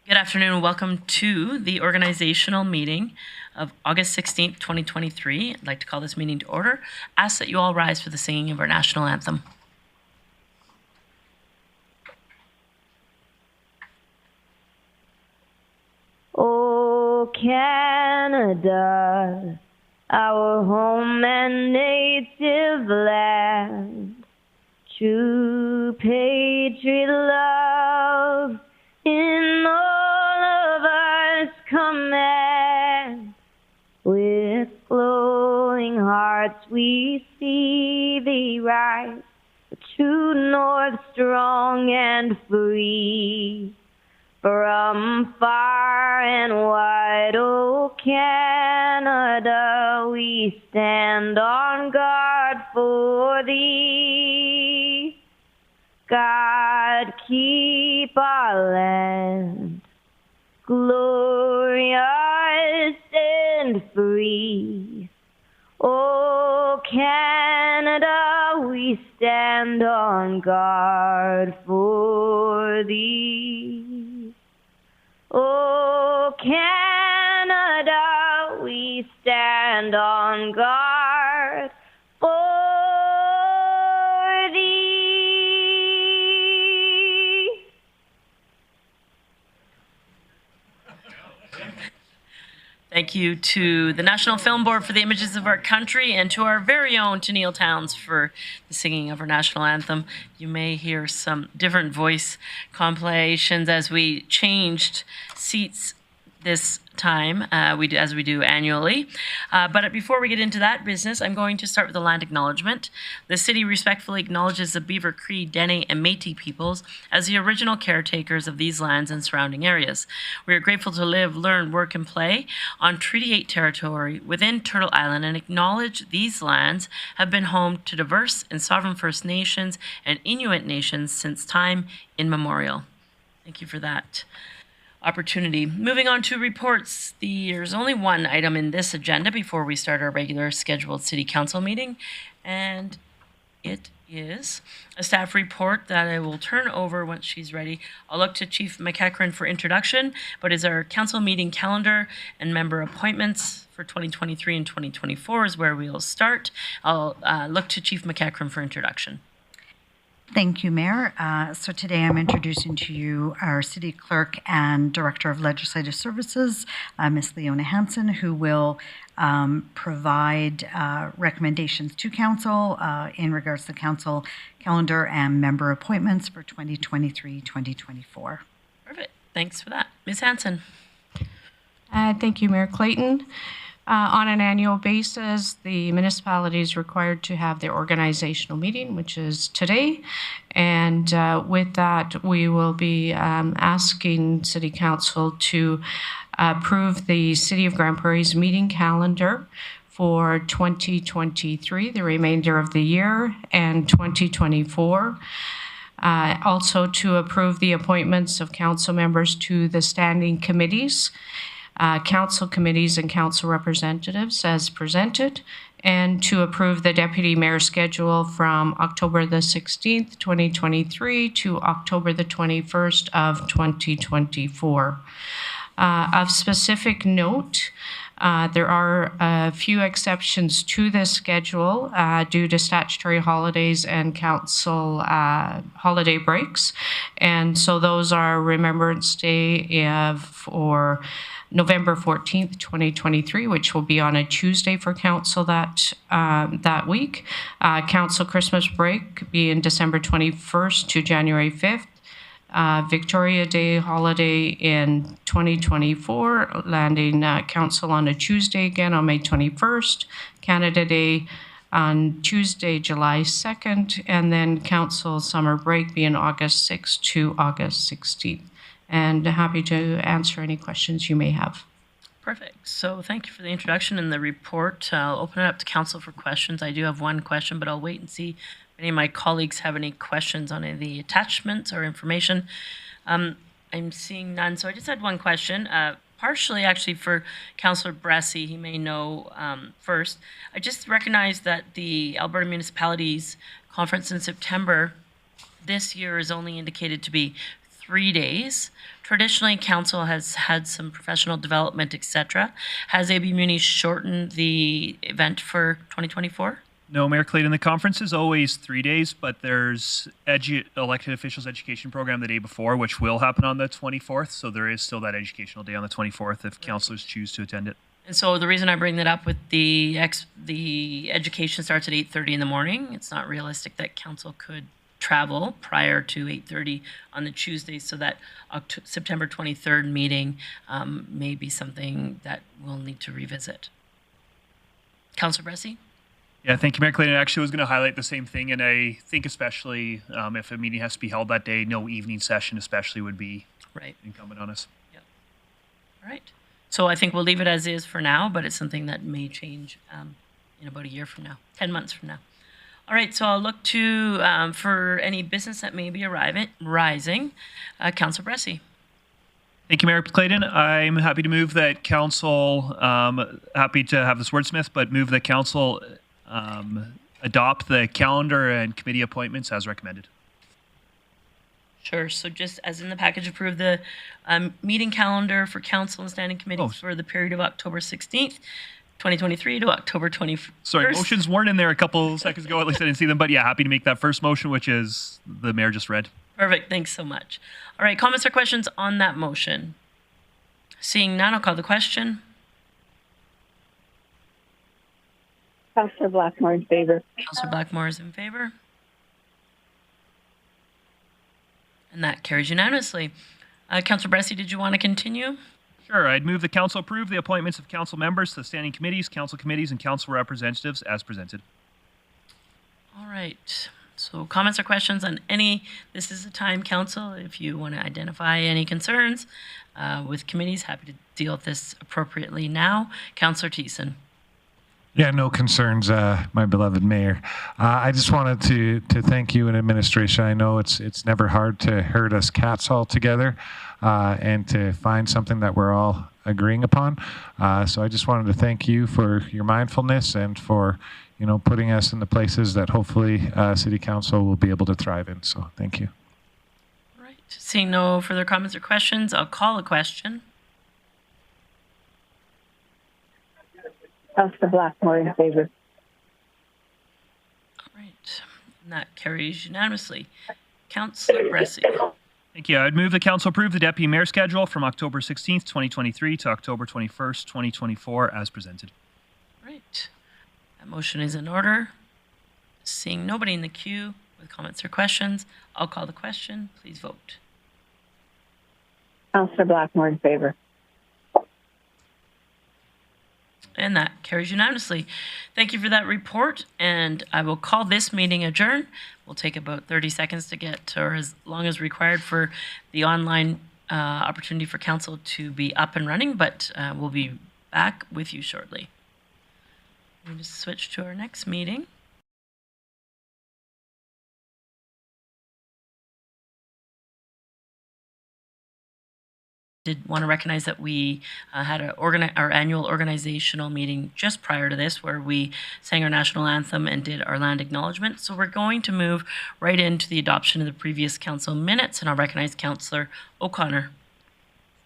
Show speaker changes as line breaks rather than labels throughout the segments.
Good afternoon and welcome to the organizational meeting of August 16th, 2023. I'd like to call this meeting to order. Ask that you all rise for the singing of our national anthem.
Oh, Canada, our home and native land, true patriot love in all of us command. With glowing hearts we see thee rise, the true north strong and free. From far and wide, oh Canada, we stand on guard for thee. God, keep our land glorious and free. Oh Canada, we stand on guard for thee. Oh Canada, we stand on guard for thee.
Thank you to the National Film Board for the images of our country and to our very own Tennille Towns for the singing of our national anthem. You may hear some different voice compilations as we changed seats this time, as we do annually. But before we get into that business, I'm going to start with the land acknowledgement. The city respectfully acknowledges the Beaver Cree, Dene, and Métis peoples as the original caretakers of these lands and surrounding areas. We are grateful to live, learn, work, and play on Treaty 8 territory within Turtle Island and acknowledge these lands have been home to diverse and sovereign First Nations and Inuit nations since time immemorial. Thank you for that opportunity. Moving on to reports, there's only one item in this agenda before we start our regular scheduled city council meeting, and it is a staff report that I will turn over once she's ready. I'll look to Chief McEachran for introduction, but is our council meeting calendar and member appointments for 2023 and 2024 is where we'll start. I'll look to Chief McEachran for introduction.
Thank you, Mayor. So today I'm introducing to you our City Clerk and Director of Legislative Services, Ms. Leona Hansen, who will provide recommendations to Council in regards to Council calendar and member appointments for 2023-2024.
Perfect. Thanks for that. Ms. Hansen.
Thank you, Mayor Clayton. On an annual basis, the municipality is required to have their organizational meeting, which is today. And with that, we will be asking City Council to approve the City of Grande Prairie's meeting calendar for 2023, the remainder of the year, and 2024. Also to approve the appointments of council members to the standing committees, council committees and council representatives as presented, and to approve the deputy mayor schedule from October the 16th, 2023 to October the 21st of 2024. Of specific note, there are a few exceptions to this schedule due to statutory holidays and council holiday breaks. And so those are Remembrance Day for November 14th, 2023, which will be on a Tuesday for Council that week. Council Christmas break being December 21st to January 5th. Victoria Day holiday in 2024, landing Council on a Tuesday again on May 21st. Canada Day on Tuesday, July 2nd, and then Council summer break being August 6th to August 16th. And happy to answer any questions you may have.
Perfect. So thank you for the introduction and the report. I'll open it up to council for questions. I do have one question, but I'll wait and see if any of my colleagues have any questions on any of the attachments or information. I'm seeing none, so I just had one question. Partially actually for Councillor Bressy, he may know first. I just recognized that the Alberta Municipalities Conference in September this year is only indicated to be 3 days, Traditionally, council has had some professional development, etc. Has AB Muni shortened the event for 2024?
No, Mayor Clayton, the conference is always 3 days, but there's elected officials education program the day before, which will happen on the 24th. So there is still that educational day on the 24th if councillors choose to attend it.
And so the reason I bring that up with the education starts at 8:30 in the morning. It's not realistic that council could travel prior to 8:30 on the Tuesday, so that September 23rd meeting may be something that we'll need to revisit. Councillor Bressy?
Yeah, thank you, Mayor Clayton. I actually was going to highlight the same thing, and I think especially if a meeting has to be held that day, no evening session especially would be incumbent on us.
Yep. All right. So I think we'll leave it as is for now, but it's something that may change in about a year from now, 10 months from now. All right, so I'll look to for any business that may be rising. Councillor Bressy.
Thank you, Mayor Clayton. I'm happy to move that council, happy to have this wordsmith, but move that council adopt the calendar and committee appointments as recommended.
Sure. So just as in the package, approve the meeting calendar for council and standing committees for the period of October 16th, 2023 to October 21st.
Sorry, motions weren't in there a couple seconds ago. At least I didn't see them. But yeah, happy to make that first motion, which is the mayor just read.
Perfect. Thanks so much. All right. Comments or questions on that motion? Seeing none, I'll call the question.
Councillor Blackmore in favor.
Councillor Blackmore is in favor. And that carries unanimously. Councillor Bressy, did you want to continue?
Sure. I'd move the council approve the appointments of council members to the standing committees, and council representatives as presented.
All right. So comments or questions on any, this is the time, council, if you want to identify any concerns with committees, happy to deal with this appropriately now. Councillor Thiessen.
Yeah, no concerns, my beloved mayor. I just wanted to thank you and administration. I know it's never hard to herd us cats all together and to find something that we're all agreeing upon. So I just wanted to thank you for your mindfulness and for putting us in the places that hopefully City Council will be able to thrive in. So thank you.
All right. Seeing no further comments or questions, I'll call a question.
Councillor Blackmore in favor.
All right. And that carries unanimously. Councillor Bressy.
Thank you. I'd move the council approve the deputy mayor schedule from October 16th, 2023 to October 21st, 2024 as presented.
All right. That motion is in order. Seeing nobody in the queue with comments or questions, I'll call the question. Please vote.
Councillor Blackmore in favor.
And that carries unanimously. Thank you for that report, and I will call this meeting adjourned. We'll take about 30 seconds to get, or as long as required for the online opportunity for council to be up and running, but we'll be back with you shortly. We'll just switch to our next meeting. Did want to recognize that we had our annual organizational meeting just prior to this, where we sang our national anthem and did our land acknowledgement. So we're going to move right into the adoption of the previous council minutes, and I'll recognize Councillor O'Connor.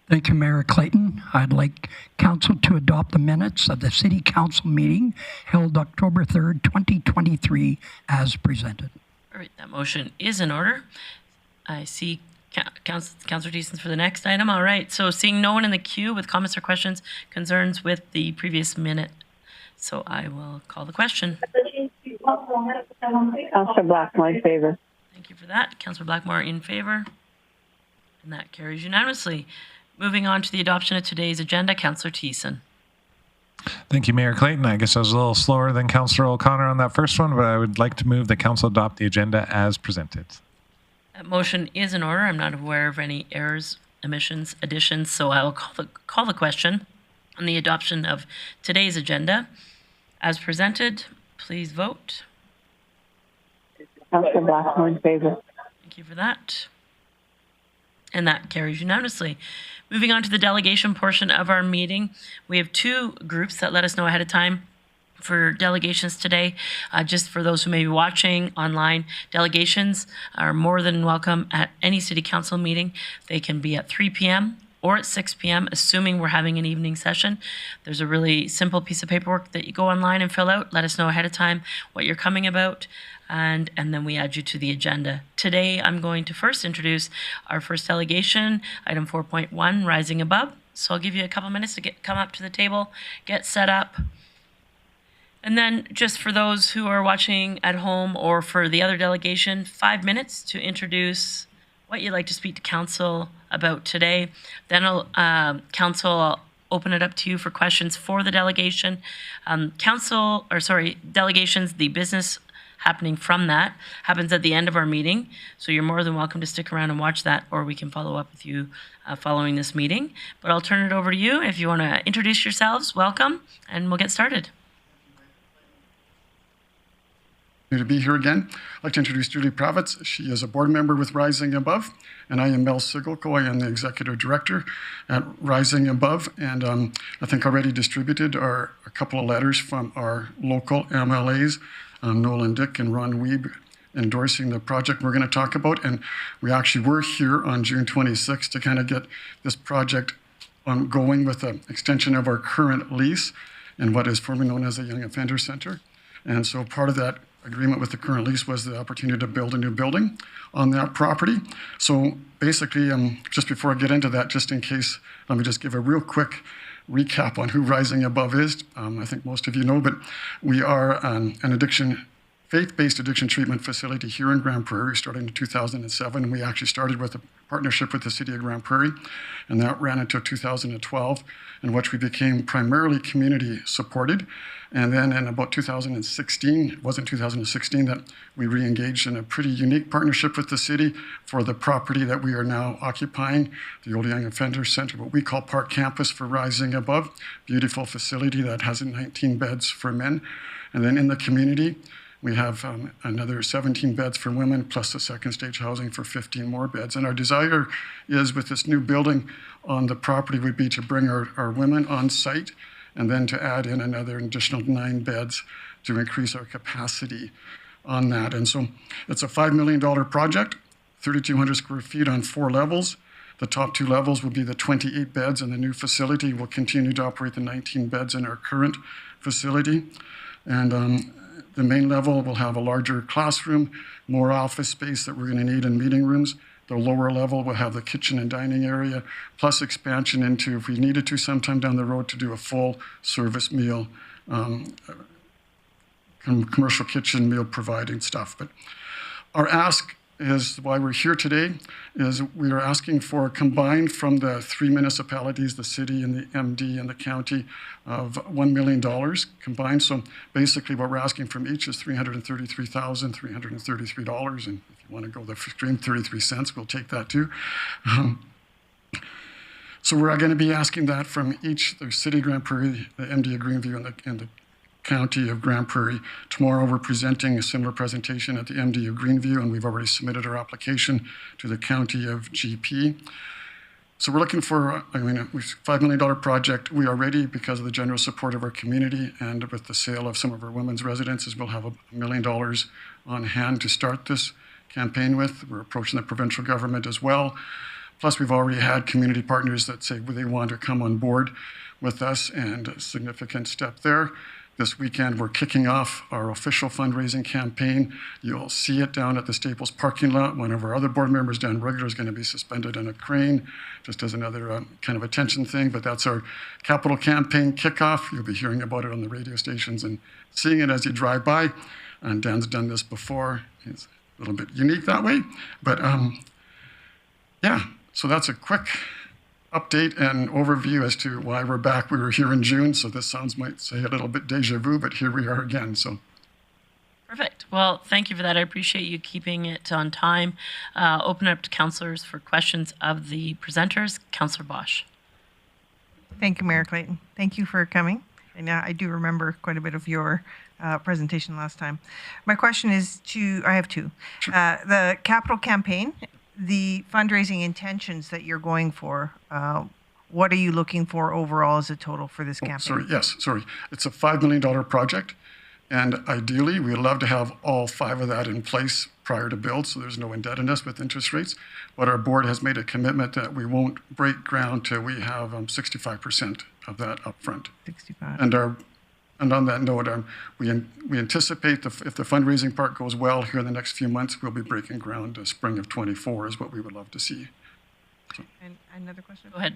Thank you, Mayor Clayton. I'd like council to adopt the minutes of the City Council meeting held October 3rd, 2023 as presented.
All right, that motion is in order. I see Councillor Thiessen for the next item. All right, so seeing no one in the queue with comments or questions, concerns with the previous minute, so I will call the question.
Councillor Blackmore in favor.
Thank you for that. Councillor Blackmore in favor, and that carries unanimously. Moving on to the adoption of today's agenda, Councillor Thiessen.
Thank you, Mayor Clayton. I guess I was a little slower than Councillor O'Connor on that first one, but I would like to move that council adopt the agenda as presented.
That motion is in order. I'm not aware of any errors, omissions, additions, so I will call the question on the adoption of today's agenda. As presented, please vote.
Councillor Blackmore in favor.
Thank you for that. And that carries unanimously. Moving on to the delegation portion of our meeting, we have two groups that let us know ahead of time for delegations today. Just for those who may be watching online, delegations are more than welcome at any city council meeting. They can be at 3 p.m. or at 6 p.m., assuming we're having an evening session. There's a really simple piece of paperwork that you go online and fill out. Let us know ahead of time what you're coming about, and then we add you to the agenda. Today, I'm going to first introduce our first delegation, item 4.1, Rising Above. So I'll give you a couple minutes to come up to the table, get set up. And then just for those who are watching at home or for the other delegation, 5 minutes to introduce what you'd like to speak to council about today. Then council, I'll open it up to you for questions for the delegation. Delegations, the business happening from that happens at the end of our meeting. So you're more than welcome to stick around and watch that, or we can follow up with you following this meeting. But I'll turn it over to you. If you want to introduce yourselves, welcome, and we'll get started.
To be here again. I'd like to introduce Julie Pravitz. She is a board member with Rising Above, and I am Mel Sigolko. I am the executive director at Rising Above, and I think already distributed are a couple of letters from our local MLAs, Nolan Dick and Ron Weeb, endorsing the project we're going to talk about. And we actually were here on June 26th to kind of get this project going with an extension of our current lease in what is formerly known as a Young Offender Center. And so part of that agreement with the current lease was the opportunity to build a new building on that property. So basically, just before I get into that, just in case, let me just give a real quick recap on who Rising Above is. I think most of you know, but we are an faith-based addiction treatment facility here in Grande Prairie, starting in 2007. We actually started with a partnership with the city of Grande Prairie, and that ran until 2012, in which we became primarily community supported. And then in about 2016, it wasn't 2016 that we re-engaged in a pretty unique partnership with the city for the property that we are now occupying, the old Young Offender Center, what we call Park Campus for Rising Above, beautiful facility that has 19 beds for men. And then in the community, we have another 17 beds for women, plus the second stage housing for 15 more beds. And our desire is, with this new building on the property, would be to bring our women on site and then to add in another additional 9 beds to increase our capacity on that. And so it's a $5 million project, 3,200 square feet on 4 levels. The top 2 levels will be the 28 beds, and the new facility will continue to operate the 19 beds in our current facility. And the main level will have a larger classroom, more office space that we're going to need in meeting rooms. The lower level will have the kitchen and dining area, plus expansion into, if we needed to sometime down the road, to do a full service meal, commercial kitchen meal providing stuff. But our ask is, why we're here today, is we are asking for combined from the 3 municipalities, the city and the MD and the county, of $1 million combined. So basically what we're asking from each is $333,333. And if you want to go the extreme, 33 cents, we'll take that too. So we're going to be asking that from each, the city of Grande Prairie, the MD of Greenview, and the County of Grande Prairie. Tomorrow we're presenting a similar presentation at the MD of Greenview, and we've already submitted our application to the County of GP. So we're looking for, a $5 million project. We are ready because of the generous support of our community, and with the sale of some of our women's residences, we'll have $1 million on hand to start this campaign with. We're approaching the provincial government as well. Plus, we've already had community partners that say they want to come on board with us, and a significant step there. This weekend, we're kicking off our official fundraising campaign. You'll see it down at the Staples parking lot. One of our other board members, Dan Rigler, is going to be suspended on a crane, just as another kind of attention thing. But that's our capital campaign kickoff. You'll be hearing about it on the radio stations and seeing it as you drive by. And Dan's done this before. It's a little bit unique that way. But yeah, so that's a quick update and overview as to why we're back. We were here in June, so this might say a little bit deja vu, but here we are again. So,
perfect. Well, thank you for that. I appreciate you keeping it on time. Open up to councillors for questions of the presenters. Councillor Bosch.
Thank you, Mayor Clayton. Thank you for coming. And I do remember quite a bit of your presentation last time. My question is I have 2. Sure. The capital campaign, the fundraising intentions that you're going for, what are you looking for overall as a total for this campaign?
Sorry. It's a $5 million project. And ideally, we'd love to have all 5 of that in place prior to build, so there's no indebtedness with interest rates. But our board has made a commitment that we won't break ground till we have 65% of that upfront.
65.
And on that note, we anticipate if the fundraising part goes well here in the next few months, we'll be breaking ground spring of 24 is what we would love to see. So.
And another question?
Go ahead.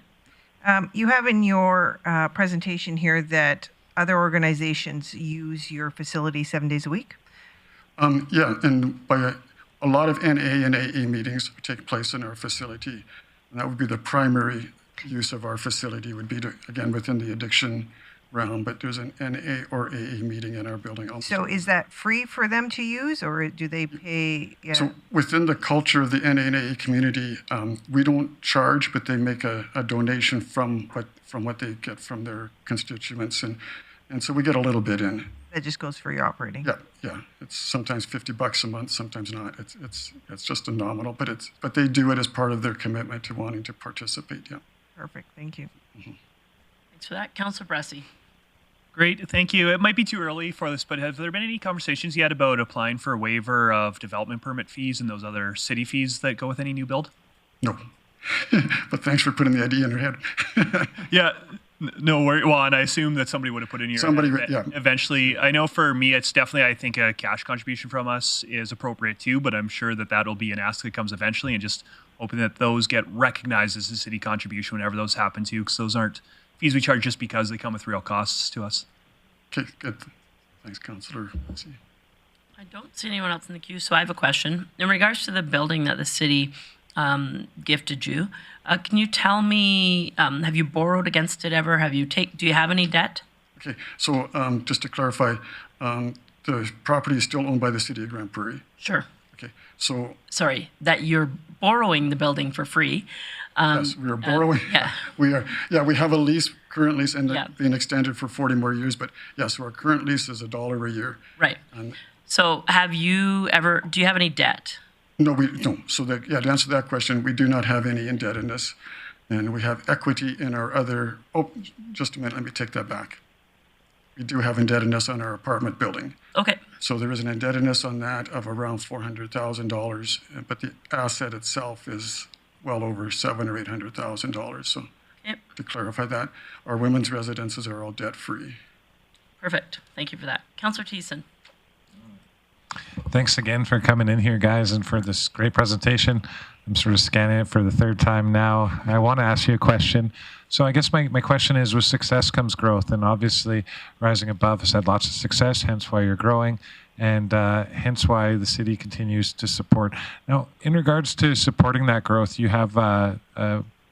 You have in your presentation here that other organizations use your facility 7 days a week?
Yeah, and by a lot of NA and AA meetings take place in our facility. And that would be the primary use of our facility would be to, again, within the addiction realm, but there's an NA or AA meeting in our building also.
So is that free for them to use, or do they pay? Yeah.
So within the culture of the NA and AA community, we don't charge, but they make a donation from what they get from their constituents. And so we get a little bit in.
That just goes for your operating?
Yeah. It's sometimes $50 a month, sometimes not. It's just a nominal, but they do it as part of their commitment to wanting to participate, yeah.
Perfect, thank you.
Mm-hmm.
Thanks for that. Councillor Bressy.
Great, thank you. It might be too early for this, but have there been any conversations yet about applying for a waiver of development permit fees and those other city fees that go with any new build?
No, but thanks for putting the idea in your head.
Yeah. No worry. Well, and I assume that somebody would have put in your head
yeah.
Eventually. I know for me, it's definitely, I think a cash contribution from us is appropriate too, but I'm sure that that'll be an ask that comes eventually, and just hoping that those get recognized as a city contribution whenever those happen too, because those aren't fees we charge just because they come with real costs to us.
Okay, good. Thanks, Councillor.
I don't see anyone else in the queue, so I have a question. In regards to the building that the city gifted you, can you tell me, have you borrowed against it ever? Do you have any debt?
Okay, so just to clarify, the property is still owned by the city of Grande Prairie.
Sure.
Okay, so...
Sorry, that you're borrowing the building for free.
Yes, we are borrowing.
Yeah.
We have a lease, current lease, and being extended for 40 more years, but yes, so our current lease is $1 a year.
Right. So do you have any debt?
No, we don't. So to answer that question, we do not have any indebtedness, and we have equity in our other, just a minute, let me take that back. We do have indebtedness on our apartment building.
Okay.
So there is an indebtedness on that of around $400,000, but the asset itself is well over $700,000 or $800,000. So to clarify that, our women's residences are all debt-free.
Perfect. Thank you for that. Councillor Thiessen.
Thanks again for coming in here, guys, and for this great presentation. I'm sort of scanning it for the 3rd time now. I want to ask you a question. So I guess my question is, with success comes growth, and obviously Rising Above has had lots of success, hence why you're growing, and hence why the city continues to support. Now, in regards to supporting that growth, you have a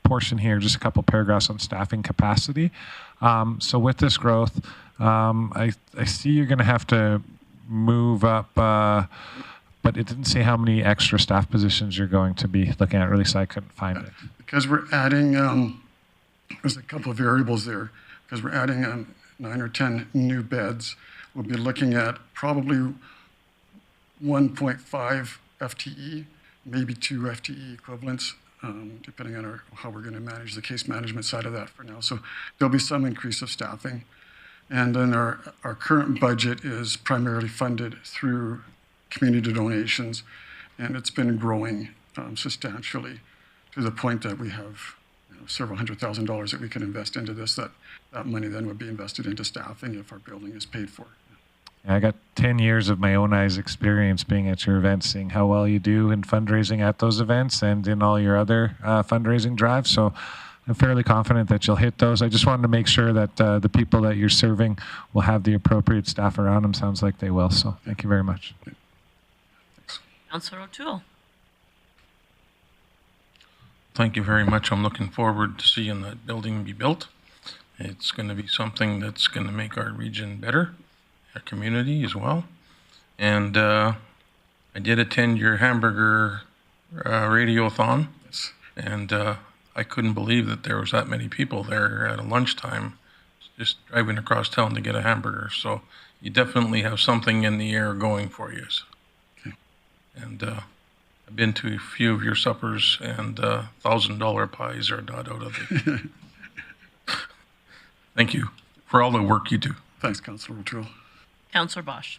portion here, just a couple paragraphs on staffing capacity. So with this growth, I see you're going to have to move up, but it didn't say how many extra staff positions you're going to be looking at, or at least I couldn't find it. Because
we're adding, there's a couple of variables there, because we're adding 9 or 10 new beds. We'll be looking at probably 1.5 FTE, maybe 2 FTE equivalents, depending on how we're going to manage the case management side of that for now. So there'll be some increase of staffing. And then our current budget is primarily funded through community donations, and it's been growing substantially to the point that we have several $100,000 that we can invest into this. That money then would be invested into staffing if our building is paid for. I got 10 years of my own eyes experience being at your events, seeing how well you do in fundraising at those events and in all your other fundraising drives. So I'm fairly confident that you'll hit those. I just wanted to make sure that the people that you're serving will have the appropriate staff around them. Sounds like they will. So thank you very much.
Councillor O'Toole.
Thank you very much. I'm looking forward to seeing that building be built. It's going to be something that's going to make our region better, our community as well. And I did attend your hamburger radiothon, and I couldn't believe that there was that many people there at a lunchtime just driving across town to get a hamburger. So you definitely have something in the air going for you.
Okay.
And I've been to a few of your suppers, and $1,000 pies are not out of the Thank you for all the work you do.
Thanks, Councillor O'Toole.
Councillor Bosch.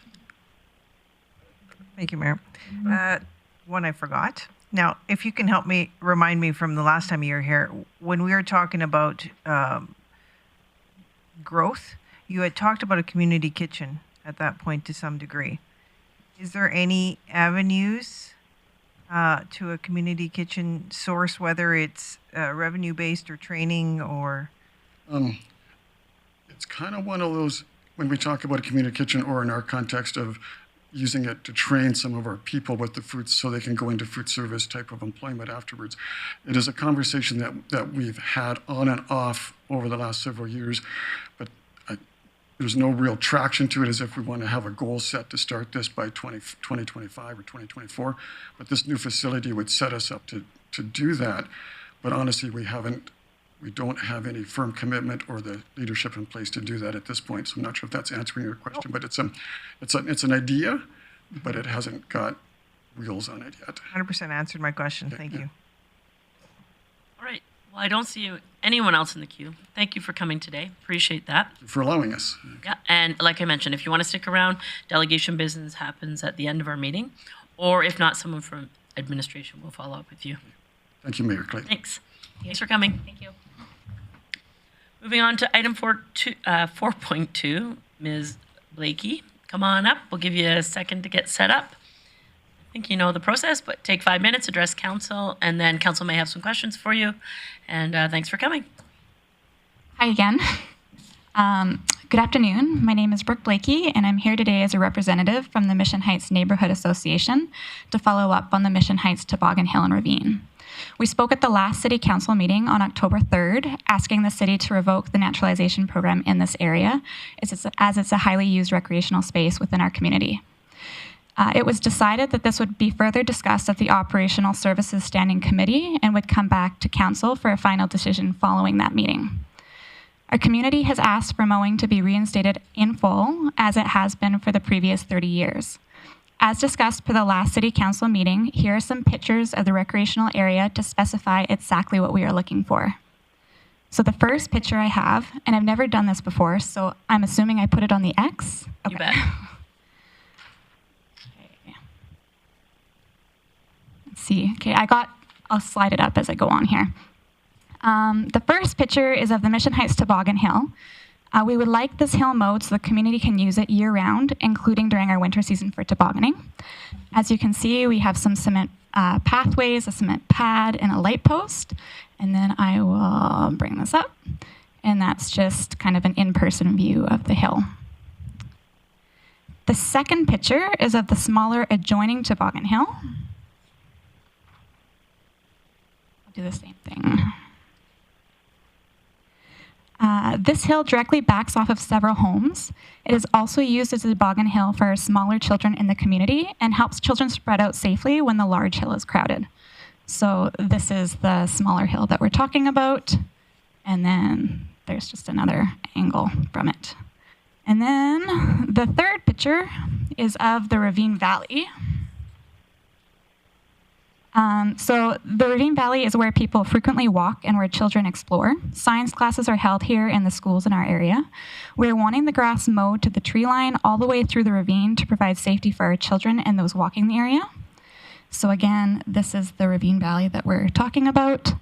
Thank you, Mayor. One I forgot. Now, if you can help me, remind me from the last time you were here, when we were talking about growth, you had talked about a community kitchen at that point to some degree. Is there any avenues to a community kitchen source, whether it's revenue-based or training or?
It's kind of one of those, when we talk about a community kitchen or in our context of using it to train some of our people with the food so they can go into food service type of employment afterwards. It is a conversation that we've had on and off over the last several years, but there's no real traction to it as if we want to have a goal set to start this by 2025 or 2024. But this new facility would set us up to do that. But honestly, we don't have any firm commitment or the leadership in place to do that at this point. So I'm not sure if that's answering your question, but it's an idea, but it hasn't got wheels on it yet.
100% answered my question. Thank you.
All right. Well, I don't see anyone else in the queue. Thank you for coming today. Appreciate that.
Thank you for allowing us.
Yeah, and like I mentioned, if you want to stick around, delegation business happens at the end of our meeting, or if not, someone from administration will follow up with you.
Thank you, Mayor Clayton.
Thanks. Thanks for coming.
Thank you.
Moving on to item 4.2, Ms. Blaikie, come on up. We'll give you a second to get set up. I think you know the process, but take 5 minutes, address council, and then council may have some questions for you. And thanks for coming.
Hi again. Good afternoon. My name is Brooke Blaikie, and I'm here today as a representative from the Mission Heights Neighborhood Association to follow up on the Mission Heights Toboggan Hill and Ravine. We spoke at the last City Council meeting on October 3rd, asking the city to revoke the naturalization program in this area, as it's a highly used recreational space within our community. It was decided that this would be further discussed at the Operational Services Standing Committee and would come back to Council for a final decision following that meeting. Our community has asked for mowing to be reinstated in full, as it has been for the previous 30 years. As discussed for the last City Council meeting, here are some pictures of the recreational area to specify exactly what we are looking for. So the first picture I have, and I've never done this before, so I'm assuming I put it on the X. Okay.
You bet.
Let's see. Okay, I'll slide it up as I go on here. The first picture is of the Mission Heights Toboggan Hill. We would like this hill mowed so the community can use it year-round, including during our winter season for tobogganing. As you can see, we have some cement pathways, a cement pad, and a light post. And then I will bring this up. And that's just kind of an in-person view of the hill. The second picture is of the smaller adjoining Toboggan Hill. I'll do the same thing. This hill directly backs off of several homes. It is also used as a toboggan hill for smaller children in the community and helps children spread out safely when the large hill is crowded. So this is the smaller hill that we're talking about. And then there's just another angle from it. And then the third picture is of the Ravine Valley. So the Ravine Valley is where people frequently walk and where children explore. Science classes are held here in the schools in our area. We're wanting the grass mowed to the tree line all the way through the ravine to provide safety for our children and those walking the area. So again, this is the Ravine Valley that we're talking about,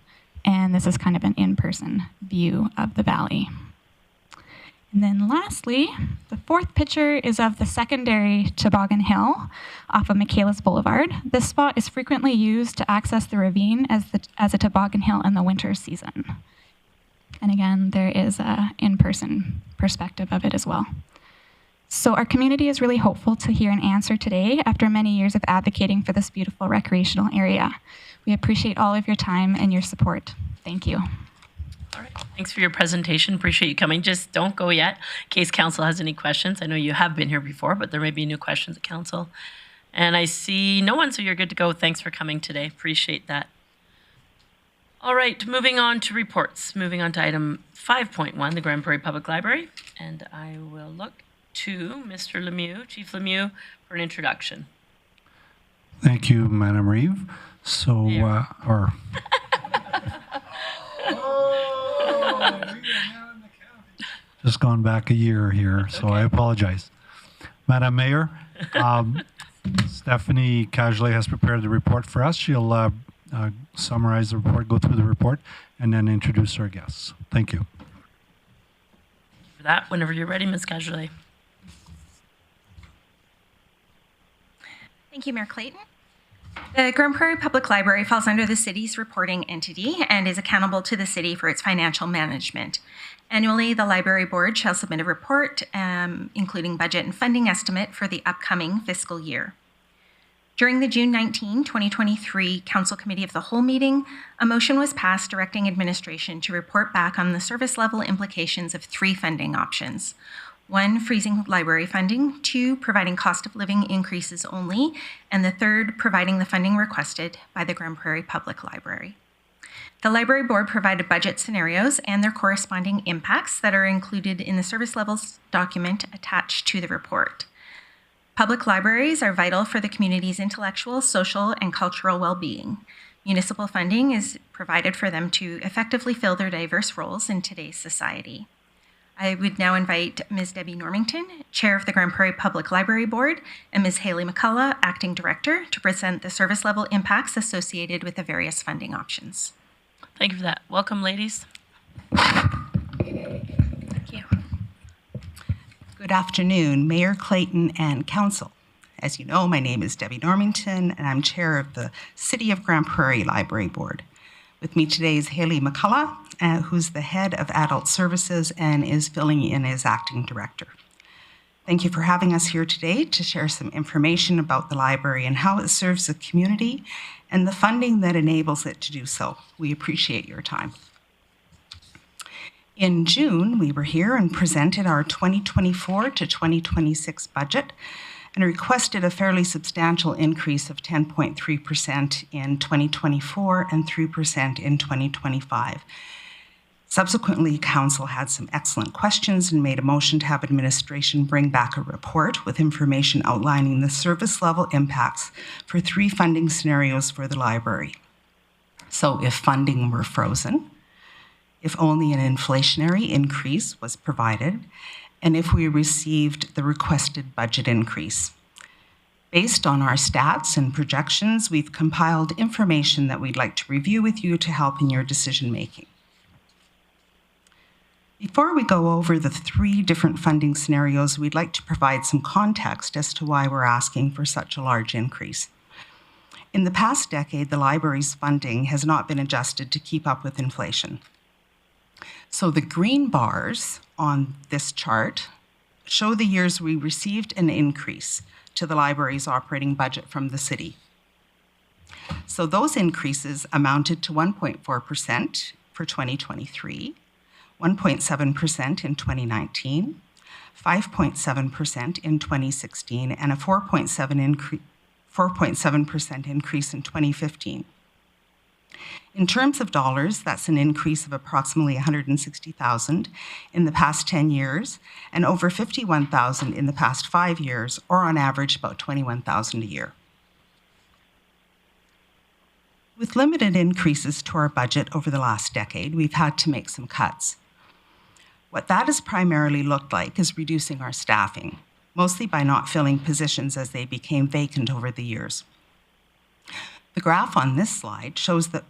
and this is kind of an in-person view of the valley. And then lastly, the fourth picture is of the secondary Toboggan Hill off of Michaelis Boulevard. This spot is frequently used to access the ravine as a toboggan hill in the winter season. And again, there is an in-person perspective of it as well. So our community is really hopeful to hear an answer today after many years of advocating for this beautiful recreational area. We appreciate all of your time and your support. Thank you.
All right. Thanks for your presentation. Appreciate you coming. Just don't go yet in case council has any questions. I know you have been here before, but there may be new questions at council. And I see no one, so you're good to go. Thanks for coming today. Appreciate that. All right, moving on to reports. Moving on to item 5.1, the Grande Prairie Public Library. And I will look to Mr. Lemieux, Chief Lemieux, for an introduction.
Thank you, Madam Reeve. So, just gone back a year here, so I apologize. Madam Mayor, Stephanie casually has prepared the report for us. She'll summarize the report, go through the report, and then introduce our guests. Thank you.
For that, whenever you're ready, Ms. Casually.
Thank you, Mayor Clayton. The Grande Prairie Public Library falls under the city's reporting entity and is accountable to the city for its financial management. Annually, the library board shall submit a report, including budget and funding estimate for the upcoming fiscal year. During the June 19, 2023 Council Committee of the Whole meeting, a motion was passed directing administration to report back on the service level implications of 3 funding options. 1, freezing library funding, 2, providing cost of living increases only, and the 3rd, providing the funding requested by the Grande Prairie Public Library. The Library Board provided budget scenarios and their corresponding impacts that are included in the service levels document attached to the report. Public libraries are vital for the community's intellectual, social, and cultural well-being. Municipal funding is provided for them to effectively fill their diverse roles in today's society. I would now invite Ms. Debbie Normington, Chair of the Grande Prairie Public Library Board, and Ms. Haley McCullough, Acting Director, to present the service level impacts associated with the various funding options.
Thank you for that. Welcome, ladies.
Thank you.
Good afternoon, Mayor Clayton and Council. As you know, my name is Debbie Normington, and I'm Chair of the City of Grande Prairie Library Board. With me today is Haley McCullough, who's the Head of Adult Services and is filling in as Acting Director. Thank you for having us here today to share some information about the library and how it serves the community and the funding that enables it to do so. We appreciate your time. In June, we were here and presented our 2024 to 2026 budget and requested a fairly substantial increase of 10.3% in 2024 and 3% in 2025. Subsequently, Council had some excellent questions and made a motion to have administration bring back a report with information outlining the service level impacts for 3 funding scenarios for the library. So if funding were frozen, if only an inflationary increase was provided, and if we received the requested budget increase. Based on our stats and projections, we've compiled information that we'd like to review with you to help in your decision making. Before we go over the 3 different funding scenarios, we'd like to provide some context as to why we're asking for such a large increase. In the past decade, the library's funding has not been adjusted to keep up with inflation. So the green bars on this chart show the years we received an increase to the library's operating budget from the city. So those increases amounted to 1.4% for 2023, 1.7% in 2019, 5.7% in 2016, and a 4.7% increase in 2015. In terms of dollars, that's an increase of approximately $160,000 in the past 10 years and over $51,000 in the past 5 years, or on average about $21,000 a year. With limited increases to our budget over the last decade, we've had to make some cuts. What that has primarily looked like is reducing our staffing, mostly by not filling positions as they became vacant over the years. The graph on this slide shows that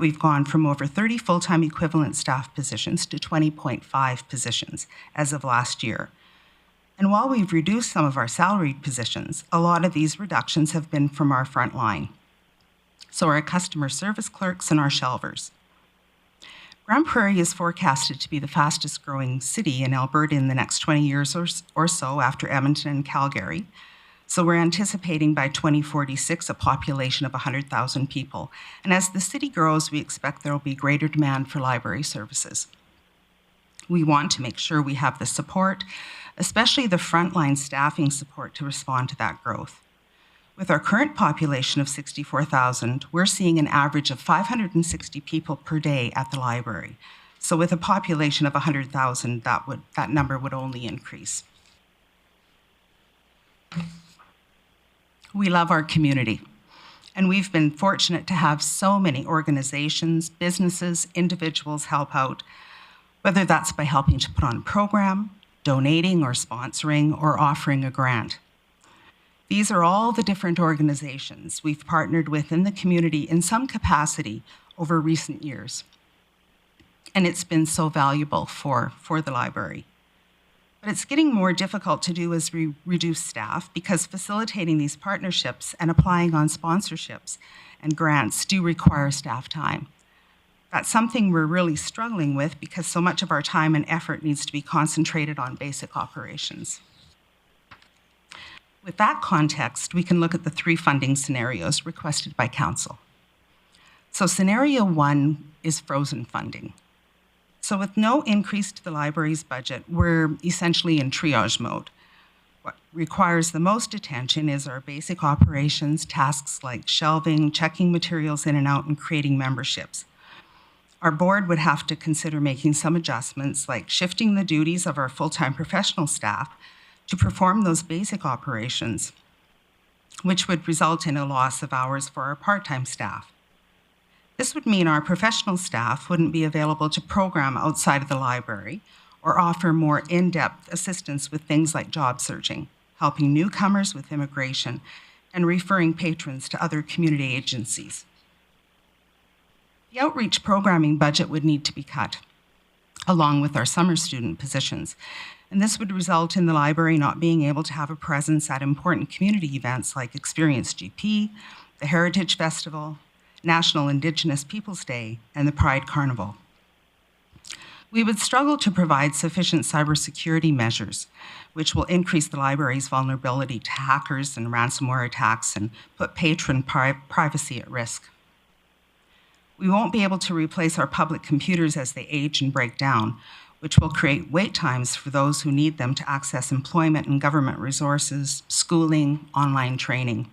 we've gone from over 30 full-time equivalent staff positions to 20.5 positions as of last year. And while we've reduced some of our salaried positions, a lot of these reductions have been from our front line. So our customer service clerks and our shelvers. Grande Prairie is forecasted to be the fastest growing city in Alberta in the next 20 years or so after Edmonton and Calgary. So we're anticipating by 2046 a population of 100,000 people. And as the city grows, we expect there will be greater demand for library services. We want to make sure we have the support, especially the frontline staffing support to respond to that growth. With our current population of 64,000, we're seeing an average of 560 people per day at the library. So with a population of 100,000, that number would only increase. We love our community, and we've been fortunate to have so many organizations, businesses, individuals help out. whether that's by helping to put on a program, donating or sponsoring, or offering a grant. These are all the different organizations we've partnered with in the community in some capacity over recent years. And it's been so valuable for the library. But it's getting more difficult to do as we reduce staff because facilitating these partnerships and applying on sponsorships and grants do require staff time. That's something we're really struggling with because so much of our time and effort needs to be concentrated on basic operations. With that context, we can look at the 3 funding scenarios requested by Council. So scenario 1 is frozen funding. So with no increase to the library's budget, we're essentially in triage mode. What requires the most attention is our basic operations, tasks like shelving, checking materials in and out, and creating memberships. Our board would have to consider making some adjustments, like shifting the duties of our full-time professional staff to perform those basic operations, which would result in a loss of hours for our part-time staff. This would mean our professional staff wouldn't be available to program outside of the library or offer more in-depth assistance with things like job searching, helping newcomers with immigration, and referring patrons to other community agencies. The outreach programming budget would need to be cut, along with our summer student positions, and this would result in the library not being able to have a presence at important community events like InvestGP, the Heritage Festival, National Indigenous Peoples Day, and the Pride Carnival. We would struggle to provide sufficient cybersecurity measures, which will increase the library's vulnerability to hackers and ransomware attacks and put patron privacy at risk. We won't be able to replace our public computers as they age and break down, which will create wait times for those who need them to access employment and government resources, schooling, online training.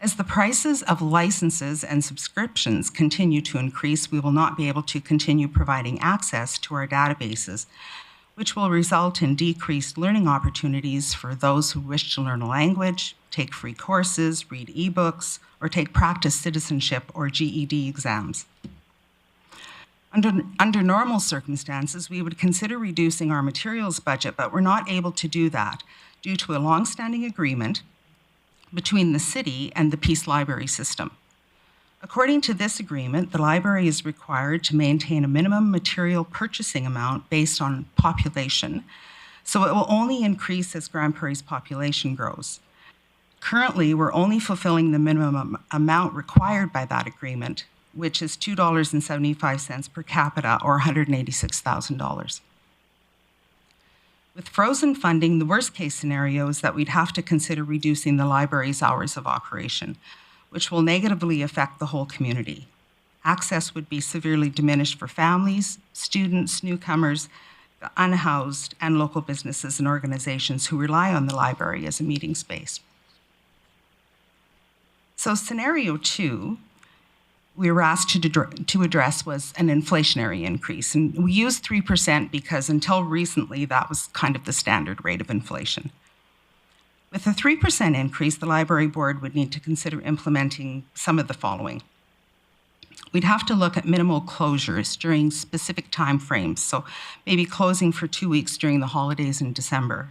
As the prices of licenses and subscriptions continue to increase, we will not be able to continue providing access to our databases, which will result in decreased learning opportunities for those who wish to learn a language, take free courses, read ebooks, or take practice citizenship or GED exams. Under normal circumstances, we would consider reducing our materials budget, but we're not able to do that due to a long-standing agreement between the city and the Peace Library System. According to this agreement, the library is required to maintain a minimum material purchasing amount based on population, so it will only increase as Grande Prairie's population grows. Currently, we're only fulfilling the minimum amount required by that agreement, which is $2.75 per capita, or $186,000. With frozen funding, the worst-case scenario is that we'd have to consider reducing the library's hours of operation, which will negatively affect the whole community. Access would be severely diminished for families, students, newcomers, the unhoused, and local businesses and organizations who rely on the library as a meeting space. So scenario 2, we were asked to address was an inflationary increase. And we used 3% because until recently, that was kind of the standard rate of inflation. With a 3% increase, the library board would need to consider implementing some of the following. We'd have to look at minimal closures during specific time frames, so maybe closing for 2 weeks during the holidays in December.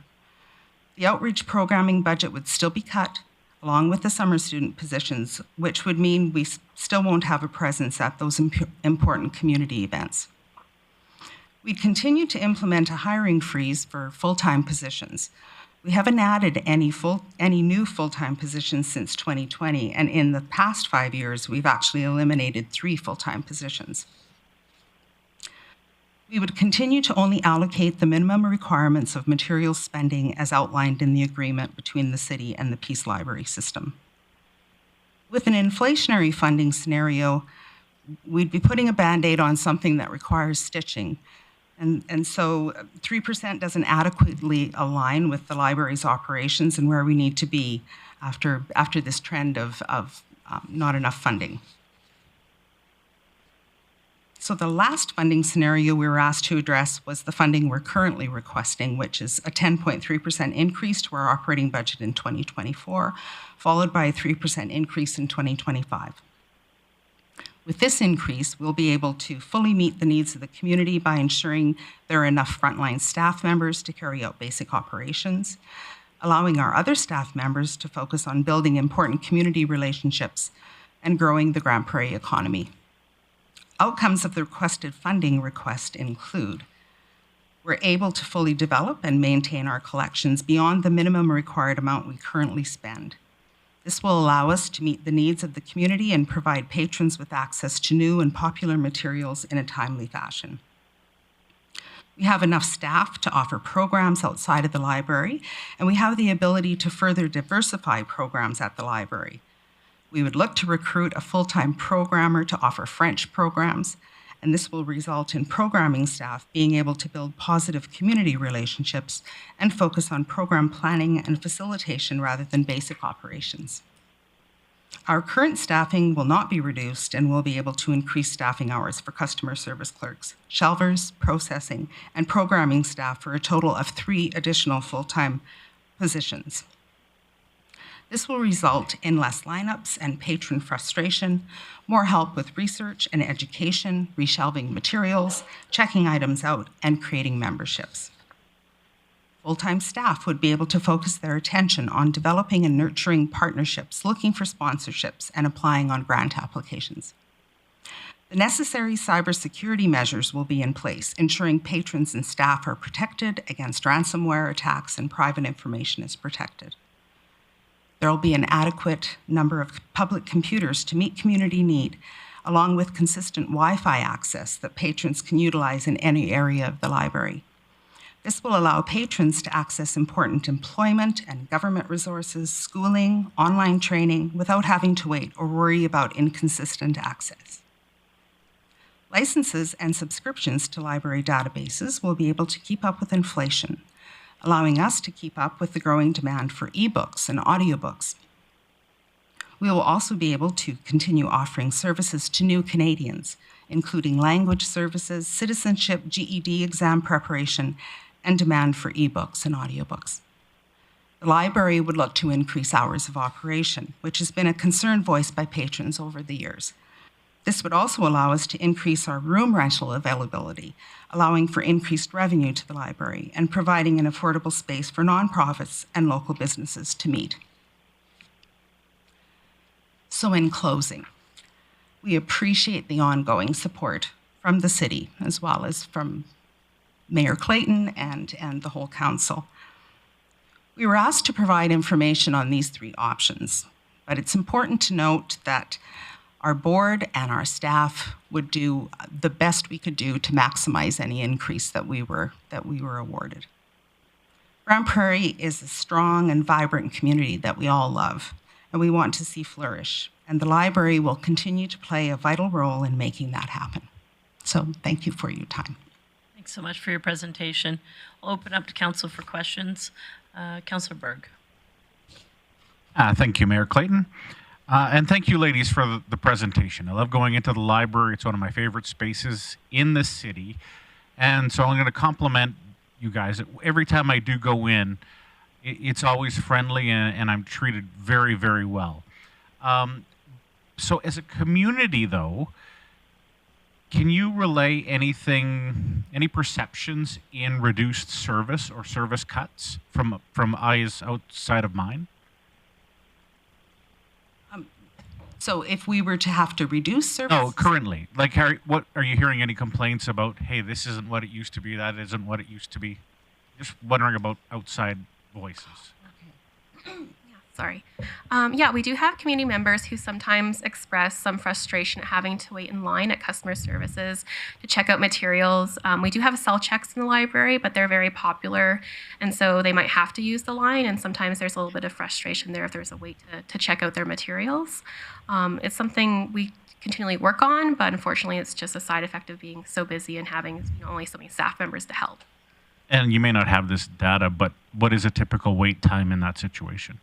The outreach programming budget would still be cut, along with the summer student positions, which would mean we still won't have a presence at those important community events. We'd continue to implement a hiring freeze for full-time positions. We haven't added any new full-time positions since 2020, and in the past 5 years, we've actually eliminated 3 full-time positions. We would continue to only allocate the minimum requirements of material spending as outlined in the agreement between the city and the Peace Library System. With an inflationary funding scenario, we'd be putting a Band-Aid on something that requires stitching. And so 3% doesn't adequately align with the library's operations and where we need to be after this trend of not enough funding. So the last funding scenario we were asked to address was the funding we're currently requesting, which is a 10.3% increase to our operating budget in 2024, followed by a 3% increase in 2025. With this increase, we'll be able to fully meet the needs of the community by ensuring there are enough frontline staff members to carry out basic operations, allowing our other staff members to focus on building important community relationships and growing the Grande Prairie economy. Outcomes of the requested funding request include: we're able to fully develop and maintain our collections beyond the minimum required amount we currently spend. This will allow us to meet the needs of the community and provide patrons with access to new and popular materials in a timely fashion. We have enough staff to offer programs outside of the library, and we have the ability to further diversify programs at the library. We would look to recruit a full-time programmer to offer French programs, and this will result in programming staff being able to build positive community relationships and focus on program planning and facilitation rather than basic operations. Our current staffing will not be reduced, and we'll be able to increase staffing hours for customer service clerks, shelvers, processing, and programming staff for a total of 3 additional full-time positions. This will result in less lineups and patron frustration, more help with research and education, reshelving materials, checking items out, and creating memberships. Full-time staff would be able to focus their attention on developing and nurturing partnerships, looking for sponsorships, and applying on grant applications. The necessary cybersecurity measures will be in place, ensuring patrons and staff are protected against ransomware attacks and private information is protected. There will be an adequate number of public computers to meet community need, along with consistent Wi-Fi access that patrons can utilize in any area of the library. This will allow patrons to access important employment and government resources, schooling, online training, without having to wait or worry about inconsistent access. Licenses and subscriptions to library databases will be able to keep up with inflation, allowing us to keep up with the growing demand for ebooks and audiobooks. We will also be able to continue offering services to new Canadians, including language services, citizenship, GED exam preparation, and demand for ebooks and audiobooks. The library would look to increase hours of operation, which has been a concern voiced by patrons over the years. This would also allow us to increase our room rental availability, allowing for increased revenue to the library and providing an affordable space for nonprofits and local businesses to meet. So in closing, we appreciate the ongoing support from the city as well as from Mayor Clayton and the whole council. We were asked to provide information on these 3 options, but it's important to note that our board and our staff would do the best we could do to maximize any increase that we were awarded. Grande Prairie is a strong and vibrant community that we all love, and we want to see flourish, and the library will continue to play a vital role in making that happen. So thank you for your time.
Thanks so much for your presentation. I'll open up to council for questions. Councillor Berg.
Thank you, Mayor Clayton. And thank you, ladies, for the presentation. I love going into the library. It's one of my favorite spaces in the city. And so I'm going to compliment you guys. Every time I do go in, it's always friendly and I'm treated very, very well. So as a community, though, can you relay anything, any perceptions in reduced service or service cuts from eyes outside of mine?
So if we were to have to reduce service?
No, currently. Like, what are you hearing any complaints about, hey, this isn't what it used to be, that isn't what it used to be? Just wondering about outside voices.
Sorry. Yeah, we do have community members who sometimes express some frustration at having to wait in line at customer services to check out materials. We do have self-checks in the library, but they're very popular, and so they might have to use the line, and sometimes there's a little bit of frustration there if there's a wait to check out their materials. It's something we continually work on, but unfortunately it's just a side effect of being so busy and having only so many staff members to help.
And you may not have this data, but what is a typical wait time in that situation?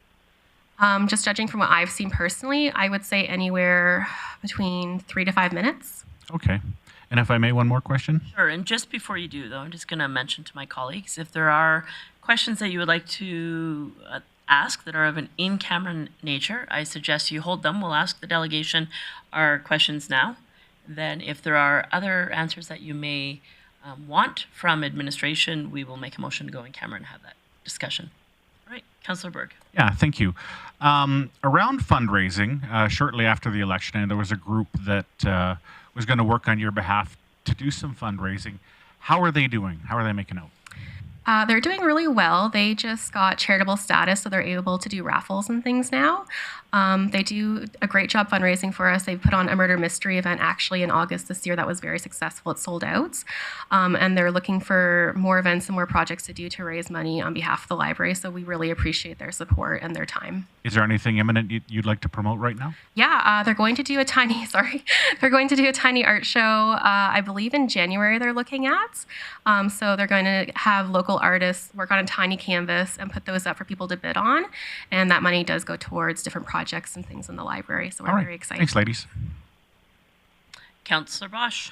Just judging from what I've seen personally, I would say anywhere between 3 to 5 minutes.
Okay. And if I may, one more question?
Sure. And just before you do, though, I'm just going to mention to my colleagues, if there are questions that you would like to ask that are of an in-camera nature, I suggest you hold them. We'll ask the delegation our questions now. Then if there are other answers that you may want from administration, we will make a motion to go in camera and have that discussion. All right, Councillor Berg.
Yeah, thank you. Around fundraising, shortly after the election, and there was a group that was going to work on your behalf to do some fundraising. How are they doing? How are they making out?
They're doing really well. They just got charitable status, so they're able to do raffles and things now. They do a great job fundraising for us. They put on a murder mystery event actually in August this year that was very successful. It sold out. And they're looking for more events and more projects to do to raise money on behalf of the library. So we really appreciate their support and their time.
Is there anything imminent you'd like to promote right now?
Yeah, they're going to do a tiny, they're going to do a tiny art show, I believe in January they're looking at. So they're going to have local artists work on a tiny canvas and put those up for people to bid on. And that money does go towards different projects and things in the library. So we're very excited.
Thanks, ladies.
Councillor Bosch.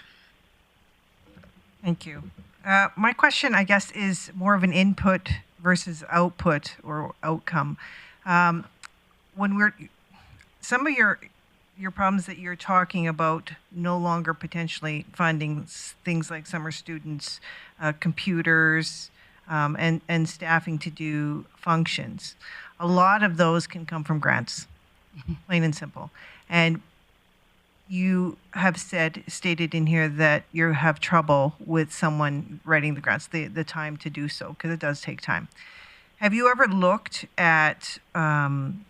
Thank you. My question, I guess, is more of an input versus output or outcome. When some of your problems that you're talking about no longer potentially funding things like summer students, computers, and staffing to do functions. A lot of those can come from grants, plain and simple. And you have stated in here that you have trouble with someone writing the grants, the time to do so, because it does take time. Have you ever looked at hiring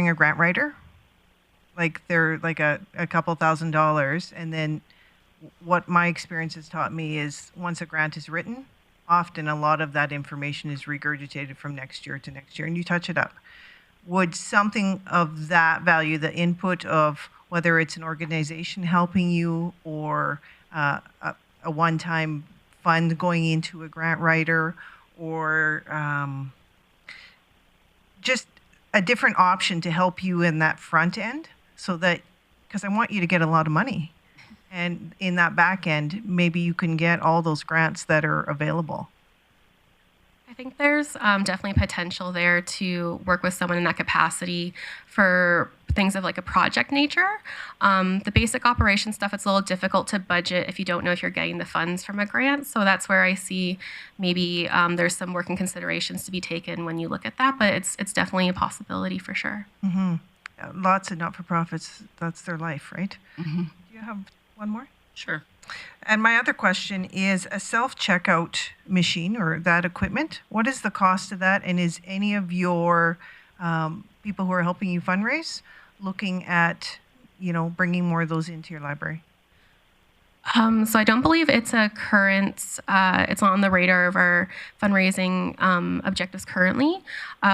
a grant writer? Like they're like a couple $1,000s, and then what my experience has taught me is once a grant is written, often a lot of that information is regurgitated from next year to next year, and you touch it up. Would something of that value, the input of whether it's an organization helping you or a one-time fund going into a grant writer, or just a different option to help you in that front end, so that, because I want you to get a lot of money. And in that back end, maybe you can get all those grants that are available.
I think there's definitely potential there to work with someone in that capacity for things of like a project nature. The basic operation stuff, it's a little difficult to budget if you don't know if you're getting the funds from a grant. So that's where I see maybe there's some working considerations to be taken when you look at that, but it's definitely a possibility for sure.
Mm-hmm. Lots of not-for-profits, that's their life, right?
Mm-hmm.
Do you have one more?
Sure.
And my other question is a self-checkout machine or that equipment. What is the cost of that? And is any of your people who are helping you fundraise looking at, bringing more of those into your library?
So I don't believe it's a current, it's on the radar of our fundraising objectives currently.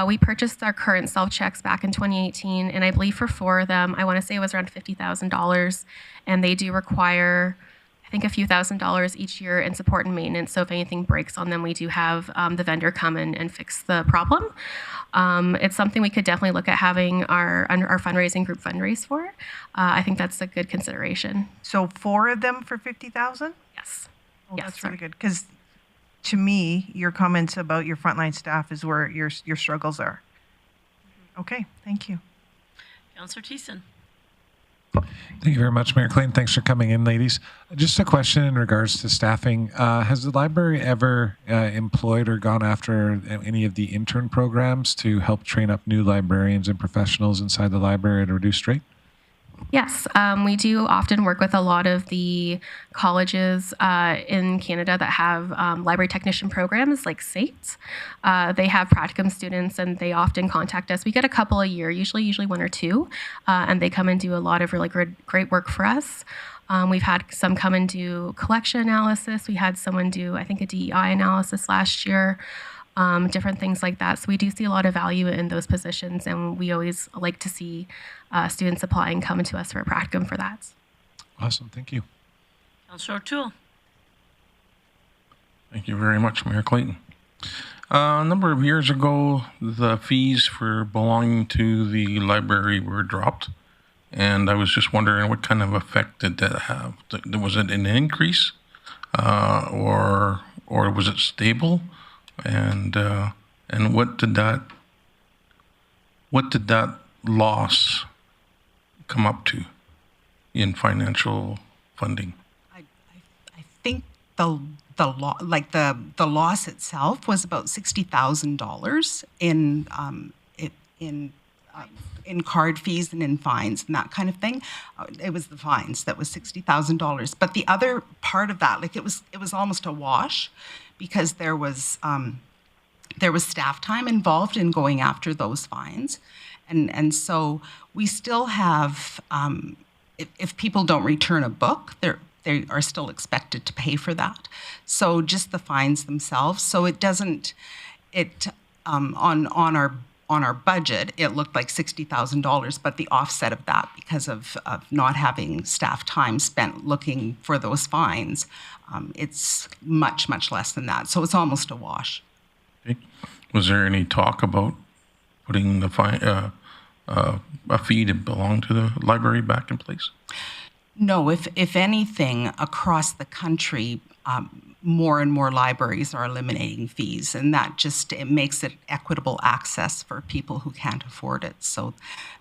We purchased our current self-checks back in 2018, and I believe for 4 of them, I want to say it was around $50,000, and they do require, I think, a few $1,000s each year in support and maintenance. So if anything breaks on them, we do have the vendor come in and fix the problem. It's something we could definitely look at having our fundraising group fundraise for. I think that's a good consideration.
So 4 of them for $50,000?
Yes.
Oh,
yes,
that's really good. Because to me, your comments about your frontline staff is where your struggles are. Okay, thank you.
Councillor Thiessen.
Thank you very much, Mayor Clayton. Thanks for coming in, ladies. Just a question in regards to staffing. Has the library ever employed or gone after any of the intern programs to help train up new librarians and professionals inside the library at a reduced rate?
Yes, we do often work with a lot of the colleges in Canada that have library technician programs like SAIT. They have practicum students, and they often contact us. We get a couple a year, usually 1 or 2, and they come and do a lot of really great work for us. We've had some come and do collection analysis. We had someone do, I think, a DEI analysis last year. Different things like that. So we do see a lot of value in those positions, and we always like to see students apply and come to us for a practicum for that.
Awesome, thank you.
Councillor O'Toole.
Thank you very much, Mayor Clayton. A number of years ago, the fees for belonging to the library were dropped, and I was just wondering what kind of effect did that have? Was it an increase, or was it stable? And what did that loss come up to in financial funding?
I think the loss itself was about $60,000 in card fees and in fines and that kind of thing. It was the fines that was $60,000. But the other part of that, like it was almost a wash, because there was staff time involved in going after those fines, and so we still have. If people don't return a book, they are still expected to pay for that. So just the fines themselves. So it doesn't. On our budget, it looked like $60,000, but the offset of that, because of not having staff time spent looking for those fines, it's much, much less than that. So it's almost a wash.
Okay. Was there any talk about putting the fine, a fee to belong to the library back in place?
No, if anything, across the country, more and more libraries are eliminating fees, and that just it makes it equitable access for people who can't afford it. So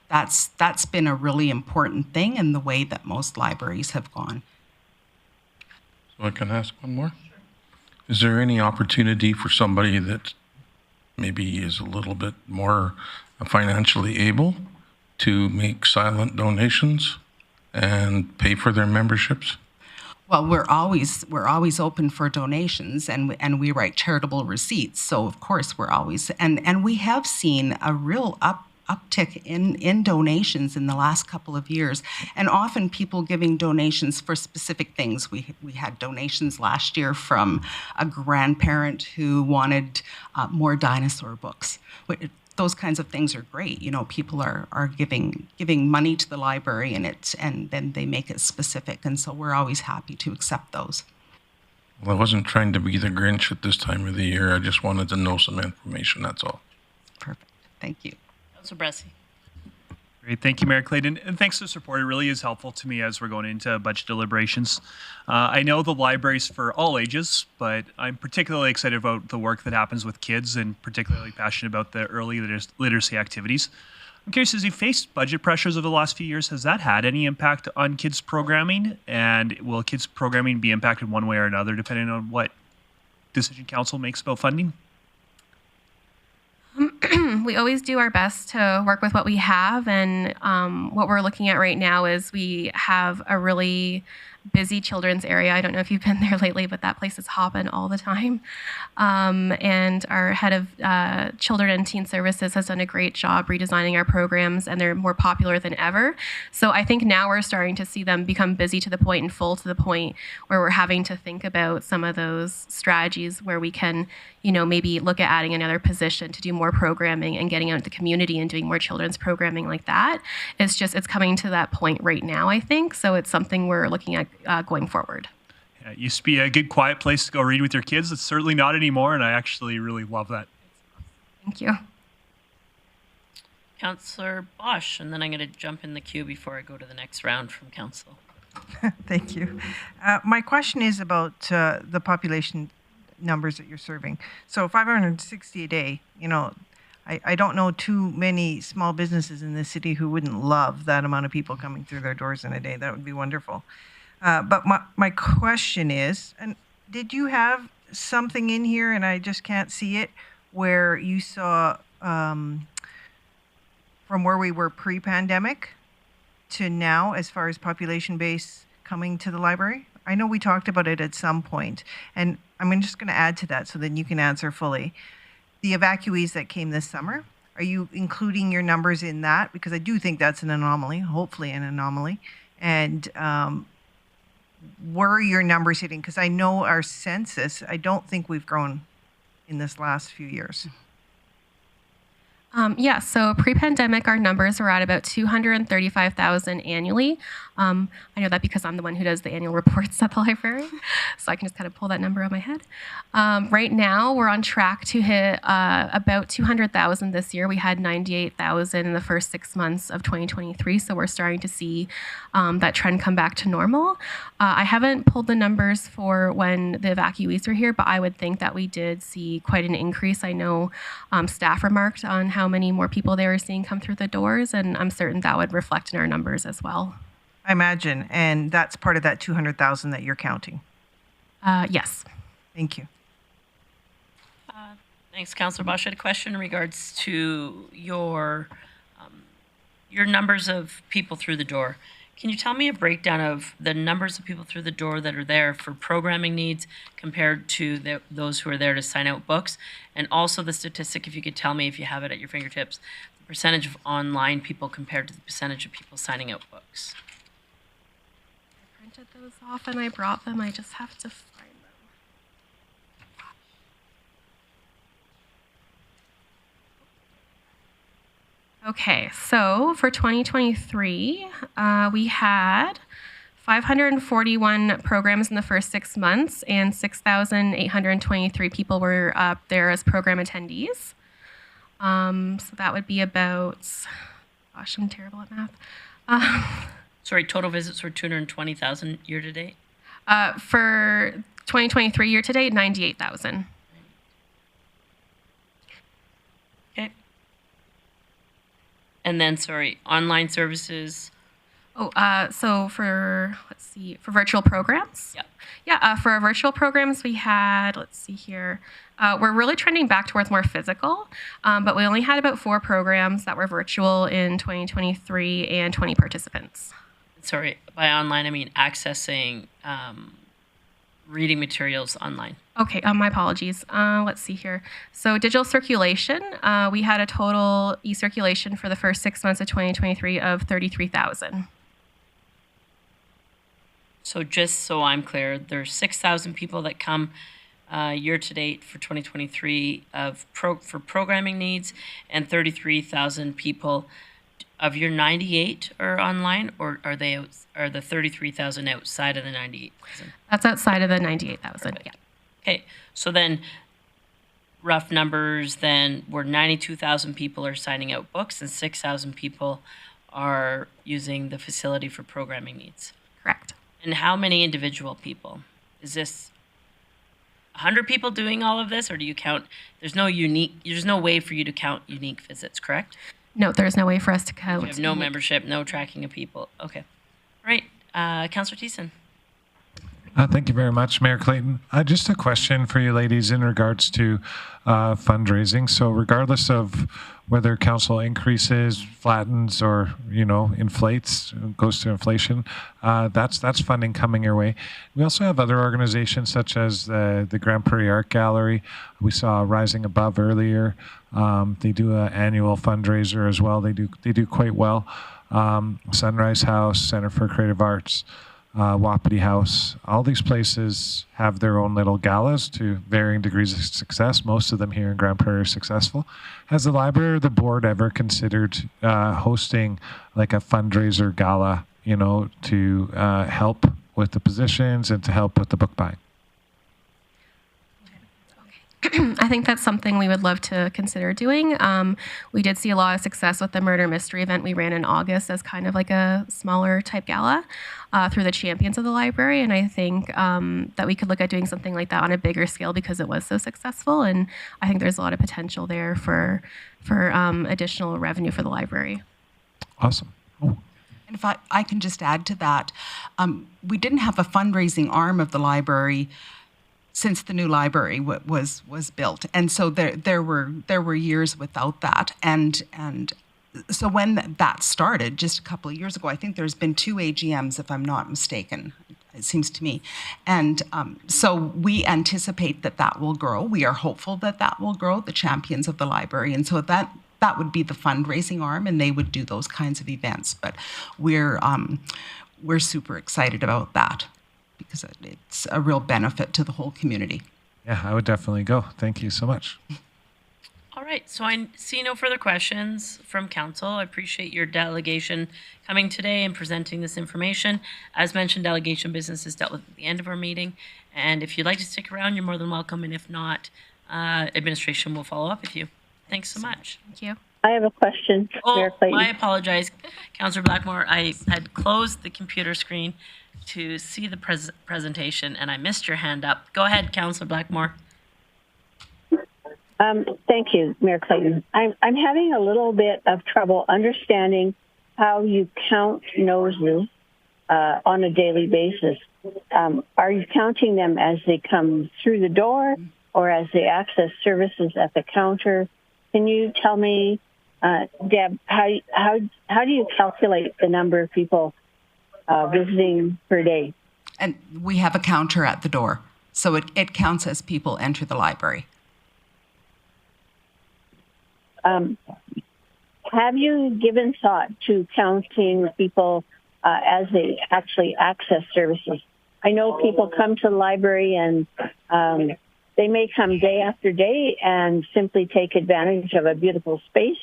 that's been a really important thing in the way that most libraries have gone.
So I can ask one more? Sure. Is there any opportunity for somebody that maybe is a little bit more financially able to make silent donations and pay for their memberships?
Well, we're always open for donations, and we write charitable receipts. So of course we're always and we have seen a real uptick in donations in the last couple of years, and often people giving donations for specific things. We had donations last year from a grandparent who wanted more dinosaur books. Those kinds of things are great. You know, people are giving money to the library, and then they make it specific, and so we're always happy to accept those.
Well, I wasn't trying to be the Grinch at this time of the year. I just wanted to know some information, that's all.
Perfect. Thank you.
Councilor Bressie.
Great. Thank you, Mayor Clayton. And thanks for the support. It really is helpful to me as we're going into budget deliberations. I know the library's for all ages, but I'm particularly excited about the work that happens with kids and particularly passionate about the early literacy activities. I'm curious, as you faced budget pressures over the last few years, has that had any impact on kids programming? And will kids programming be impacted one way or another depending on what decision council makes about funding?
We always do our best to work with what we have, and what we're looking at right now is we have a really busy children's area. I don't know if you've been there lately, but that place is hopping all the time. And our head of Children and Teen Services has done a great job redesigning our programs, and they're more popular than ever. So I think now we're starting to see them become busy to the point and full to the point where we're having to think about some of those strategies where we can, you know, maybe look at adding another position to do more programming and getting out into the community and doing more children's programming like that. It's coming to that point right now, I think. So it's something we're looking at going forward.
Yeah, it used to be a good, quiet place to go read with your kids. It's certainly not anymore, and I actually really love that.
Thank you.
Councillor Bosch, and then I'm going to jump in the queue before I go to the next round from council.
Thank you. My question is about the population numbers that you're serving. So 560 a day, you know, I don't know too many small businesses in this city who wouldn't love that amount of people coming through their doors in a day. That would be wonderful. But my question is, and did you have something in here, and I just can't see it, where you saw from where we were pre-pandemic to now as far as population base coming to the library? I know we talked about it at some point, and I'm just going to add to that so then you can answer fully. The evacuees that came this summer, are you including your numbers in that? Because I do think that's an anomaly, hopefully an anomaly. And where are your numbers hitting? Because I know our census, I don't think we've grown in this last few years.
Yeah, so pre-pandemic, our numbers were at about 235,000 annually. I know that because I'm the one who does the annual reports at the library, so I can just kind of pull that number out of my head. Right now, we're on track to hit about 200,000 this year. We had 98,000 in the first 6 months of 2023, so we're starting to see that trend come back to normal. I haven't pulled the numbers for when the evacuees were here, but I would think that we did see quite an increase. I know staff remarked on how many more people they were seeing come through the doors, and I'm certain that would reflect in our numbers as well.
I imagine, and that's part of that 200,000 that you're counting.
Yes.
Thank you.
Thanks, Councillor Bosch. I had a question in regards to your numbers of people through the door. Can you tell me a breakdown of the numbers of people through the door that are there for programming needs compared to those who are there to sign out books? And also the statistic, if you could tell me, if you have it at your fingertips, the percentage of online people compared to the percentage of people signing out books.
I printed those off and I brought them. I just have to find them. Okay, so for 2023, we had 541 programs in the first 6 months, and 6,823 people were up there as program attendees. So that would be about, gosh, I'm terrible at math.
Sorry, total visits were 220,000 year to date?
For 2023 year to date, 98,000.
Okay. And then, sorry, online services?
Oh, so for, let's see, for virtual programs?
Yeah.
Yeah, for our virtual programs, we had, let's see here, we're really trending back towards more physical, but we only had about 4 programs that were virtual in 2023 and 20 participants.
Sorry, by online, I mean accessing reading materials online.
Okay, my apologies. Let's see here. So digital circulation, we had a total e-circulation for the first 6 months of 2023 of 33,000.
So just so I'm clear, there's 6,000 people that come year to date for 2023 for programming needs, and 33,000 people. Of your 98 are online, or are the 33,000 outside of the 98,000?
That's outside of the 98,000. Yeah.
Okay, so then rough numbers then were 92,000 people are signing out books and 6,000 people are using the facility for programming needs.
Correct.
And how many individual people? Is this 100 people doing all of this, or do you count? There's no way for you to count unique visits, correct?
No, there's no way for us to count.
You have no membership, no tracking of people. Okay. All right. Councillor Thiessen.
Thank you very much, Mayor Clayton. Just a question for you ladies in regards to fundraising. So regardless of whether council increases, flattens, or, inflates, goes to inflation, that's funding coming your way. We also have other organizations such as the Grande Prairie Art Gallery. We saw Rising Above earlier. They do an annual fundraiser as well. They do quite well. Sunrise House, Center for Creative Arts, Wapiti House. All these places have their own little galas to varying degrees of success. Most of them here in Grande Prairie are successful. Has the library or the board ever considered hosting like a fundraiser gala, to help with the positions and to help with the book buying?
I think that's something we would love to consider doing. We did see a lot of success with the murder mystery event we ran in August as kind of like a smaller type gala through the champions of the library. And I think that we could look at doing something like that on a bigger scale because it was so successful. And I think there's a lot of potential there for additional revenue for the library.
Awesome. Oh.
And if I can just add to that, we didn't have a fundraising arm of the library since the new library was built, and so there were years without that, and so when that started just a couple of years ago, I think there's been 2 AGMs, if I'm not mistaken, it seems to me, and so we anticipate that will grow. We are hopeful that will grow, the champions of the library, and so that would be the fundraising arm, and they would do those kinds of events. But we're super excited about that, because it's a real benefit to the whole community.
Yeah, I would definitely go. Thank you so much.
All right, so I see no further questions from council. I appreciate your delegation coming today and presenting this information. As mentioned, delegation business is dealt with at the end of our meeting. And if you'd like to stick around, you're more than welcome. And if not, administration will follow up with you. Thanks so much.
Thank you.
I have a question, Mayor Clayton.
I apologize, Councillor Blackmore. I had closed the computer screen to see the presentation, and I missed your hand up. Go ahead, Councillor Blackmore.
Thank you, Mayor Clayton. I'm having a little bit of trouble understanding how you count noses
on a daily basis. Are you counting them as they come through the door or as they access services at the counter? Can you tell me, Deb, how do you calculate the number of people visiting per day?
And we have a counter at the door, so it counts as people enter the library.
Have you given thought to counting people as they actually access services? I know people come to the library and they may come day after day and simply take advantage of a beautiful space.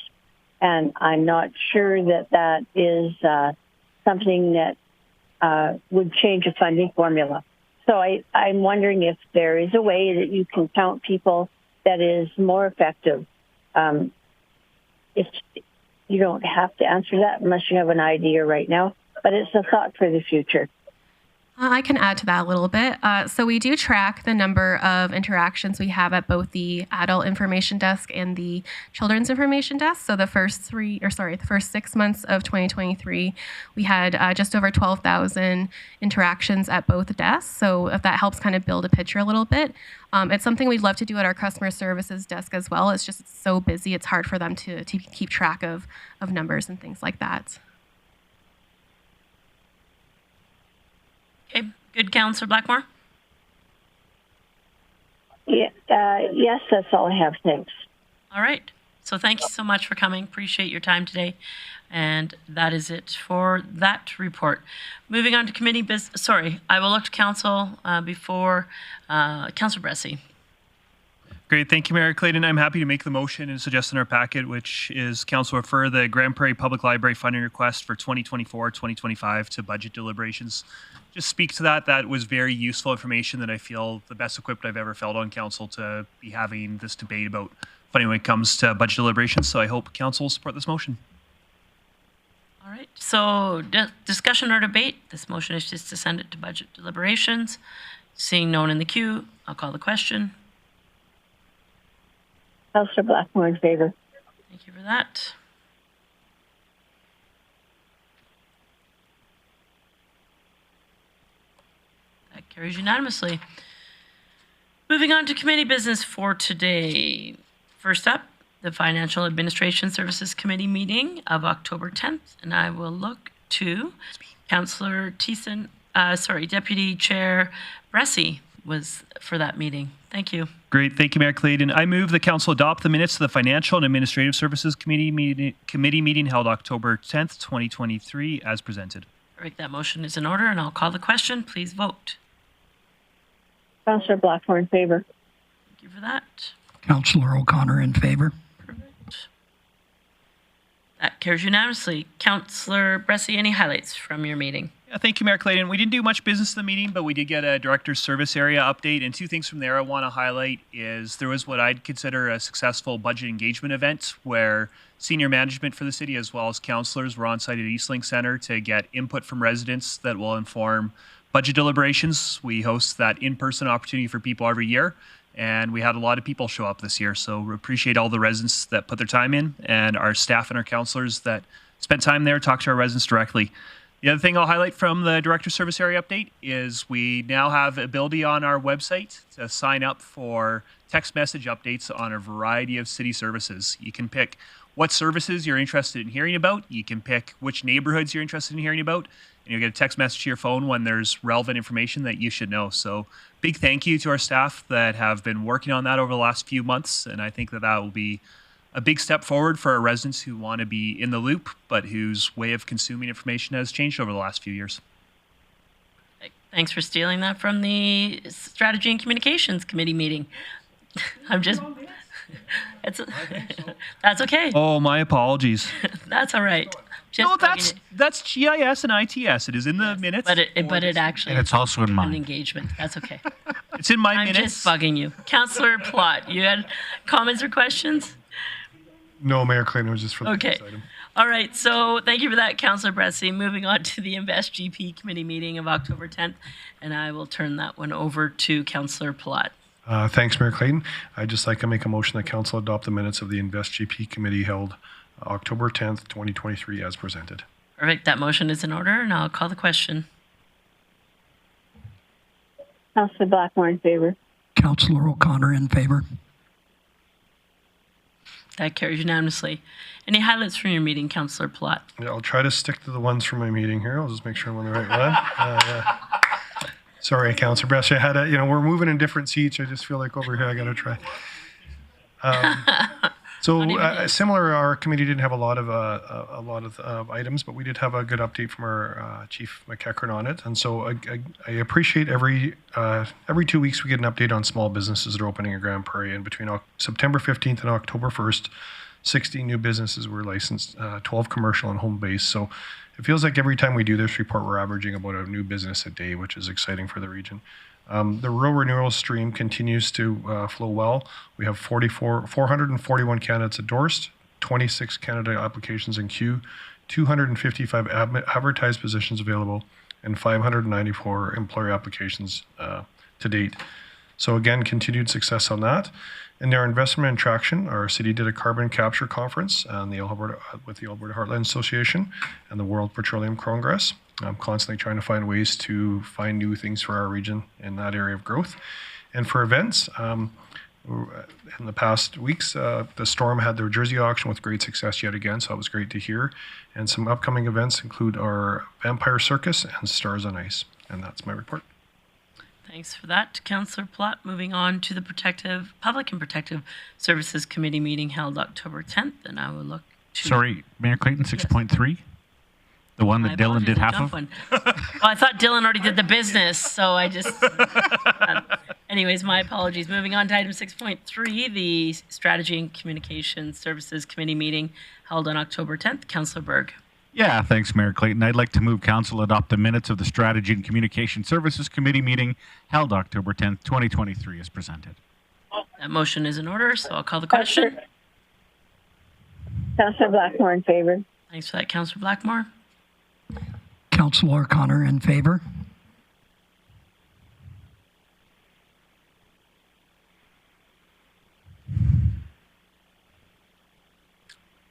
And I'm not sure that that is something that would change a funding formula. So I'm wondering if there is a way that you can count people that is more effective. If you don't have to answer that unless you have an idea right now, but it's a thought for the future.
I can add to that a little bit. So we do track the number of interactions we have at both the adult information desk and the children's information desk. So the first 6 months of 2023, we had just over 12,000 interactions at both desks. So if that helps kind of build a picture a little bit, it's something we'd love to do at our customer services desk as well. It's just so busy, it's hard for them to keep track of numbers and things like that.
Okay, good, Councillor Blackmore.
Yeah, yes, that's all I have. Thanks.
All right. So thank you so much for coming. Appreciate your time today. And that is it for that report. Moving on to committee business. Sorry, I will look to council before Councillor Bressy.
Great. Thank you, Mayor Clayton. I'm happy to make the motion and suggest in our packet, which is council refer the Grande Prairie Public Library funding request for 2024-2025 to budget deliberations. Just speak to that. That was very useful information that I feel the best equipped I've ever felt on council to be having this debate about funding when it comes to budget deliberations. So I hope council will support this motion.
All right. So discussion or debate. This motion is just to send it to budget deliberations. Seeing no one in the queue, I'll call the question.
Councillor Blackmore in favour.
Thank you for that. That carries unanimously. Moving on to committee business for today. First up, the Financial Administration Services Committee meeting of October 10th, and I will look to Councillor Thiessen, Deputy Chair Bressy was for that meeting. Thank you.
Great. Thank you, Mayor Clayton. I move the council adopt the minutes of the Financial and Administrative Services Committee meeting held October 10th, 2023 as presented.
Perfect. That motion is in order, and I'll call the question. Please vote.
Councillor Blackmore in favour.
Thank you for that.
Councillor O'Connor in favour.
Perfect. That carries unanimously. Councillor Bressy, any highlights from your meeting?
Yeah, thank you, Mayor Clayton. We didn't do much business in the meeting, but we did get a director's service area update. And two things from there I want to highlight is there was what I'd consider a successful budget engagement event where senior management for the city as well as councillors were on site at Eastlink Centre to get input from residents that will inform budget deliberations. We host that in-person opportunity for people every year. And we had a lot of people show up this year. So we appreciate all the residents that put their time in and our staff and our councillors that spent time there, talk to our residents directly. The other thing I'll highlight from the Director Service Area update is we now have ability on our website to sign up for text message updates on a variety of city services. You can pick what services you're interested in hearing about. You can pick which neighborhoods you're interested in hearing about. And you'll get a text message to your phone when there's relevant information that you should know. So big thank you to our staff that have been working on that over the last few months. And I think that that will be a big step forward for our residents who want to be in the loop, but whose way of consuming information has changed over the last few years.
Thanks for stealing that from the Strategy and Communications Committee meeting. I'm just, that's okay.
Oh, my apologies.
That's all right. Just
no, that's GIS and ITS. It is in the minutes.
But it actually.
And it's also in mine.
An engagement. That's okay.
It's in my minutes.
I'm just bugging you. Councillor Plott, you had comments or questions?
No, Mayor Clayton, it was just for the
okay.
item.
All right. So thank you for that, Councillor Bressy. Moving on to the InvestGP Committee meeting of October 10th, and I will turn that one over to Councillor Plott.
Thanks, Mayor Clayton. I'd just like to make a motion that council adopt the minutes of the InvestGP Committee held October 10th, 2023 as presented.
Perfect. That motion is in order, and I'll call the question.
Councillor Blackmore in favor.
Councillor O'Connor in favor.
That carries unanimously. Any highlights from your meeting, Councillor Plott?
Yeah, I'll try to stick to the ones from my meeting here. I'll just make sure I'm on the right one. Sorry, Councillor Brassi. I had a, we're moving in different seats. I just feel like over here I got to try. Similar, our committee didn't have a lot of items, but we did have a good update from our Chief McEachern on it. And so I appreciate every 2 weeks we get an update on small businesses that are opening in Grande Prairie. And between September 15th and October 1st, 60 new businesses were licensed, 12 commercial and home based. So it feels like every time we do this report, we're averaging about a new business a day, which is exciting for the region. The rural renewal stream continues to flow well. We have 441 candidates endorsed, 26 candidate applications in queue, 255 advertised positions available, and 594 employer applications to date. So again, continued success on that. In our investment and traction, our city did a carbon capture conference with the Alberta Heartland Association and the World Petroleum Congress. I'm constantly trying to find ways to find new things for our region in that area of growth. And for events, in the past weeks, the Storm had their jersey auction with great success yet again, so that was great to hear. And some upcoming events include our Vampire Circus and Stars on Ice. And that's my report.
Thanks for that, Councillor Plott. Moving on to the Public and Protective Services Committee meeting held October 10th, and I will look to...
Sorry, Mayor Clayton, 6.3? The one that Dylan did half of?
Well, I thought Dylan already did the business, so I just... anyways, my apologies. Moving on to item 6.3, the Strategy and Communication Services Committee meeting held on October 10th. Councillor Berg.
Yeah, thanks, Mayor Clayton. I'd like to move Council adopt the minutes of the Strategy and Communication Services Committee meeting held October 10th, 2023 as presented.
That motion is in order, so I'll call the question.
Councillor Blackmore in favor.
Thanks for that, Councillor Blackmore.
Councillor O'Connor in favor.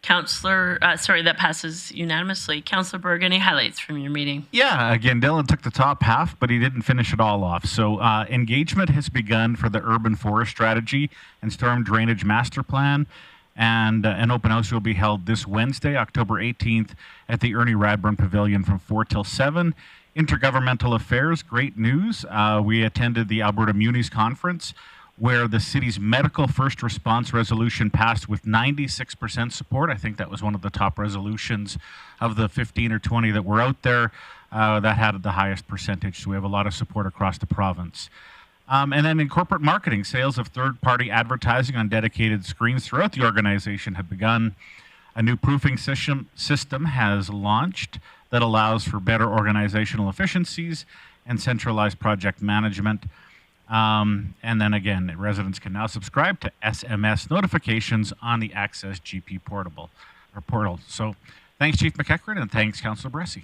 That passes unanimously. Councillor Berg, any highlights from your meeting?
Yeah, again, Dylan took the top half, but he didn't finish it all off. So engagement has begun for the urban forest strategy and storm drainage master plan. And an open house will be held this Wednesday, October 18th, at the Ernie Radburn Pavilion from 4 till 7. Intergovernmental affairs, great news. We attended the Alberta Munis Conference, where the city's medical first response resolution passed with 96% support. I think that was one of the top resolutions of the 15 or 20 that were out there that had the highest percentage. So we have a lot of support across the province. And then in corporate marketing, sales of third-party advertising on dedicated screens throughout the organization have begun. A new proofing system has launched that allows for better organizational efficiencies and centralized project management. And then again, residents can now subscribe to SMS notifications on the Access GP portal. So thanks, Chief McEachern, and thanks, Councillor Brassi.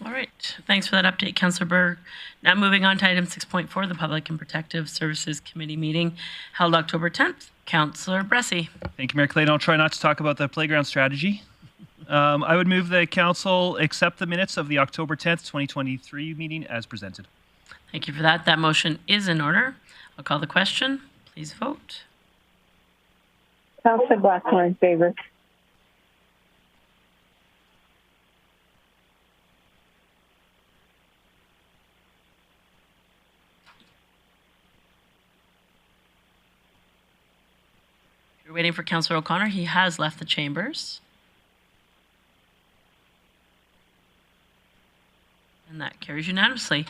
All right. Thanks for that update, Councillor Berg. Now moving on to item 6.4, the Public and Protective Services Committee meeting held October 10th. Councillor Brassi.
Thank you, Mayor Clayton. I'll try not to talk about the playground strategy. I would move that Council accept the minutes of the October 10th, 2023 meeting as presented.
Thank you for that. That motion is in order. I'll call the question. Please vote.
Councillor Blackmore in favor.
You're waiting for Councillor O'Connor. He has left the chambers. And that carries unanimously.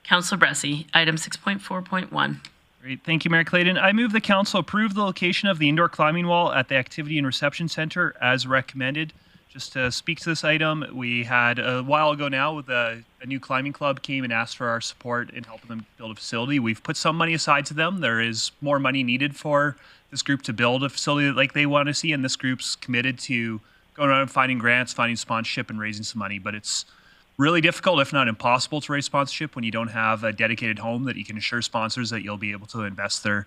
Councillor Brassi, item 6.4.1.
Great. Thank you, Mayor Clayton. I move the Council approve the location of the indoor climbing wall at the Activity and Reception Centre as recommended. Just to speak to this item, we had a while ago now with a new climbing club came and asked for our support in helping them build a facility. We've put some money aside to them. There is more money needed for this group to build a facility like they want to see, and this group's committed to going around and finding grants, finding sponsorship, and raising some money. But it's really difficult, if not impossible, to raise sponsorship when you don't have a dedicated home that you can assure sponsors that you'll be able to invest their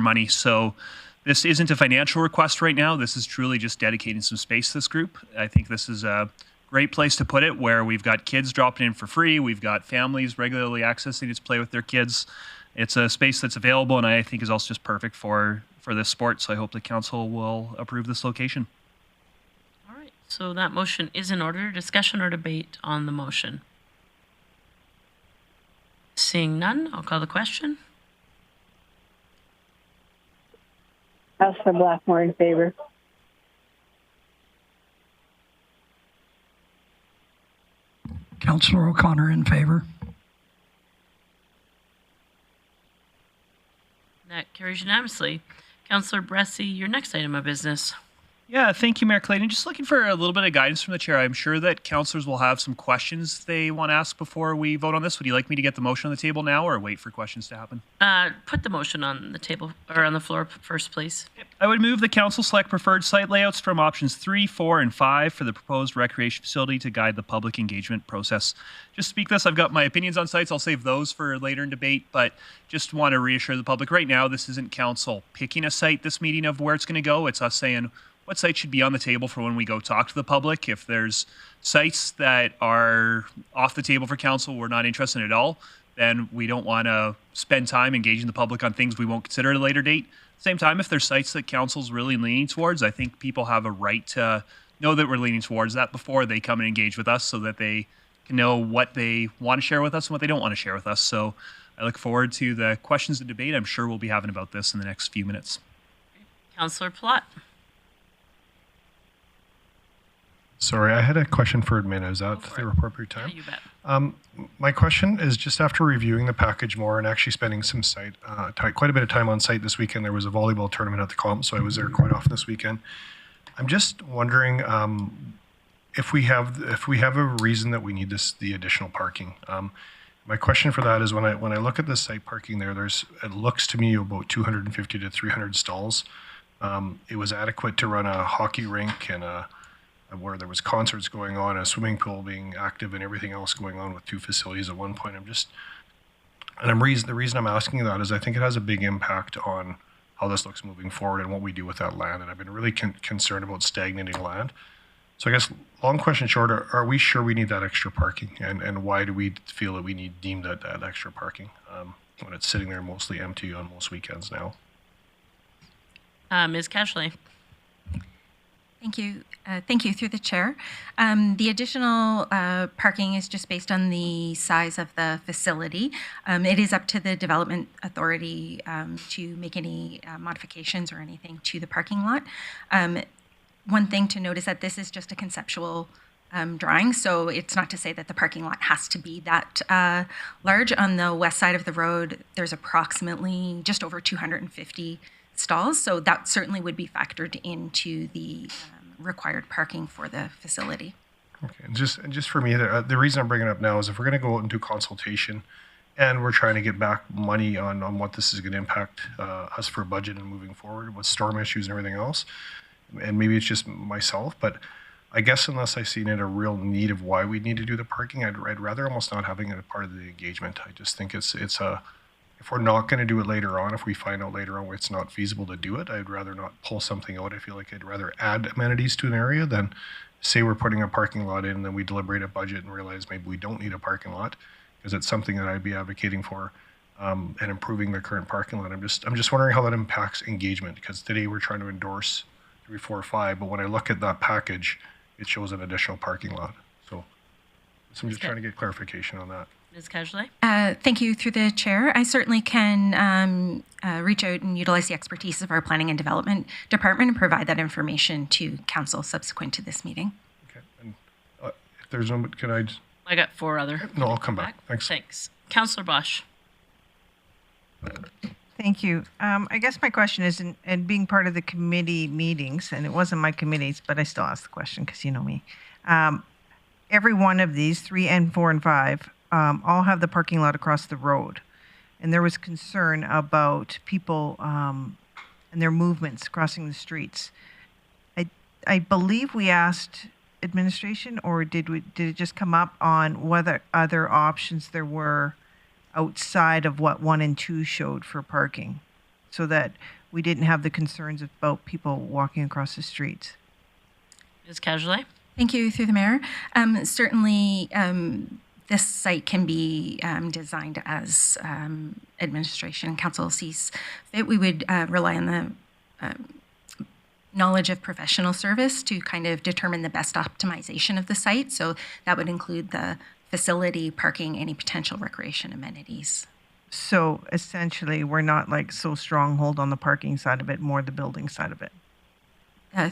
money. So this isn't a financial request right now. This is truly just dedicating some space to this group. I think this is a great place to put it, where we've got kids dropping in for free. We've got families regularly accessing it to play with their kids. It's a space that's available, and I think is also just perfect for this sport. So I hope the council will approve this location.
All right. So that motion is in order. Discussion or debate on the motion? Seeing none, I'll call the question.
Councillor Blackmore in favor.
Councillor O'Connor in favor.
That carries unanimously. Councillor Bressy, your next item of business.
Yeah, thank you, Mayor Clayton. Just looking for a little bit of guidance from the chair. I'm sure that councillors will have some questions they want to ask before we vote on this. Would you like me to get the motion on the table now or wait for questions to happen?
Put the motion on the table or on the floor first, please.
I would move the council select preferred site layouts from options 3, 4, and 5 for the proposed recreation facility to guide the public engagement process. Just to speak this, I've got my opinions on sites. I'll save those for later in debate, but just want to reassure the public right now, this isn't council picking a site this meeting of where it's going to go. It's us saying what site should be on the table for when we go talk to the public. If there's sites that are off the table for council, we're not interested in at all, then we don't want to spend time engaging the public on things we won't consider at a later date. Same time, if there's sites that council's really leaning towards, I think people have a right to know that we're leaning towards that before they come and engage with us so that they can know what they want to share with us and what they don't want to share with us. So I look forward to the questions and debate I'm sure we'll be having about this in the next few minutes.
Councillor Plott.
Sorry, I had a question for admin. Is that the appropriate time?
Yeah, you bet.
My question is just after reviewing the package more and actually spending some quite a bit of time on site this weekend. There was a volleyball tournament at the comp, so I was there quite often this weekend. I'm just wondering if we have a reason that we need the additional parking. My question for that is when I look at the site parking there, it looks to me about 250 to 300 stalls. It was adequate to run a hockey rink and where there was concerts going on, a swimming pool being active, and everything else going on with two facilities at one point. The reason I'm asking that is I think it has a big impact on how this looks moving forward and what we do with that land. And I've been really concerned about stagnating land. So I guess long question short, are we sure we need that extra parking? And why do we feel that we deem that extra parking when it's sitting there mostly empty on most weekends now?
Ms. Cashley.
Thank you. Thank you through the chair. The additional parking is just based on the size of the facility. It is up to the development authority to make any modifications or anything to the parking lot. One thing to note is that this is just a conceptual drawing, so it's not to say that the parking lot has to be that large. On the west side of the road, there's approximately just over 250 stalls, so that certainly would be factored into the required parking for the facility.
Okay, and just for me, the reason I'm bringing it up now is if we're going to go out and do consultation and we're trying to get back money on what this is going to impact us for budget and moving forward with storm issues and everything else, and maybe it's just myself, but I guess unless I see it a real need of why we need to do the parking, I'd rather almost not having it a part of the engagement. I just think it's if we're not going to do it later on, if we find out later on it's not feasible to do it, I'd rather not pull something out. I feel like I'd rather add amenities to an area than say we're putting a parking lot in and then we deliberate a budget and realize maybe we don't need a parking lot, because it's something that I'd be advocating for and improving the current parking lot. I'm just wondering how that impacts engagement, because today we're trying to endorse 3, 4, 5, but when I look at that package, it shows an additional parking lot. So I'm just trying to get clarification on that.
Ms. Cashley.
Thank you through the chair. I certainly can reach out and utilize the expertise of our planning and development department and provide that information to council subsequent to this meeting.
Okay. And if there's no, can I just...
I got 4 other.
No, I'll come back. Thanks.
Thanks. Councillor Bosch.
Thank you. I guess my question is, and being part of the committee meetings, and it wasn't my committees, but I still ask the question because you know me. Every one of these, 3 and 4 and 5, all have the parking lot across the road. And there was concern about people and their movements crossing the streets. I believe we asked administration, or did it just come up on whether other options there were outside of what 1 and 2 showed for parking, so that we didn't have the concerns about people walking across the streets?
Ms. Cashley.
Thank you, through the mayor. Certainly, this site can be designed as administration and council sees fit. We would rely on the knowledge of professional service to kind of determine the best optimization of the site. So that would include the facility, parking, any potential recreation amenities.
So essentially, we're not like so stronghold on the parking side of it, more the building side of it.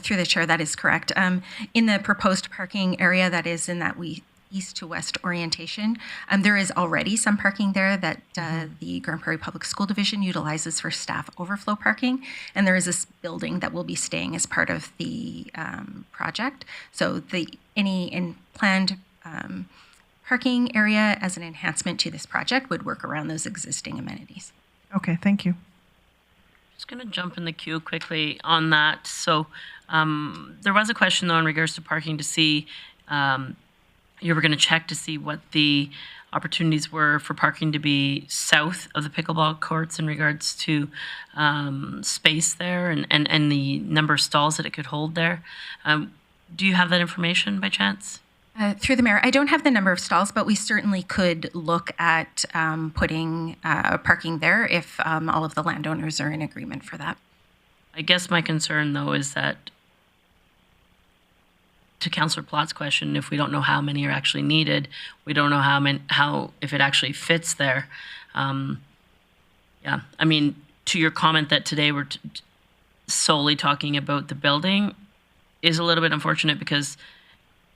Through the chair, that is correct. In the proposed parking area that is in that east to west orientation, there is already some parking there that the Grande Prairie Public School Division utilizes for staff overflow parking. And there is this building that will be staying as part of the project. So any planned parking area as an enhancement to this project would work around those existing amenities.
Okay, thank you.
Just going to jump in the queue quickly on that. So there was a question, though, in regards to parking to see, you were going to check to see what the opportunities were for parking to be south of the pickleball courts in regards to space there and the number of stalls that it could hold there. Do you have that information by chance?
Through the mayor, I don't have the number of stalls, but we certainly could look at putting parking there if all of the landowners are in agreement for that.
I guess my concern, though, is that to Councillor Plott's question, if we don't know how many are actually needed, we don't know if it actually fits there. Yeah, I mean, to your comment that today we're solely talking about the building is a little bit unfortunate because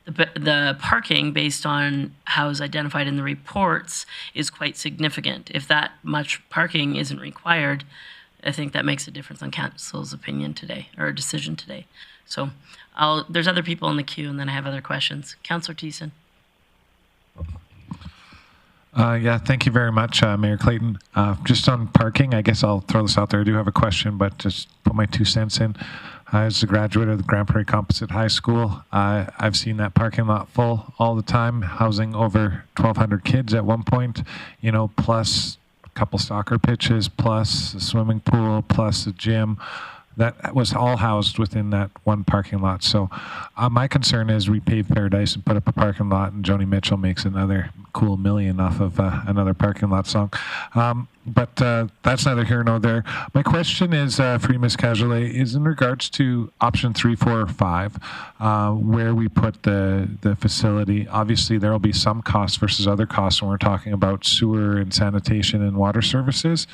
the parking, based on how is identified in the reports, is quite significant. If that much parking isn't required, I think that makes a difference on council's opinion today, or decision today. So there's other people in the queue, and then I have other questions. Councillor Thiessen.
Yeah, thank you very much, Mayor Clayton. Just on parking, I guess I'll throw this out there. I do have a question, but just put my 2 cents in. As a graduate of the Grande Prairie Composite High School, I've seen that parking lot full all the time, housing over 1,200 kids at one point, plus a couple soccer pitches, plus a swimming pool, plus a gym. That was all housed within that one parking lot. So my concern is we pave paradise and put up a parking lot, and Joni Mitchell makes another cool million off of another parking lot song. But that's neither here nor there. My question is for you, Ms. Cajolet, is in regards to option 3, 4, or 5, where we put the facility. Obviously, there will be some costs versus other costs when we're talking about sewer and sanitation and water services.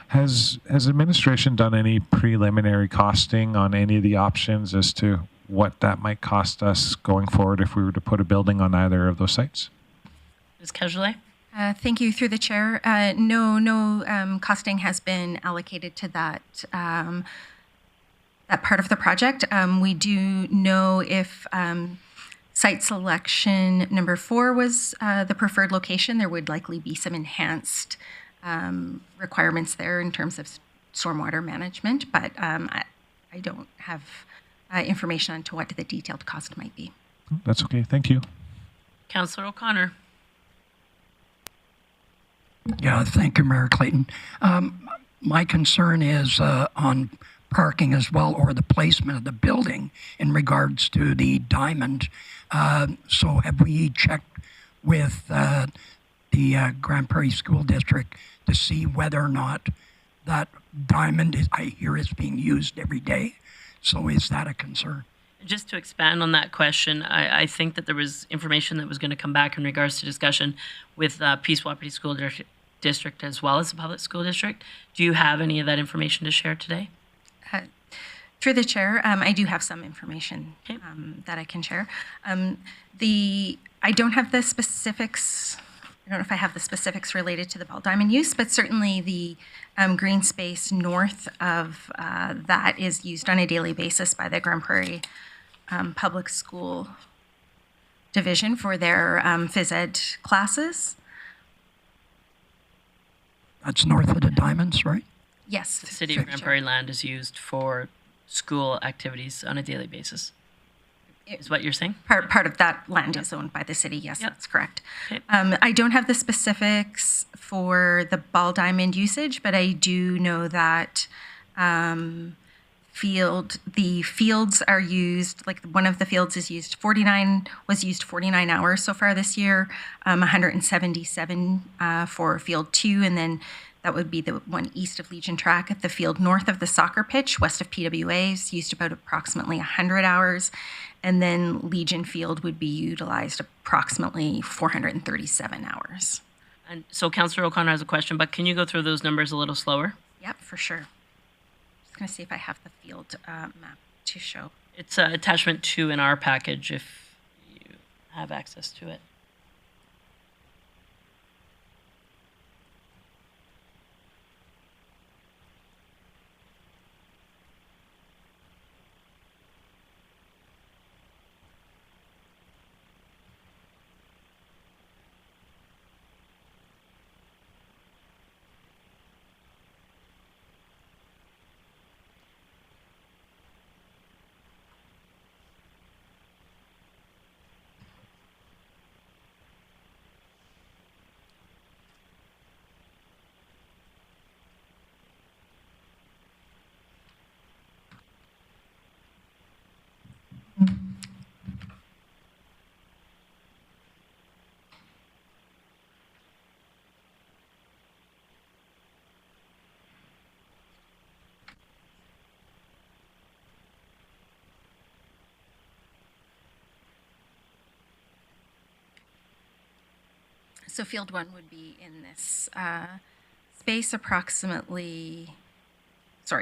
Has administration done any preliminary costing on any of the options as to what that might cost us going forward if we were to put a building on either of those sites?
Ms. Cajolet?
Thank you, through the chair. No costing has been allocated to that part of the project. We do know if site selection number 4 was the preferred location, there would likely be some enhanced requirements there in terms of stormwater management, but I don't have information on to what the detailed cost might be.
That's okay. Thank you.
Councillor O'Connor.
Yeah, thank you, Mayor Clayton. My concern is on parking as well, or the placement of the building in regards to the diamond. So have we checked with the Grande Prairie School District to see whether or not that diamond I hear is being used every day? So is that a concern?
Just to expand on that question, I think that there was information that was going to come back in regards to discussion with Peace Wapiti School District as well as the public school district. Do you have any of that information to share today?
Through the chair, I do have some information that I can share. I don't have the specifics. I don't know if I have the specifics related to the ball diamond use, but certainly the green space north of that is used on a daily basis by the Grande Prairie Public School Division for their phys ed classes.
That's north of the diamonds, right?
Yes.
The City of Grande Prairie land is used for school activities on a daily basis. Is what you're saying?
Part of that land is owned by the city. Yes, that's correct. Okay. I don't have the specifics for the ball diamond usage, but I do know that The fields are used, like one of the fields was used 49 hours so far this year, 177 for field 2, and then that would be the one east of Legion Track. At the field north of the soccer pitch, west of PWA, is used about approximately 100 hours, and then Legion Field would be utilized approximately 437 hours.
And so Councillor O'Connor has a question, but can you go through those numbers a little slower?
Yep, for sure. Just going to see if I have the field map to show.
It's attachment 2 in our package if you have access to it.
So field 1 would be in this space approximately, field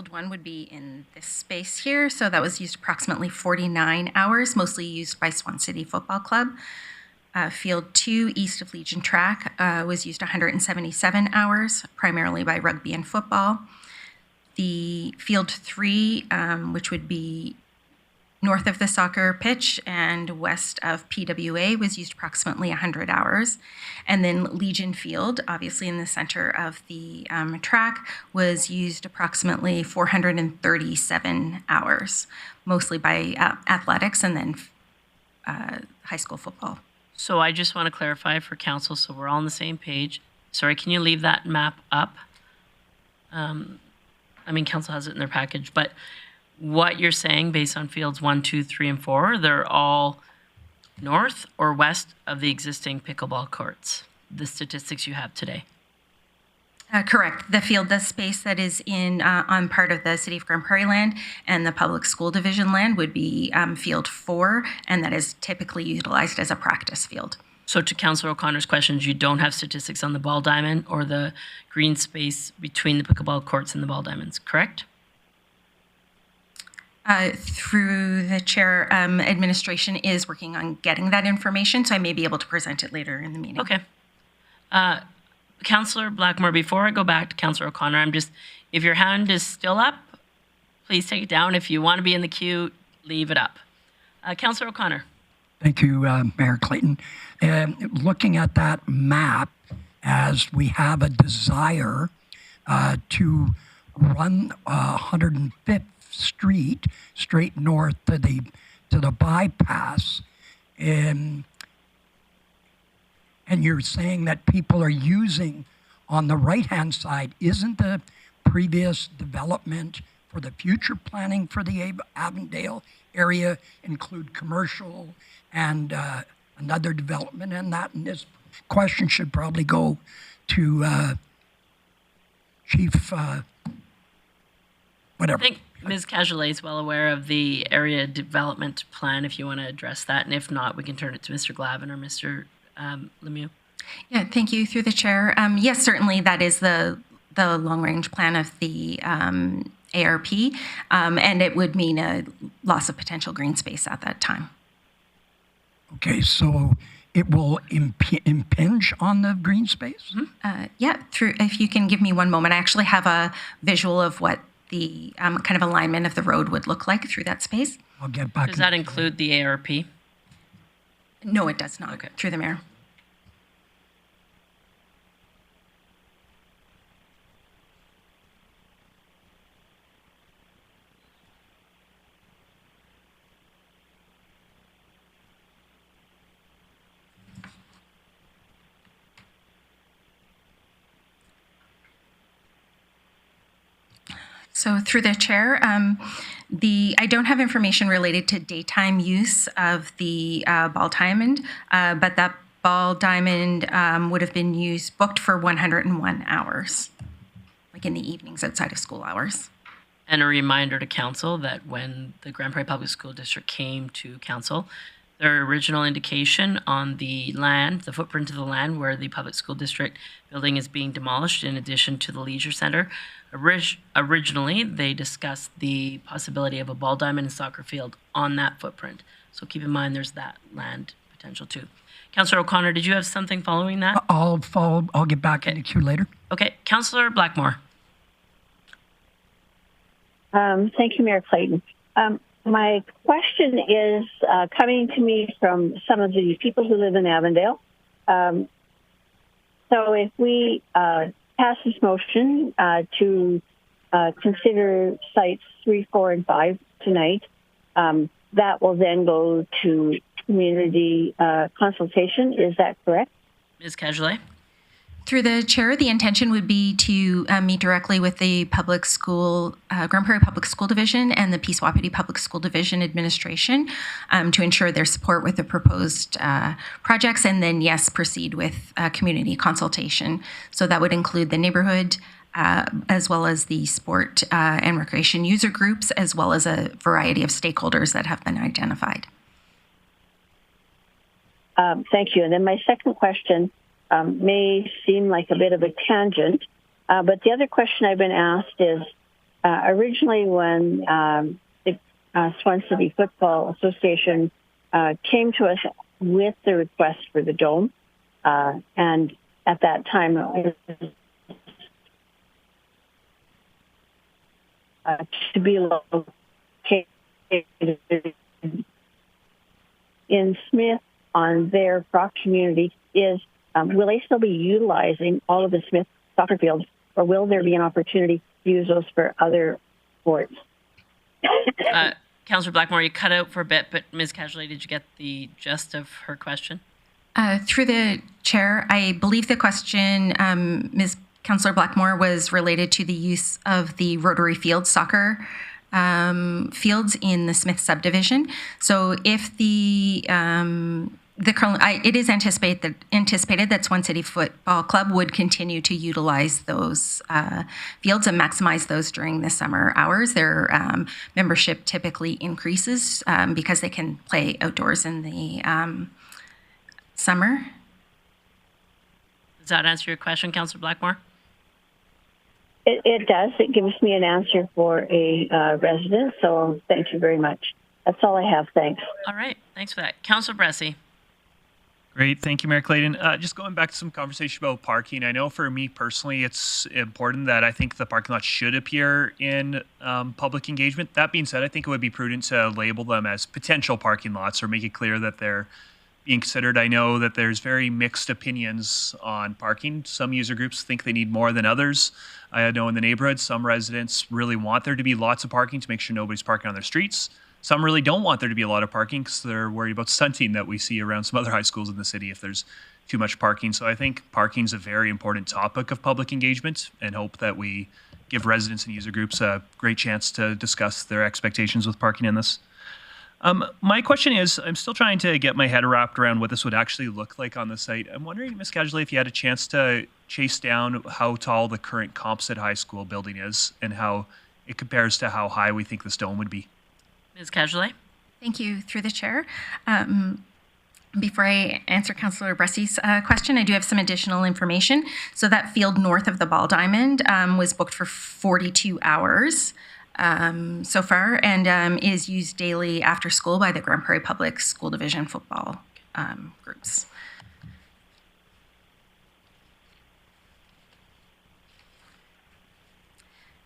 1 would be in this space here. So that was used approximately 49 hours, mostly used by Swan City Football Club. Field 2, east of Legion Track, was used 177 hours, primarily by rugby and football. The field 3, which would be north of the soccer pitch and west of PWA, was used approximately 100 hours. And then Legion Field, obviously in the center of the track, was used approximately 437 hours, mostly by athletics and then high school football.
So I just want to clarify for council so we're all on the same page. Sorry, can you leave that map up? I mean, council has it in their package, but what you're saying based on fields 1, 2, 3, and 4, they're all north or west of the existing pickleball courts, the statistics you have today?
Correct. The space that is in on part of the City of Grande Prairie land and the Public School Division land would be field 4, and that is typically utilized as a practice field.
So to Councillor O'Connor's questions, you don't have statistics on the ball diamond or the green space between the pickleball courts and the ball diamonds, correct?
Through the chair, administration is working on getting that information, so I may be able to present it later in the meeting.
Okay. Councillor Blackmore, before I go back to Councillor O'Connor, if your hand is still up, please take it down. If you want to be in the queue, leave it up. Councillor O'Connor.
Thank you, Mayor Clayton. Looking at that map, as we have a desire to run 105th Street straight north to the bypass, and you're saying that people are using on the right-hand side, isn't the previous development for the future planning for the Avondale area include commercial and another development in that? And this question should probably go to Chief whatever.
I think Ms. Cajolet is well aware of the area development plan if you want to address that, and if not, we can turn it to Mr. Glavin or Mr. Lemieux.
Yeah, thank you through the chair. Yes, certainly that is the long-range plan of the ARP, and it would mean a loss of potential green space at that time.
Okay, so it will impinge on the green space?
Yeah, if you can give me one moment, I actually have a visual of what the kind of alignment of the road would look like through that space.
I'll get back.
Does that include the ARP?
No, it does not.
Okay.
Through the mayor. So through the chair, I don't have information related to daytime use of the ball diamond, but that ball diamond would have been booked for 101 hours, like in the evenings outside of school hours.
And a reminder to council that when the Grande Prairie Public School District came to council, their original indication on the land, the footprint of the land where the public school district building is being demolished in addition to the leisure center, originally they discussed the possibility of a ball diamond and soccer field on that footprint. So keep in mind there's that land potential too. Councillor O'Connor, did you have something following that?
I'll get back in the queue later.
Okay, Councillor Blackmore.
Thank you, Mayor Clayton. My question is coming to me from some of the people who live in Avondale. So if we pass this motion to consider sites 3, 4, and 5 tonight, that will then go to community consultation. Is that correct?
Ms. Cajolet?
Through the chair, the intention would be to meet directly with the public school, Grande Prairie Public School Division and the Peace Wapiti Public School Division administration to ensure their support with the proposed projects, and then, yes, proceed with community consultation. So that would include the neighborhood, as well as the sport and recreation user groups, as well as a variety of stakeholders that have been identified.
Thank you. And then my second question may seem like a bit of a tangent, but the other question I've been asked is, originally when the Swan City Football Association came to us with the request for the dome, and at that time it was to be located in Smith on their Brock community, will they still be utilizing all of the Smith soccer fields, or will there be an opportunity to use those for other sports?
Councillor Blackmore, you cut out for a bit, but Ms. Cajolet, did you get the gist of her question?
Through the chair, I believe the question, Ms. Councillor Blackmore, was related to the use of the Rotary Field soccer fields in the Smith subdivision. So if it is anticipated that Swan City Football Club would continue to utilize those fields and maximize those during the summer hours. Their membership typically increases because they can play outdoors in the summer.
Does that answer your question, Councillor Blackmore?
It does. It gives me an answer for a resident, so thank you very much. That's all I have. Thanks.
All right. Thanks for that. Councillor Bressie.
Great. Thank you, Mayor Clayton. Just going back to some conversation about parking, I know for me personally, it's important that I think the parking lot should appear in public engagement. That being said, I think it would be prudent to label them as potential parking lots or make it clear that they're being considered. I know that there's very mixed opinions on parking. Some user groups think they need more than others. I know in the neighborhood, some residents really want there to be lots of parking to make sure nobody's parking on their streets. Some really don't want there to be a lot of parking because they're worried about stunting that we see around some other high schools in the city if there's too much parking. So I think parking is a very important topic of public engagement, and hope that we give residents and user groups a great chance to discuss their expectations with parking in this. My question is, I'm still trying to get my head wrapped around what this would actually look like on the site. I'm wondering, Ms. Cajolet, if you had a chance to chase down how tall the current Composite High School building is and how it compares to how high we think this dome would be.
Ms. Cajolet?
Thank you. Through the chair. Before I answer Councillor Bressie's question, I do have some additional information. So that field north of the Ball Diamond was booked for 42 hours so far, and is used daily after school by the Grande Prairie Public School Division football groups.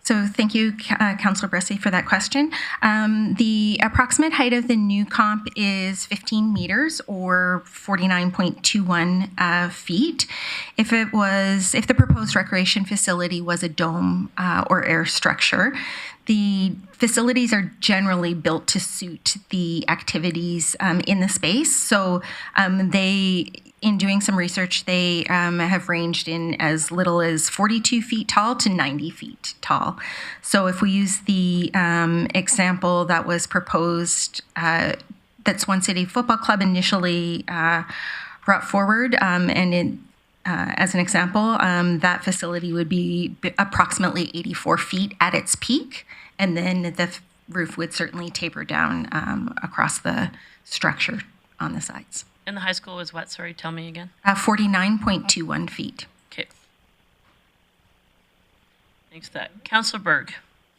So thank you, Councillor Bressie, for that question. The approximate height of the new comp is 15 meters or 49.21 feet. If the proposed recreation facility was a dome or air structure, The facilities are generally built to suit the activities in the space. So in doing some research, they have ranged in as little as 42 feet tall to 90 feet tall. So if we use the example that was proposed, that Swan City Football Club initially brought forward, as an example, that facility would be approximately 84 feet at its peak, and then the roof would certainly taper down across the structure on the sides.
And the high school was what? Sorry, tell me again.
49.21 feet.
Okay. Thanks for that. Councillor Berg.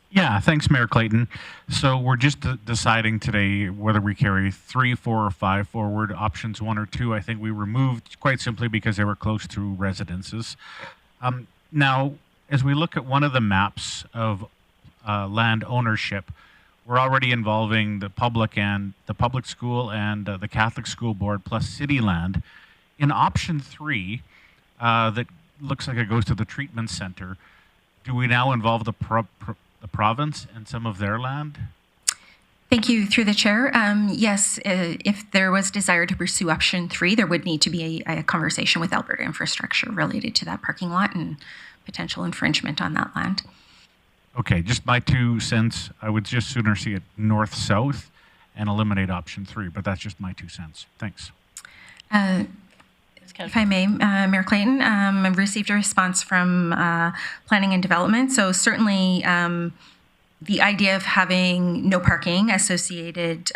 Yeah, thanks, Mayor Clayton. So we're just deciding today whether we carry 3, 4, or 5 forward. Options 1 or 2, I think we removed quite simply because they were close to residences. Now, as we look at one of the maps of land ownership, we're already involving the public school and the Catholic School Board plus city land. In option 3, that looks like it goes to the treatment center, do we now involve the province and some of their land?
Thank you. Through the chair. Yes, if there was desire to pursue option 3, there would need to be a conversation with Alberta Infrastructure related to that parking lot and potential infringement on that land.
Okay, just my 2 cents. I would just sooner see it north-south and eliminate option 3, but that's just my 2 cents. Thanks.
If I may, Mayor Clayton, I've received a response from Planning and Development. So certainly the idea of having no parking associated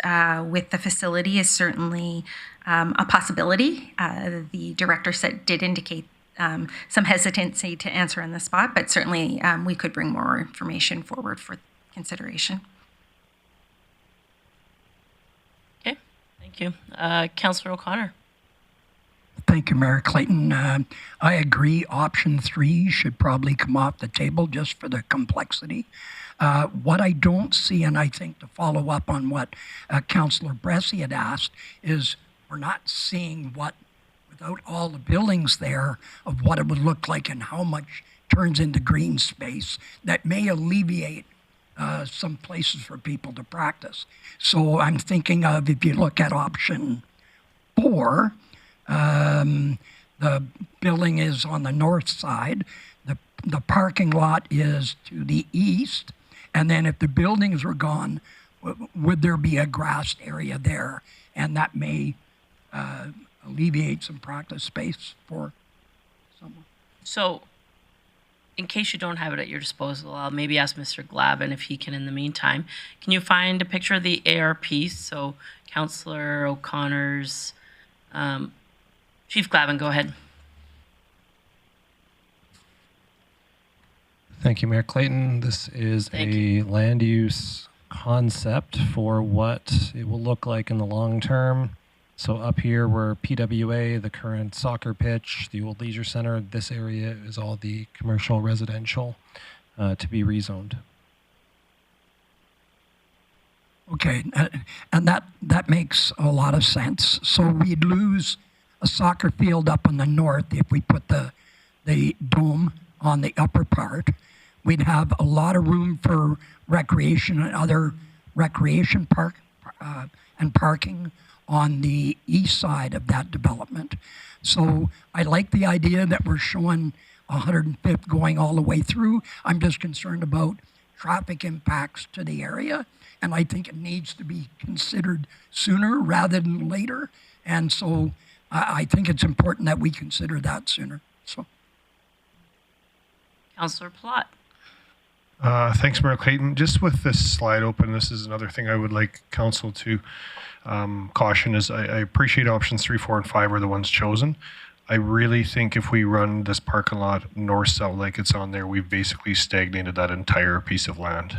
with the facility is certainly a possibility. The director did indicate some hesitancy to answer on the spot, but certainly we could bring more information forward for consideration.
Okay, thank you. Councillor O'Connor.
Thank you, Mayor Clayton. I agree option 3 should probably come off the table just for the complexity. What I don't see, and I think to follow up on what Councillor Bressy had asked, is we're not seeing what, without all the buildings there, of what it would look like and how much turns into green space that may alleviate some places for people to practice. So I'm thinking of, if you look at option 4, the building is on the north side, the parking lot is to the east, and then if the buildings were gone, would there be a grassed area there? And that may alleviate some practice space for someone.
So, in case you don't have it at your disposal, I'll maybe ask Mr. Glavin if he can in the meantime. Can you find a picture of the ARP? So, Councillor O'Connor's... Chief Glavin, go ahead.
Thank you, Mayor Clayton. This is a land use concept for what it will look like in the long term. So up here where PWA, the current soccer pitch, the old leisure center, this area is all the commercial residential to be rezoned.
Okay, and that makes a lot of sense. So we'd lose a soccer field up in the north if we put the dome on the upper part. We'd have a lot of room for recreation and other recreation park and parking on the east side of that development. So I like the idea that we're showing 105th going all the way through. I'm just concerned about traffic impacts to the area, and I think it needs to be considered sooner rather than later. And so I think it's important that we consider that sooner. So,
Councillor Plott.
Thanks, Mayor Clayton. Just with this slide open, this is another thing I would like Council to caution is I appreciate options 3, 4, and 5 are the ones chosen. I really think if we run this parking lot north-south like it's on there, we've basically stagnated that entire piece of land.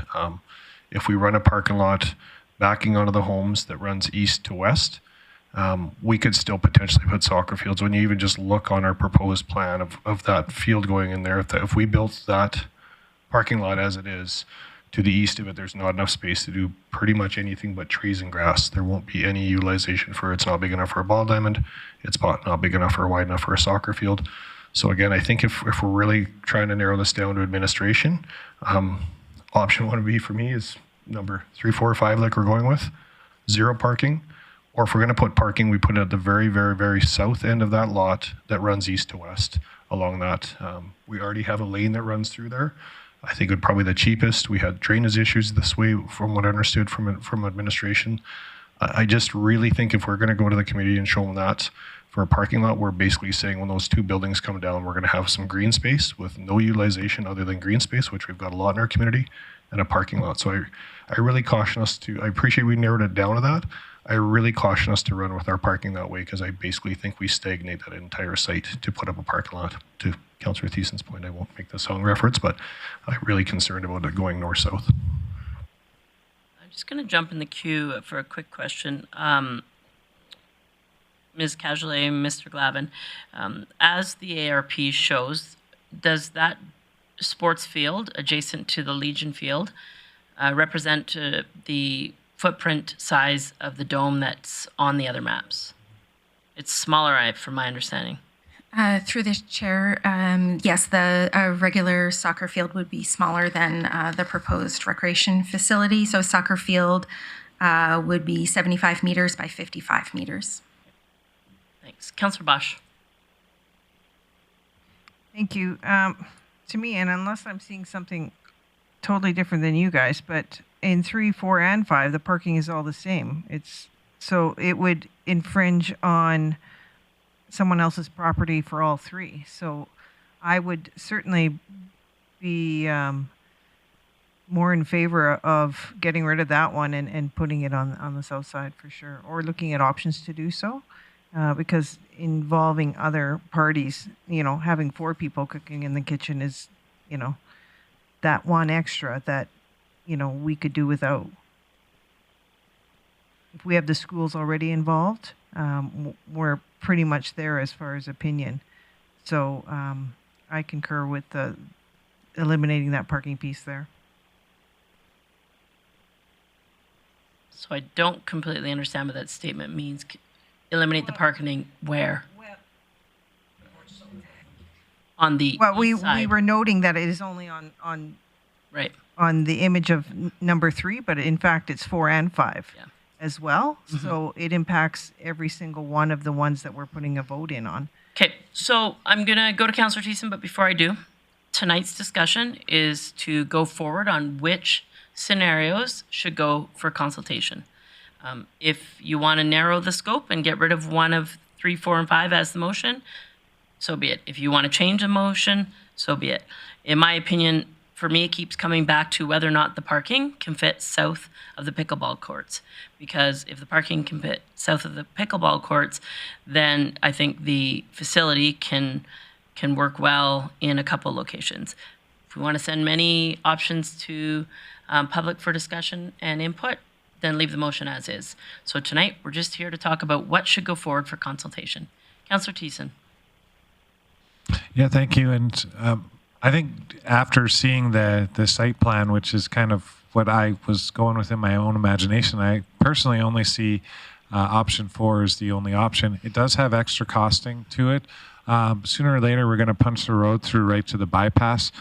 If we run a parking lot backing onto the homes that runs east to west, we could still potentially put soccer fields. When you even just look on our proposed plan of that field going in there, if we built that parking lot as it is to the east of it, there's not enough space to do pretty much anything but trees and grass. There won't be any utilization for it. It's not big enough for a ball diamond. It's not big enough or wide enough for a soccer field. So again, I think if we're really trying to narrow this down to administration, option one would be for me is number 3, 4, or 5, like we're going with, 0 parking. Or if we're going to put parking, we put it at the very, very, very south end of that lot that runs east to west along that. We already have a lane that runs through there. I think it would probably the cheapest. We had drainage issues this way, from what I understood from administration. I just really think if we're going to go to the committee and show them that for a parking lot, we're basically saying when those 2 buildings come down, we're going to have some green space with no utilization other than green space, which we've got a lot in our community, and a parking lot. So I really caution us to, I appreciate we narrowed it down to that. I really caution us to run with our parking that way, because I basically think we stagnate that entire site to put up a parking lot. To Councillor Thiessen's point, I won't make the song reference, but I'm really concerned about it going north-south.
I'm just going to jump in the queue for a quick question. Ms. Cajolet, Mr. Glavin, as the ARP shows, does that sports field adjacent to the Legion field represent the footprint size of the dome that's on the other maps? It's smaller, from my understanding.
Through the chair, yes, the regular soccer field would be smaller than the proposed recreation facility. So soccer field would be 75 meters by 55 meters.
Thanks. Councillor Bosch.
Thank you. To me, and unless I'm seeing something totally different than you guys, but in 3, 4, and 5, the parking is all the same. So it would infringe on someone else's property for all 3. So I would certainly be more in favor of getting rid of that one and putting it on the south side for sure, or looking at options to do so, because involving other parties, having 4 people cooking in the kitchen is, that one extra that, we could do without. If we have the schools already involved, we're pretty much there as far as opinion. So I concur with eliminating that parking piece there.
So I don't completely understand what that statement means. Eliminate the parking where? On the
east side. We were noting that it is only on
right
on the image of number 3, but in fact it's 4 and 5 as well. Mm-hmm. So it impacts every single one of the ones that we're putting a vote in on.
Okay, so I'm gonna go to Councillor Thiessen, but before I do, tonight's discussion is to go forward on which scenarios should go for consultation. If you want to narrow the scope and get rid of one of 3, 4, and 5 as the motion, so be it. If you want to change a motion, so be it. In my opinion, for me, it keeps coming back to whether or not the parking can fit south of the pickleball courts. Because if the parking can fit south of the pickleball courts, then I think the facility can work well in a couple locations. If we want to send many options to public for discussion and input, then leave the motion as is. So tonight, we're just here to talk about what should go forward for consultation. Councillor Thiessen.
Yeah, thank you. And I think after seeing the site plan, which is kind of what I was going with in my own imagination, I personally only see option 4 is the only option. It does have extra costing to it. Sooner or later, we're going to punch the road through right to the bypass.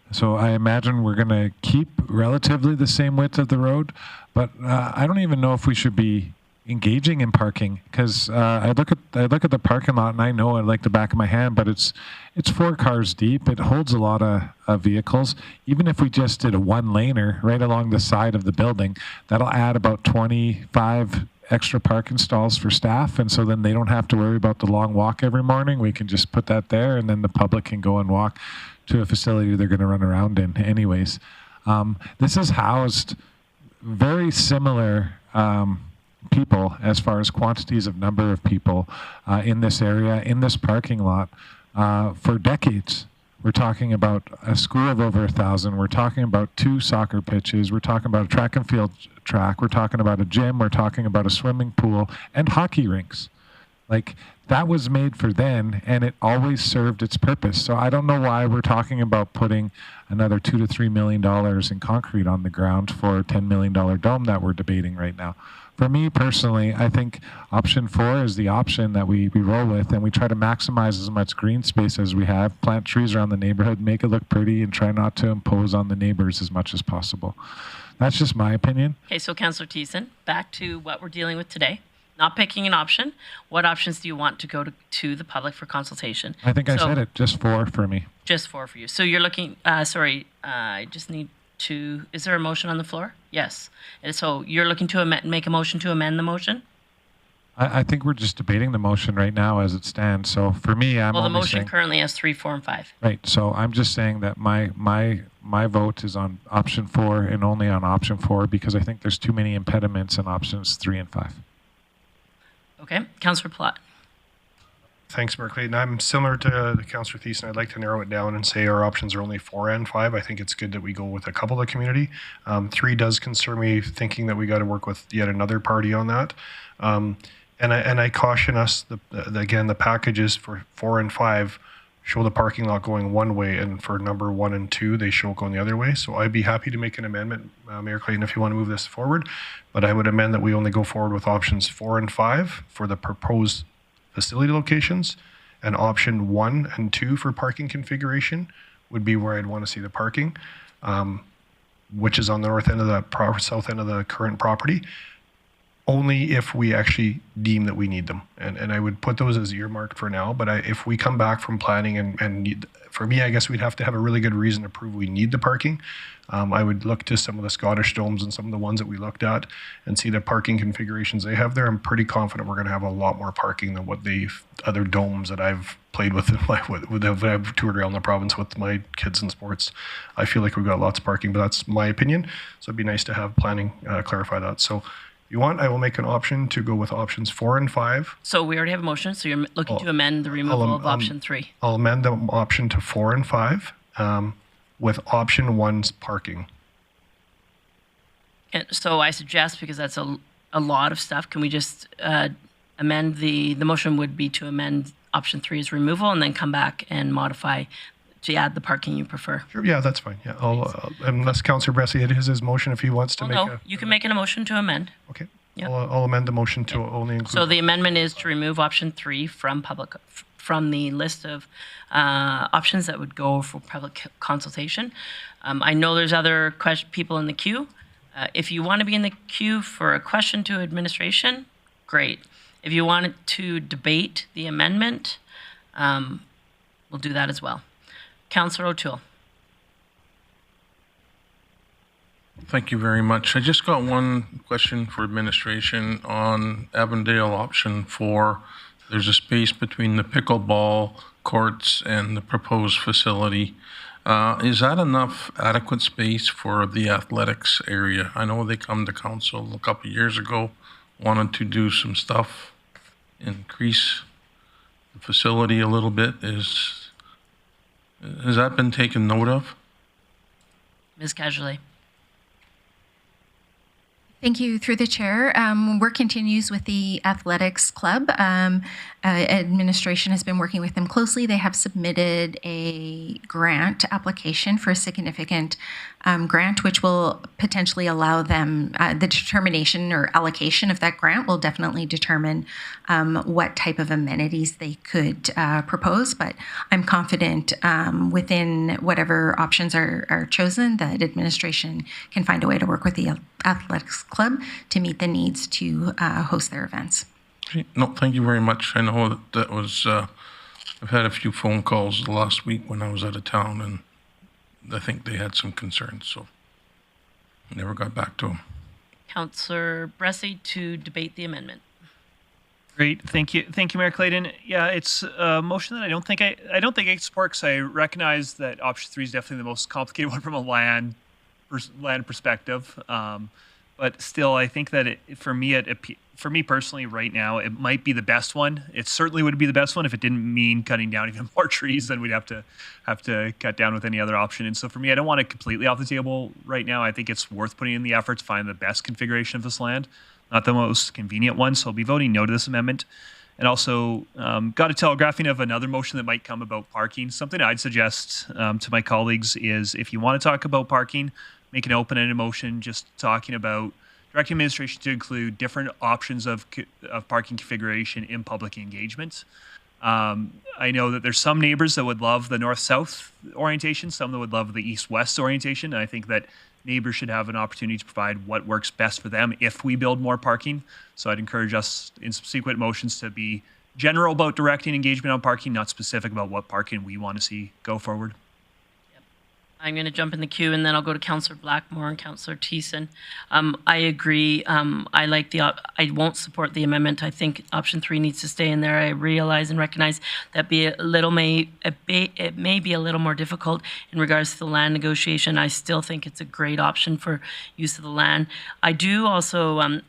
So I imagine we're going to keep relatively the same width of the road, but I don't even know if we should be engaging in parking, because I look at the parking lot and I know it like the back of my hand, but it's 4 cars deep. It holds a lot of vehicles. Even if we just did a 1-laner right along the side of the building, that'll add about 25 extra parking stalls for staff, and so then they don't have to worry about the long walk every morning. We can just put that there, and then the public can go and walk to a facility they're going to run around in anyways. This has housed very similar people as far as quantities of number of people in this area, in this parking lot for decades. We're talking about a school of over 1,000. We're talking about 2 soccer pitches. We're talking about a track and field track. We're talking about a gym. We're talking about a swimming pool and hockey rinks. Like, that was made for then, and it always served its purpose. So I don't know why we're talking about putting another $2 to $3 million in concrete on the ground for a $10 million dome that we're debating right now. For me personally, I think option 4 is the option that we roll with, and we try to maximize as much green space as we have, plant trees around the neighborhood, make it look pretty, and try not to impose on the neighbors as much as possible. That's just my opinion.
Okay, so Councillor Thiessen, back to what we're dealing with today. Not picking an option. What options do you want to go to the public for consultation?
I think I said it, just 4 for me.
Just 4 for you. So you're looking, I just need to, is there a motion on the floor? Yes. And so you're looking to make a motion to amend the motion?
I think we're just debating the motion right now as it stands. So for me, I'm
Well, the
only
motion
saying,
currently has 3, 4, and 5.
right. So I'm just saying that my vote is on option 4 and only on option 4 because I think there's too many impediments in options 3 and 5.
Okay, Councillor Plott.
Thanks, Mayor Clayton. I'm similar to Councillor Thiessen. I'd like to narrow it down and say our options are only 4 and 5. I think it's good that we go with a couple of the community. 3 does concern me, thinking that we got to work with yet another party on that. And I caution us, again, the packages for 4 and 5 show the parking lot going one way, and for number 1 and 2, they show it going the other way. So I'd be happy to make an amendment, Mayor Clayton, if you want to move this forward. But I would amend that we only go forward with options 4 and 5 for the proposed facility locations, and option 1 and 2 for parking configuration would be where I'd want to see the parking, which is on the north end of the south end of the current property, only if we actually deem that we need them. And I would put those as earmarked for now, but if we come back from planning and need, for me, I guess we'd have to have a really good reason to prove we need the parking. I would look to some of the Scottish domes and some of the ones that we looked at and see the parking configurations they have there. I'm pretty confident we're going to have a lot more parking than what the other domes that I've played with I've toured around the province with my kids in sports. I feel like we've got lots of parking, but that's my opinion. So it'd be nice to have planning clarify that. So if you want, I will make an option to go with options 4 and 5.
So we already have a motion, so you're looking to amend the removal of option 3.
I'll amend the option to 4 and 5 with option 1's parking.
And so I suggest, because that's a lot of stuff, can we just amend the motion would be to amend option 3's removal and then come back and modify to add the parking you prefer?
Sure, yeah, that's fine. Yeah, unless Councillor Bressy, it is his motion if he wants to
you can make a motion to amend.
Okay.
Yep.
I'll amend the motion to only include.
So the amendment is to remove option 3 from the list of options that would go for public consultation. I know there's other people in the queue. If you want to be in the queue for a question to administration, great. If you wanted to debate the amendment, we'll do that as well. Councillor O'Toole.
Thank you very much. I just got one question for administration on Avondale option 4. There's a space between the pickleball courts and the proposed facility. Is that enough adequate space for the athletics area? I know they come to council a couple of years ago, wanted to do some stuff, increase the facility a little bit. Has that been taken note of?
Ms. Casually.
Thank you. Through the chair, work continues with the athletics club. Administration has been working with them closely. They have submitted a grant application for a significant grant, which will potentially allow them, the determination or allocation of that grant will definitely determine what type of amenities they could propose. But I'm confident within whatever options are chosen that administration can find a way to work with the athletics club to meet the needs to host their events.
No, thank you very much. I know that was, I've had a few phone calls last week when I was out of town, and I think they had some concerns, so I never got back to them.
Councillor Bressy to debate the amendment.
Great, thank you, Mayor Clayton. Yeah, it's a motion that I don't think I support, because I recognize that option 3 is definitely the most complicated one from a land perspective. But still, I think that for me personally, right now, it might be the best one. It certainly would be the best one if it didn't mean cutting down even more trees than we'd have to cut down with any other option. And so for me, I don't want it completely off the table right now. I think it's worth putting in the effort to find the best configuration of this land, not the most convenient one. So I'll be voting no to this amendment. And also got a telegraphing of another motion that might come about parking. Something I'd suggest to my colleagues is if you want to talk about parking, make an open-ended motion just talking about directing administration to include different options of parking configuration in public engagement. I know that there's some neighbors that would love the north-south orientation, some that would love the east-west orientation. And I think that neighbors should have an opportunity to provide what works best for them if we build more parking. So I'd encourage us in subsequent motions to be general about directing engagement on parking, not specific about what parking we want to see go forward.
I'm going to jump in the queue, and then I'll go to Councillor Blackmore and Councillor Thiessen. I agree. I won't support the amendment. I think option 3 needs to stay in there. I realize and recognize that it may be a little more difficult in regards to the land negotiation. I still think it's a great option for use of the land. I do also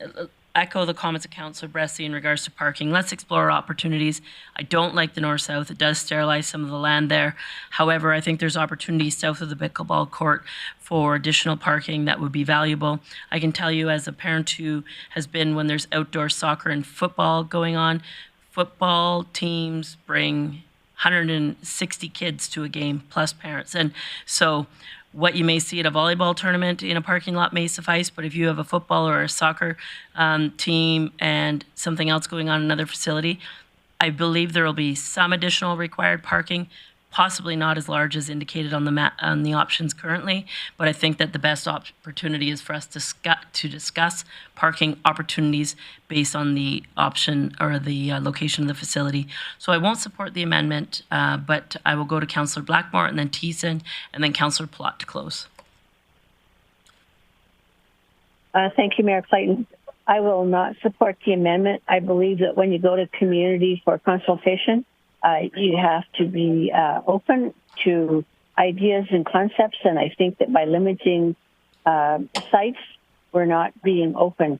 echo the comments of Councillor Bressie in regards to parking. Let's explore opportunities. I don't like the north-south. It does sterilize some of the land there. However, I think there's opportunities south of the pickleball court for additional parking that would be valuable. I can tell you as a parent who has been when there's outdoor soccer and football going on, football teams bring 160 kids to a game plus parents. And so what you may see at a volleyball tournament in a parking lot may suffice, but if you have a football or a soccer team and something else going on in another facility, I believe there will be some additional required parking, possibly not as large as indicated on the options currently, but I think that the best opportunity is for us to discuss parking opportunities based on the option or the location of the facility. So I won't support the amendment, but I will go to Councillor Blackmore and then Thiessen and then Councillor Plott to close.
Thank you, Mayor Clayton. I will not support the amendment. I believe that when you go to community for consultation, you have to be open to ideas and concepts, and I think that by limiting sites, we're not being open.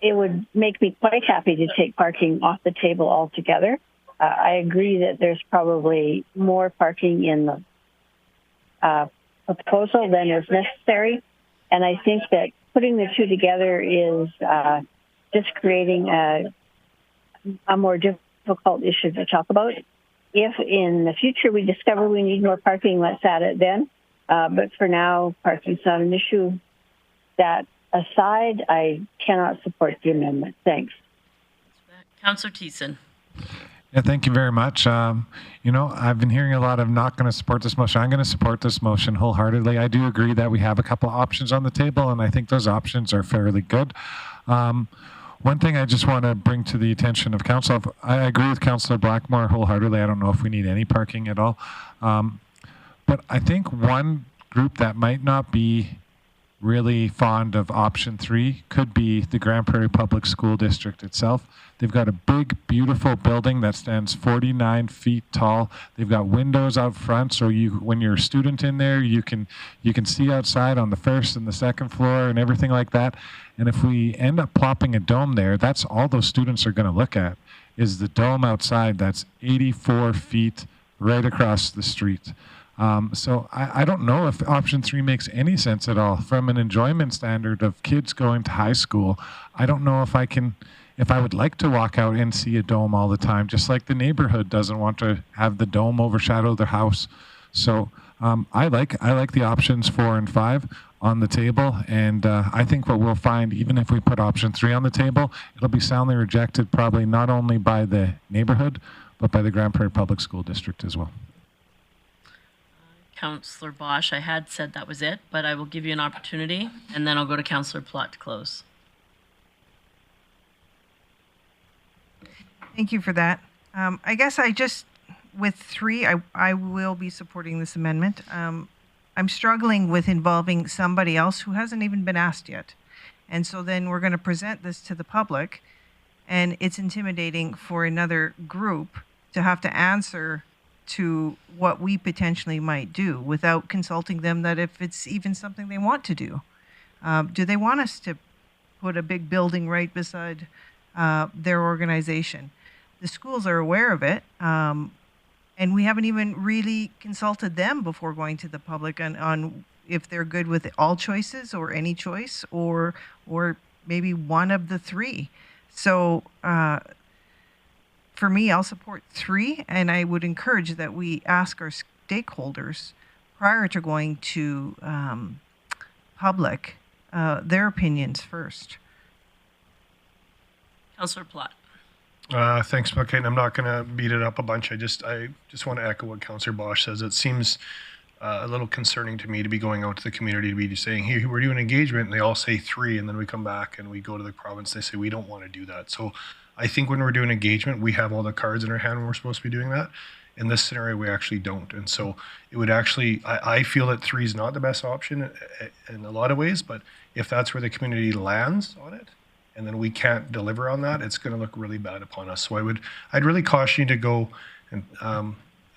It would make me quite happy to take parking off the table altogether. I agree that there's probably more parking in the proposal than is necessary, and I think that putting the two together is just creating a more difficult issue to talk about. If in the future we discover we need more parking, let's add it then. But for now, parking's not an issue. That aside, I cannot support the amendment. Thanks.
Councillor Thiessen.
Yeah, thank you very much. I've been hearing a lot of not going to support this motion. I'm going to support this motion wholeheartedly. I do agree that we have a couple of options on the table, and I think those options are fairly good. One thing I just want to bring to the attention of council, I agree with Councillor Blackmore wholeheartedly. I don't know if we need any parking at all. But I think one group that might not be really fond of option 3 could be the Grande Prairie Public School District itself. They've got a big, beautiful building that stands 49 feet tall. They've got windows out front, so when you're a student in there, you can see outside on the first and the second floor and everything like that. And if we end up plopping a dome there, that's all those students are going to look at, is the dome outside that's 84 feet right across the street. So I don't know if option 3 makes any sense at all. From an enjoyment standard of kids going to high school, I don't know if I would like to walk out and see a dome all the time, just like the neighborhood doesn't want to have the dome overshadow their house. So I like the options 4 and 5 on the table, and I think what we'll find, even if we put option 3 on the table, it'll be soundly rejected probably not only by the neighborhood, but by the Grande Prairie Public School District as well.
Councillor Bosch, I had said that was it, but I will give you an opportunity, and then I'll go to Councillor Plott to close.
Thank you for that. I guess with 3, I will be supporting this amendment. I'm struggling with involving somebody else who hasn't even been asked yet. And so then we're going to present this to the public, and it's intimidating for another group to have to answer to what we potentially might do without consulting them that if it's even something they want to do. Do they want us to put a big building right beside their organization? The schools are aware of it, and we haven't even really consulted them before going to the public on if they're good with all choices or any choice or maybe one of the 3. So for me, I'll support 3, and I would encourage that we ask our stakeholders prior to going to public their opinions first.
Councillor Plott.
Thanks, McCain. I'm not going to beat it up a bunch. I just want to echo what Councillor Bosch says. It seems a little concerning to me to be going out to the community to be saying, hey, we're doing engagement, and they all say 3, and then we come back and we go to the province, they say we don't want to do that. So I think when we're doing engagement, we have all the cards in our hand when we're supposed to be doing that. In this scenario, we actually don't. And so it would actually, I feel that 3 is not the best option in a lot of ways, but if that's where the community lands on it, and then we can't deliver on that, it's going to look really bad upon us. So I'd really caution you to go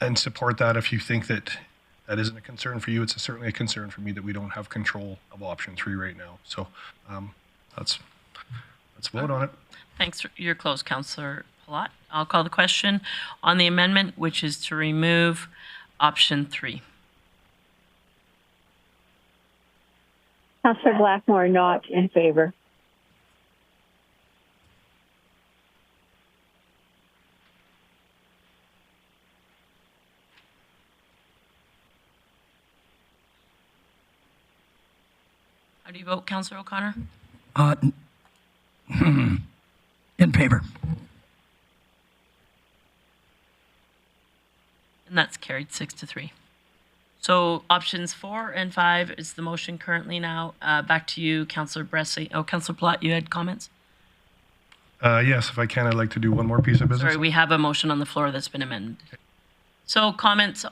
and support that if you think that that isn't a concern for you. It's certainly a concern for me that we don't have control of option 3 right now. So let's vote on it.
Thanks for your close, Councillor Plott. I'll call the question on the amendment, which is to remove option 3.
Councillor Blackmore, not in favor.
How do you vote, Councillor O'Connor?
In favor.
And that's carried 6-3. So options 4 and 5 is the motion currently now. Back to you, Councillor Bressy. Oh, Councillor Plott, you had comments?
Yes, if I can, I'd like to do one more piece of business.
Sorry, we have a motion on the floor that's been amended. So comments,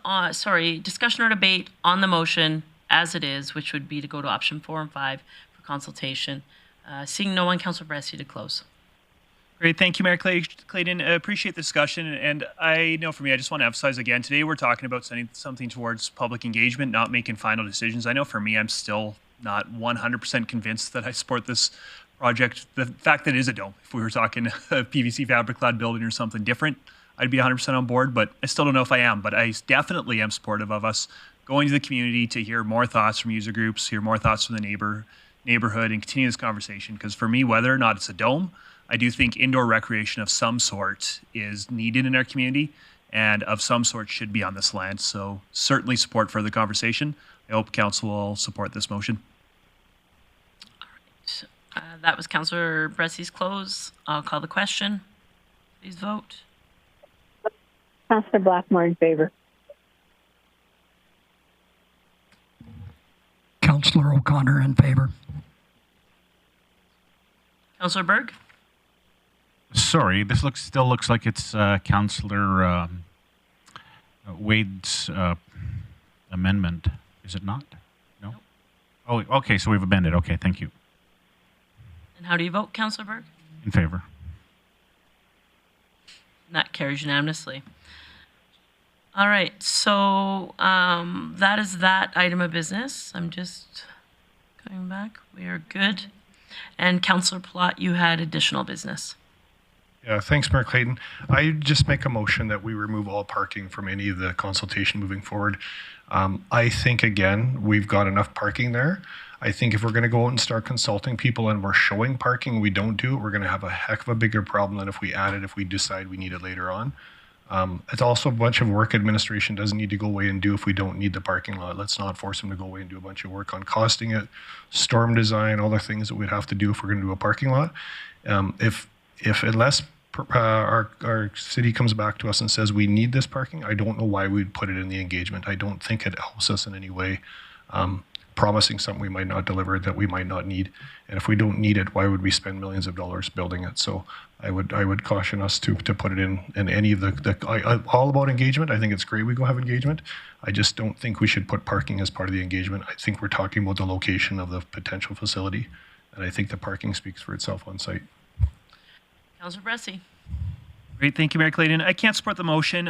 discussion or debate on the motion as it is, which would be to go to option 4 and 5 for consultation. Seeing no one, Councillor Bressy to close.
Great. Thank you, Mayor Clayton. I appreciate the discussion. And I know for me, I just want to emphasize again, today we're talking about sending something towards public engagement, not making final decisions. I know for me, I'm still not 100% convinced that I support this project. The fact that it is a dome, if we were talking a PVC fabric clad building or something different, I'd be 100% on board, but I still don't know if I am. But I definitely am supportive of us going to the community to hear more thoughts from user groups, hear more thoughts from the neighborhood, and continue this conversation. Because for me, whether or not it's a dome, I do think indoor recreation of some sort is needed in our community and of some sort should be on this land. So certainly support for the conversation. I hope council will support this motion.
All right. That was Councillor Bressy's close. I'll call the question. Please vote.
Councillor Blackmore in favor.
Councillor O'Connor in favor.
Councillor Berg?
Sorry, this still looks like it's Councillor Wade's amendment. Is it not? No? Oh, okay, so we've amended. Okay, thank you.
And how do you vote, Councillor Berg?
In favor.
And that carries unanimously. All right, so that is that item of business. I'm just coming back. We are good. And Councillor Plott, you had additional business.
Yeah, thanks, Mayor Clayton. I just make a motion that we remove all parking from any of the consultation moving forward. I think, again, we've got enough parking there. I think if we're going to go out and start consulting people and we're showing parking, we don't do it, we're going to have a heck of a bigger problem than if we add it, if we decide we need it later on. It's also a bunch of work administration doesn't need to go away and do if we don't need the parking lot. Let's not force them to go away and do a bunch of work on costing it, storm design, all the things that we'd have to do if we're going to do a parking lot. Unless our city comes back to us and says we need this parking, I don't know why we'd put it in the engagement. I don't think it helps us in any way. Promising something we might not deliver that we might not need. And if we don't need it, why would we spend millions of dollars building it? So I would caution us to put it in any of the all about engagement. I think it's great we go have engagement. I just don't think we should put parking as part of the engagement. I think we're talking about the location of the potential facility. And I think the parking speaks for itself on site.
Councillor Bressy.
Great, thank you, Mayor Clayton. I can't support the motion.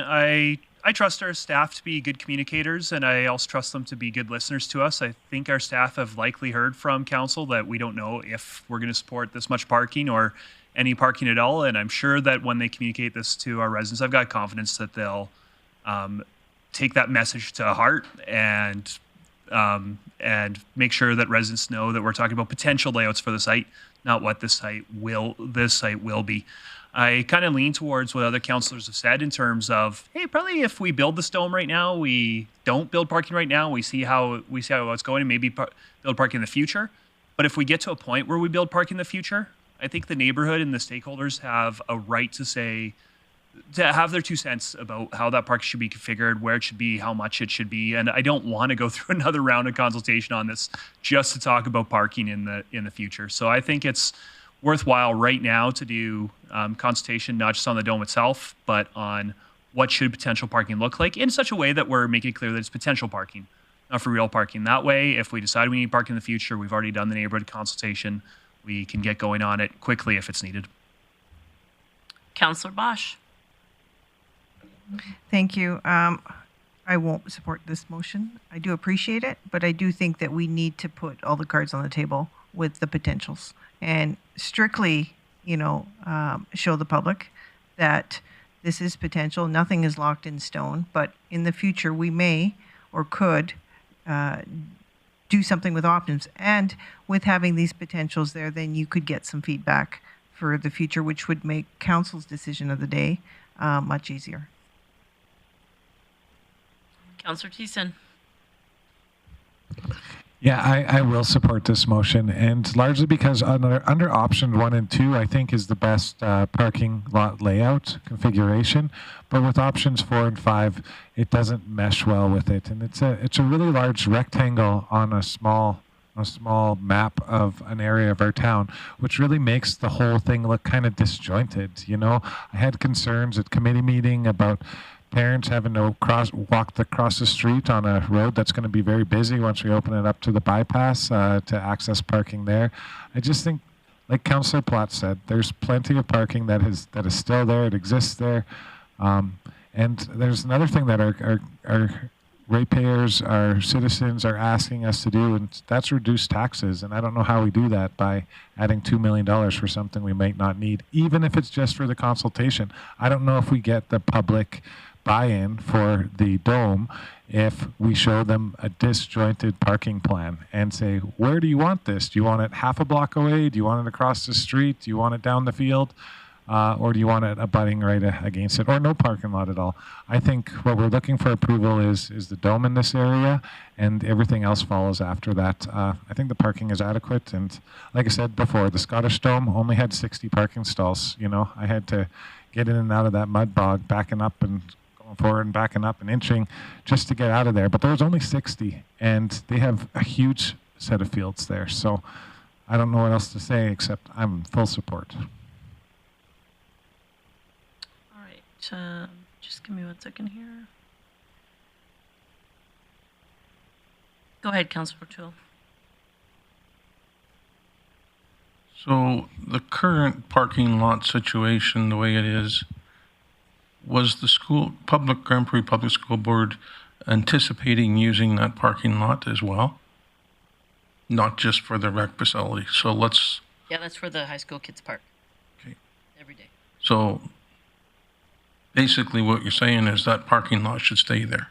I trust our staff to be good communicators, and I also trust them to be good listeners to us. I think our staff have likely heard from council that we don't know if we're going to support this much parking or any parking at all, and I'm sure that when they communicate this to our residents, I've got confidence that they'll take that message to heart and make sure that residents know that we're talking about potential layouts for the site, not what this site will be. I kind of lean towards what other councillors have said in terms of, hey, probably if we build this dome right now, we don't build parking right now, we see how it's going, and maybe build parking in the future. But if we get to a point where we build parking in the future, I think the neighborhood and the stakeholders have a right to have their 2 cents about how that park should be configured, where it should be, how much it should be. And I don't want to go through another round of consultation on this just to talk about parking in the future. So I think it's worthwhile right now to do consultation, not just on the dome itself, but on what should potential parking look like in such a way that we're making it clear that it's potential parking, not for real parking. That way, if we decide we need parking in the future, we've already done the neighborhood consultation. We can get going on it quickly if it's needed.
Councillor Bosch.
Thank you. I won't support this motion. I do appreciate it, but I do think that we need to put all the cards on the table with the potentials and strictly, show the public that this is potential. Nothing is locked in stone, but in the future we may or could do something with options. And with having these potentials there, then you could get some feedback for the future, which would make council's decision of the day much easier.
Councillor Thiessen.
Yeah, I will support this motion, and largely because under option 1 and 2, I think is the best parking lot layout configuration. But with options 4 and 5, it doesn't mesh well with it, and it's a really large rectangle on a small map of an area of our town, which really makes the whole thing look kind of disjointed. I had concerns at committee meeting about parents having to walk across the street on a road that's going to be very busy once we open it up to the bypass to access parking there. I just think, like Councillor Platt said, there's plenty of parking that is still there. It exists there. And there's another thing that our ratepayers, our citizens are asking us to do, and that's reduce taxes. And I don't know how we do that by adding $2 million for something we might not need, even if it's just for the consultation. I don't know if we get the public buy-in for the dome if we show them a disjointed parking plan and say, where do you want this? Do you want it half a block away? Do you want it across the street? Do you want it down the field? Or do you want it abutting right against it, or no parking lot at all? I think what we're looking for approval is the dome in this area, and everything else follows after that. I think the parking is adequate, and like I said before, the Scottish Dome only had 60 parking stalls. I had to get in and out of that mud bog, backing up and going forward and backing up and inching just to get out of there. But there was only 60, and they have a huge set of fields there. So I don't know what else to say except I'm in full support.
Just give me 1 second here. Go ahead, Councillor O'Toole.
So the current parking lot situation, the way it is, was the Grande Prairie Public School Board anticipating using that parking lot as well? Not just for the rec facility. So let's...
Yeah, that's where the high school kids park.
Okay.
Every day.
So basically what you're saying is that parking lot should stay there.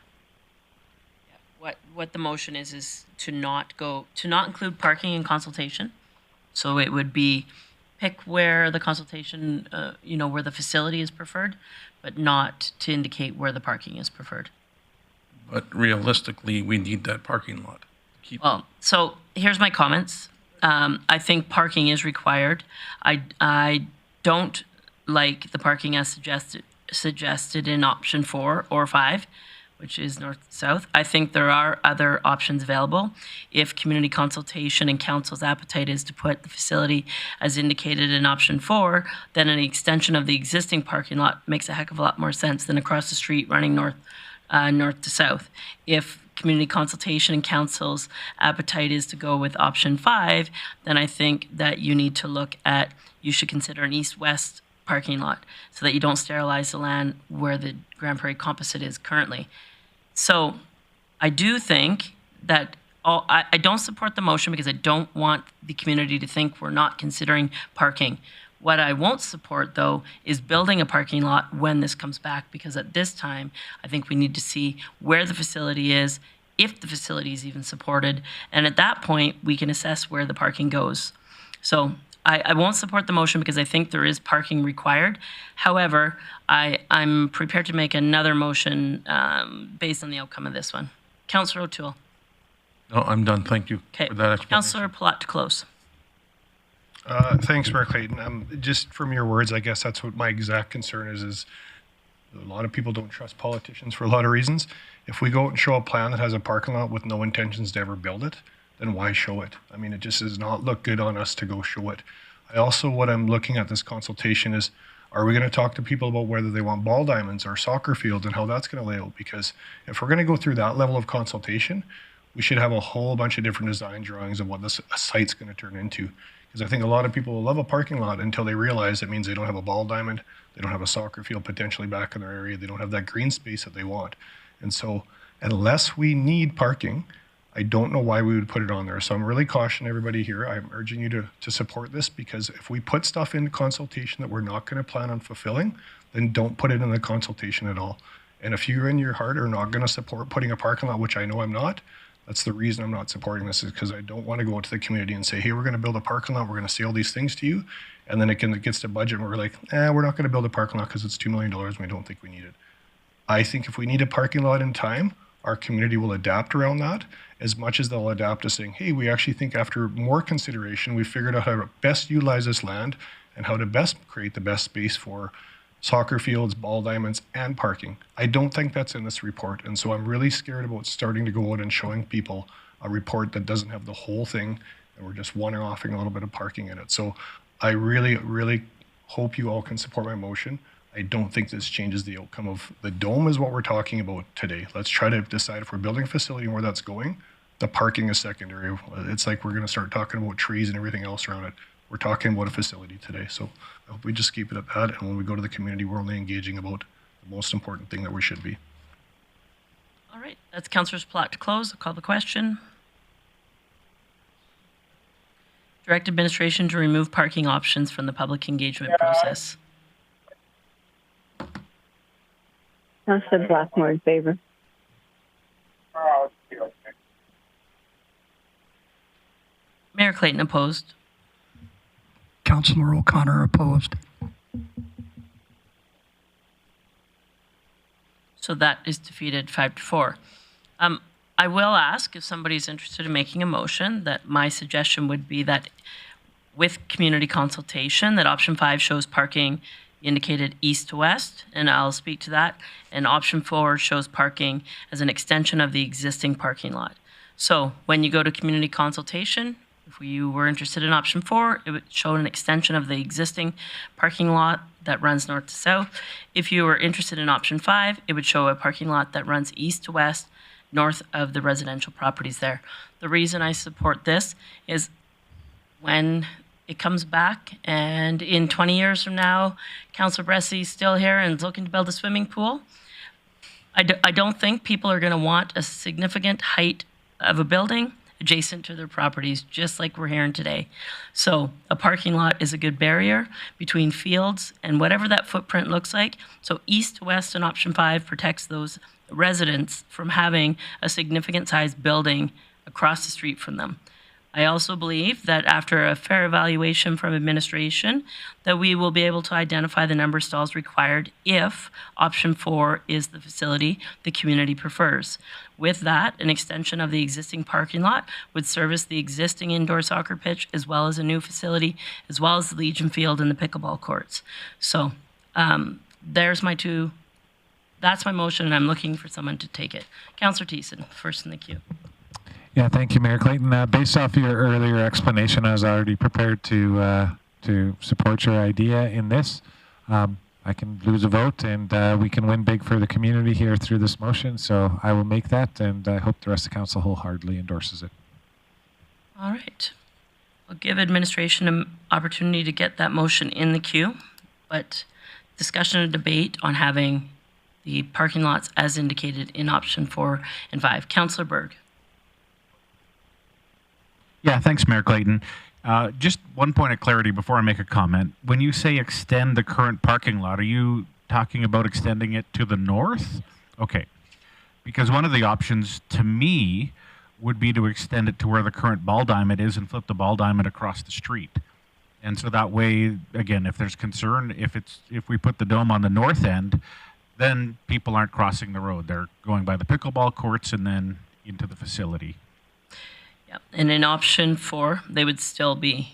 What the motion is to not include parking in consultation. So it would be pick where the consultation, where the facility is preferred, but not to indicate where the parking is preferred.
But realistically, we need that parking lot.
So here's my comments. I think parking is required. I don't like the parking as suggested in option 4 or 5, which is north-south. I think there are other options available. If community consultation and council's appetite is to put the facility as indicated in option 4, then an extension of the existing parking lot makes a heck of a lot more sense than across the street running north to south. If community consultation and council's appetite is to go with option 5, then I think that you should consider an east-west parking lot so that you don't sterilize the land where the Grande Prairie composite is currently. So I do think that I don't support the motion because I don't want the community to think we're not considering parking. What I won't support, though, is building a parking lot when this comes back, because at this time, I think we need to see where the facility is, if the facility is even supported, and at that point, we can assess where the parking goes. So I won't support the motion because I think there is parking required. However, I'm prepared to make another motion based on the outcome of this one. Councillor O'Toole.
No, I'm done. Thank you for that explanation.
Councillor Palat to close.
Thanks, Mayor Clayton. Just from your words, I guess that's what my exact concern is a lot of people don't trust politicians for a lot of reasons. If we go out and show a plan that has a parking lot with no intentions to ever build it, then why show it? I mean, it just does not look good on us to go show it. What I'm looking at this consultation is, are we going to talk to people about whether they want ball diamonds or soccer fields and how that's going to lay out? Because if we're going to go through that level of consultation, we should have a whole bunch of different design drawings of what a site's going to turn into. Because I think a lot of people will love a parking lot until they realize it means they don't have a ball diamond, they don't have a soccer field potentially back in their area, they don't have that green space that they want. And so unless we need parking, I don't know why we would put it on there. So I'm really cautioning everybody here. I'm urging you to support this, because if we put stuff in consultation that we're not going to plan on fulfilling, then don't put it in the consultation at all. And if you in your heart are not going to support putting a parking lot, which I know I'm not, that's the reason I'm not supporting this, is because I don't want to go out to the community and say, hey, we're going to build a parking lot, we're going to say all these things to you, and then it gets to budget and we're like, we're not going to build a parking lot because it's $2 million and we don't think we need it. I think if we need a parking lot in time, our community will adapt around that as much as they'll adapt to saying, hey, we actually think after more consideration, we figured out how to best utilize this land and how to best create the best space for soccer fields, ball diamonds, and parking. I don't think that's in this report. And so I'm really scared about starting to go out and showing people a report that doesn't have the whole thing, and we're just one-offing a little bit of parking in it. So I really, really hope you all can support my motion. I don't think this changes the outcome of the dome is what we're talking about today. Let's try to decide if we're building a facility and where that's going. The parking is secondary. It's like we're going to start talking about trees and everything else around it. We're talking about a facility today. So I hope we just keep it at that. And when we go to the community, we're only engaging about the most important thing that we should be.
All right. That's Councillor's Plot to close. I'll call the question. Direct administration to remove parking options from the public engagement process.
Councillor Blackmore in favor.
Mayor Clayton opposed.
Councillor O'Connor opposed.
So that is defeated 5-4. I will ask if somebody's interested in making a motion that my suggestion would be that with community consultation, that option 5 shows parking indicated east to west, and I'll speak to that. And option 4 shows parking as an extension of the existing parking lot. So when you go to community consultation, if you were interested in option 4, it would show an extension of the existing parking lot that runs north to south. If you were interested in option 5, it would show a parking lot that runs east to west, north of the residential properties there. The reason I support this is when it comes back and in 20 years from now, Councillor Bressy's still here and is looking to build a swimming pool, I don't think people are going to want a significant height of a building adjacent to their properties, just like we're hearing today. So a parking lot is a good barrier between fields and whatever that footprint looks like. So east to west in option 5 protects those residents from having a significant sized building across the street from them. I also believe that after a fair evaluation from administration, that we will be able to identify the number of stalls required if option 4 is the facility the community prefers. With that, an extension of the existing parking lot would service the existing indoor soccer pitch as well as a new facility, as well as the Legion Field and the pickleball courts. So that's my motion, and I'm looking for someone to take it. Councillor Thiessen, first in the queue.
Yeah, thank you, Mayor Clayton. Based off your earlier explanation, I was already prepared to support your idea in this. I can lose a vote, and we can win big for the community here through this motion. So I will make that, and I hope the rest of the council wholeheartedly endorses it.
All right. I'll give administration an opportunity to get that motion in the queue, but discussion and debate on having the parking lots as indicated in option 4 and 5. Councillor Berg.
Yeah, thanks, Mayor Clayton. Just one point of clarity before I make a comment. When you say extend the current parking lot, are you talking about extending it to the north? Okay. Because one of the options to me would be to extend it to where the current ball diamond is and flip the ball diamond across the street. And so that way, again, if there's concern, if we put the dome on the north end, then people aren't crossing the road. They're going by the pickleball courts and then into the facility.
Yeah. And in option 4, they would still be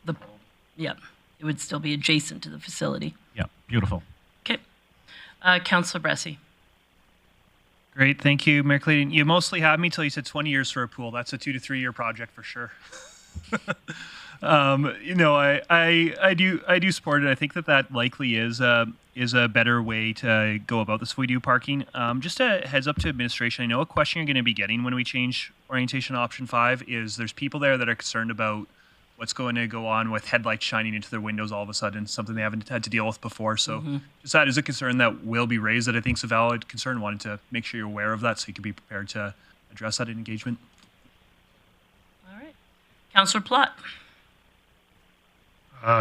it would still be adjacent to the facility.
Yeah, beautiful.
Okay. Councillor Bressie.
Great, thank you, Mayor Clayton. You mostly had me till you said 20 years for a pool. That's a 2 to 3 year project for sure. I do support it. I think that likely is a better way to go about this if we do parking. Just a heads up to administration. I know a question you're going to be getting when we change orientation option 5 is there's people there that are concerned about what's going to go on with headlights shining into their windows all of a sudden, something they haven't had to deal with before. So just that is a concern that will be raised that I think is a valid concern. Wanted to make sure you're aware of that so you can be prepared to address that in engagement.
All right. Councillor Plott.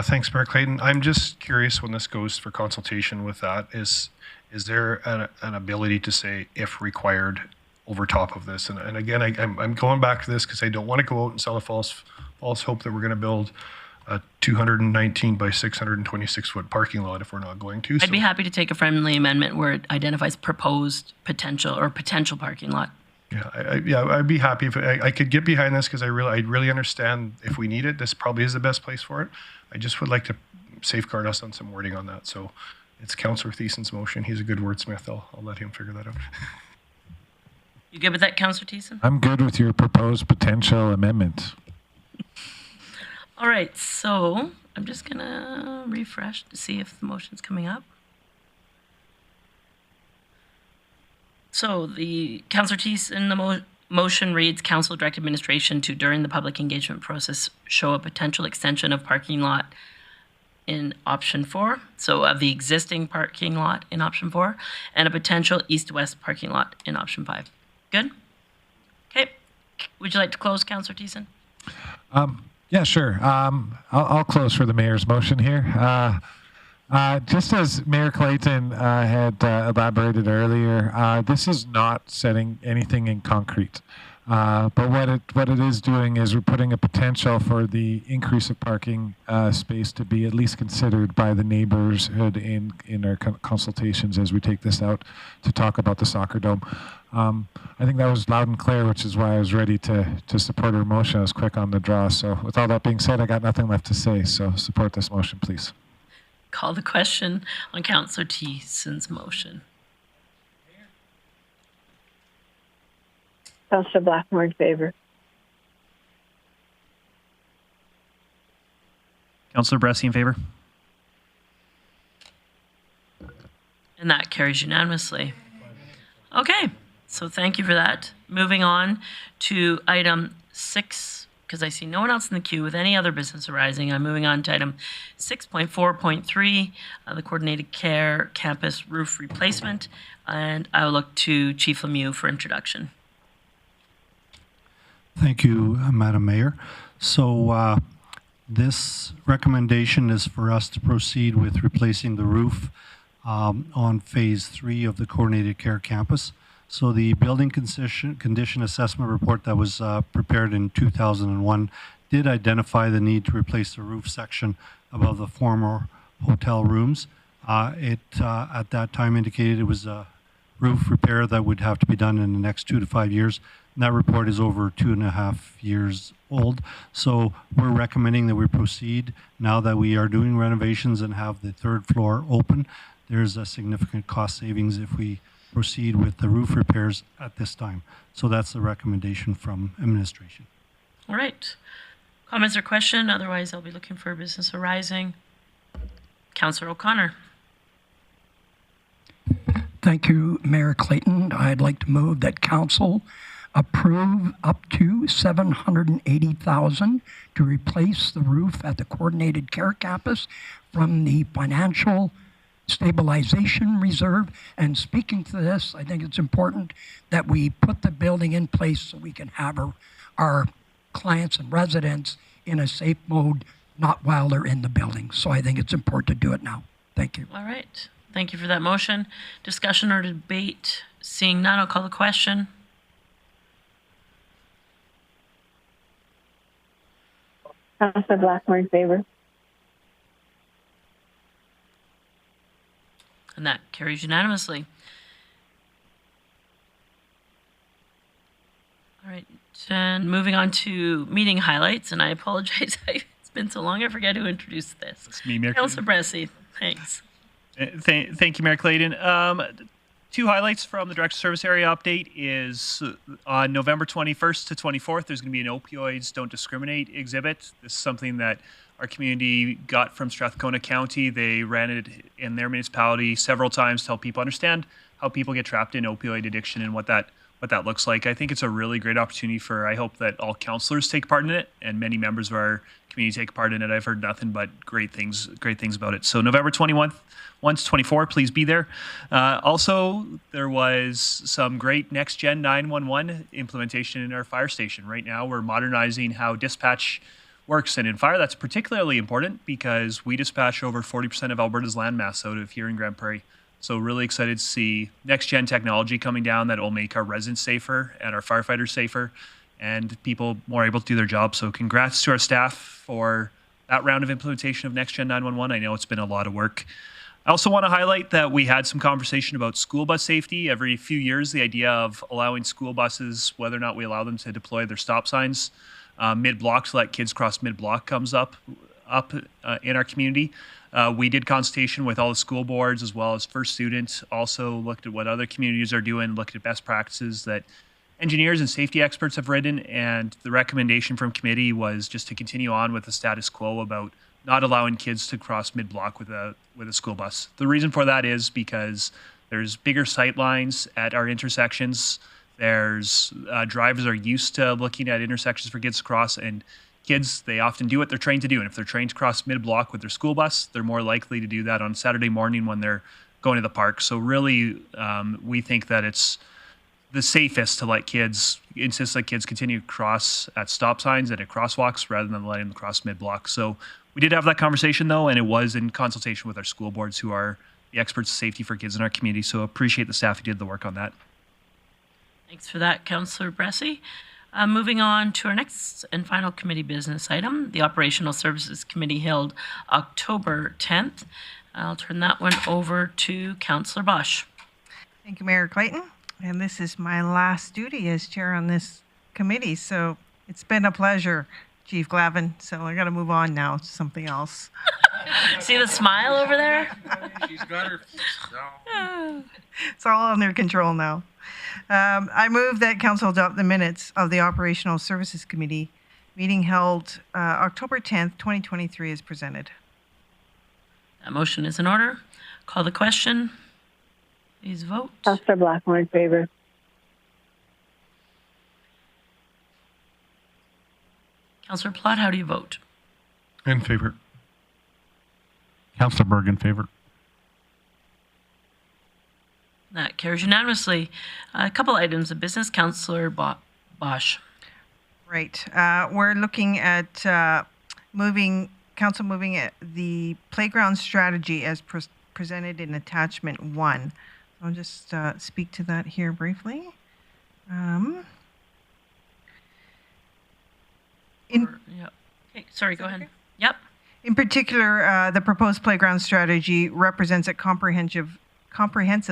Thanks, Mayor Clayton. I'm just curious when this goes for consultation with that, is there an ability to say if required over top of this? And again, I'm going back to this because I don't want to go out and sell a false hope that we're going to build a 219 by 626 foot parking lot if we're not going to.
I'd be happy to take a friendly amendment where it identifies proposed potential parking lot.
Yeah, I'd be happy if I could get behind this because I really understand if we need it, this probably is the best place for it. I just would like to safeguard us on some wording on that. So it's Councillor Thiessen's motion. He's a good wordsmith. I'll let him figure that out.
You good with that, Councillor Thiessen?
I'm good with your proposed potential amendment.
All right, so I'm just going to refresh to see if the motion's coming up. So the Councillor Thiessen, the motion reads, Council direct administration to, during the public engagement process, show a potential extension of parking lot in option 4, so of the existing parking lot in option 4, and a potential east-west parking lot in option 5. Good? Okay. Would you like to close, Councillor Thiessen?
Yeah, sure. I'll close for the mayor's motion here. Just as Mayor Clayton had elaborated earlier, this is not setting anything in concrete. But what it is doing is we're putting a potential for the increase of parking space to be at least considered by the neighborhood in our consultations as we take this out to talk about the soccer dome. I think that was loud and clear, which is why I was ready to support her motion. I was quick on the draw. So with all that being said, I got nothing left to say. So support this motion, please.
Call the question on Councillor Thiessen's motion.
Councillor Blackmore in favor.
Councillor Bressie in favor.
And that carries unanimously. Okay, so thank you for that. Moving on to item 6, because I see no one else in the queue with any other business arising. I'm moving on to item 6.4.3, the Coordinated Care Campus Roof Replacement, and I'll look to Chief Lemieux for introduction.
Thank you, Madam Mayor. So this recommendation is for us to proceed with replacing the roof on phase 3 of the Coordinated Care Campus. So the building condition assessment report that was prepared in 2001 did identify the need to replace the roof section above the former hotel rooms. It at that time indicated it was a roof repair that would have to be done in the next 2 to 5 years. And that report is over 2.5 years old. So we're recommending that we proceed now that we are doing renovations and have the 3rd floor open. There's a significant cost savings if we proceed with the roof repairs at this time. So that's the recommendation from administration.
All right. Comments or question? Otherwise, I'll be looking for business arising. Councillor O'Connor.
Thank you, Mayor Clayton. I'd like to move that council approve up to $780,000 to replace the roof at the Coordinated Care Campus from the Financial Stabilization Reserve. And speaking to this, I think it's important that we put the building in place so we can have our clients and residents in a safe mode, not while they're in the building. So I think it's important to do it now. Thank you.
All right. Thank you for that motion. Discussion or debate? Seeing none, I'll call the question.
Councillor Blackmore in favor.
And that carries unanimously. All right, and moving on to meeting highlights, and I apologize, it's been so long I forget who introduced this.
It's me, Mayor
Councillor Bressy, thanks.
Thank you, Mayor Clayton. Two highlights from the Direct Service Area update is on November 21st to 24th, there's going to be an Opioids Don't Discriminate exhibit. This is something that our community got from Strathcona County. They ran it in their municipality several times to help people understand how people get trapped in opioid addiction and what that looks like. I think it's a really great opportunity for, I hope that all councillors take part in it and many members of our community take part in it. I've heard nothing but great things about it. So November 21st to 24, please be there. Also, there was some great next gen 911 implementation in our fire station. Right now, we're modernizing how dispatch works. And in fire, that's particularly important because we dispatch over 40% of Alberta's landmass out of here in Grande Prairie. So really excited to see next-gen technology coming down that will make our residents safer and our firefighters safer and people more able to do their job. So congrats to our staff for that round of implementation of next-gen 911. I know it's been a lot of work. I also want to highlight that we had some conversation about school bus safety. Every few years, the idea of allowing school buses, whether or not we allow them to deploy their stop signs mid-block to let kids cross mid-block comes up in our community. We did consultation with all the school boards as well as First Student, also looked at what other communities are doing, looked at best practices that engineers and safety experts have written, and the recommendation from committee was just to continue on with the status quo about not allowing kids to cross mid-block with a school bus. The reason for that is because there's bigger sight lines at our intersections. There's drivers are used to looking at intersections for kids to cross, and kids, they often do what they're trained to do. And if they're trained to cross mid-block with their school bus, they're more likely to do that on Saturday morning when they're going to the park. So really, we think that it's the safest to insist that kids continue to cross at stop signs and at crosswalks rather than letting them cross mid-block. So we did have that conversation though, and it was in consultation with our school boards who are the experts of safety for kids in our community. So appreciate the staff who did the work on that.
Thanks for that, Councillor Bressy. Moving on to our next and final committee business item, the Operational Services Committee held October 10th. I'll turn that one over to Councillor Bosch.
Thank you, Mayor Clayton. And this is my last duty as chair on this committee, so it's been a pleasure, Chief Glavin. So I got to move on now to something else.
See the smile over there?
She's got her. No.
It's all under control now. I move that Council adopt the minutes of the Operational Services Committee meeting held October 10th, 2023 as presented.
That motion is in order. Call the question. Please vote.
Councillor Blackmore in favor.
Councillor Plott, how do you vote?
In favor.
Councillor Berg in favor.
That carries unanimously. A couple items of business. Councillor Bosch.
Right. We're looking at council moving at the playground strategy as presented in attachment 1. I'll just speak to that here briefly.
Okay, sorry, go ahead. Yep.
In particular, the proposed playground strategy represents a comprehensive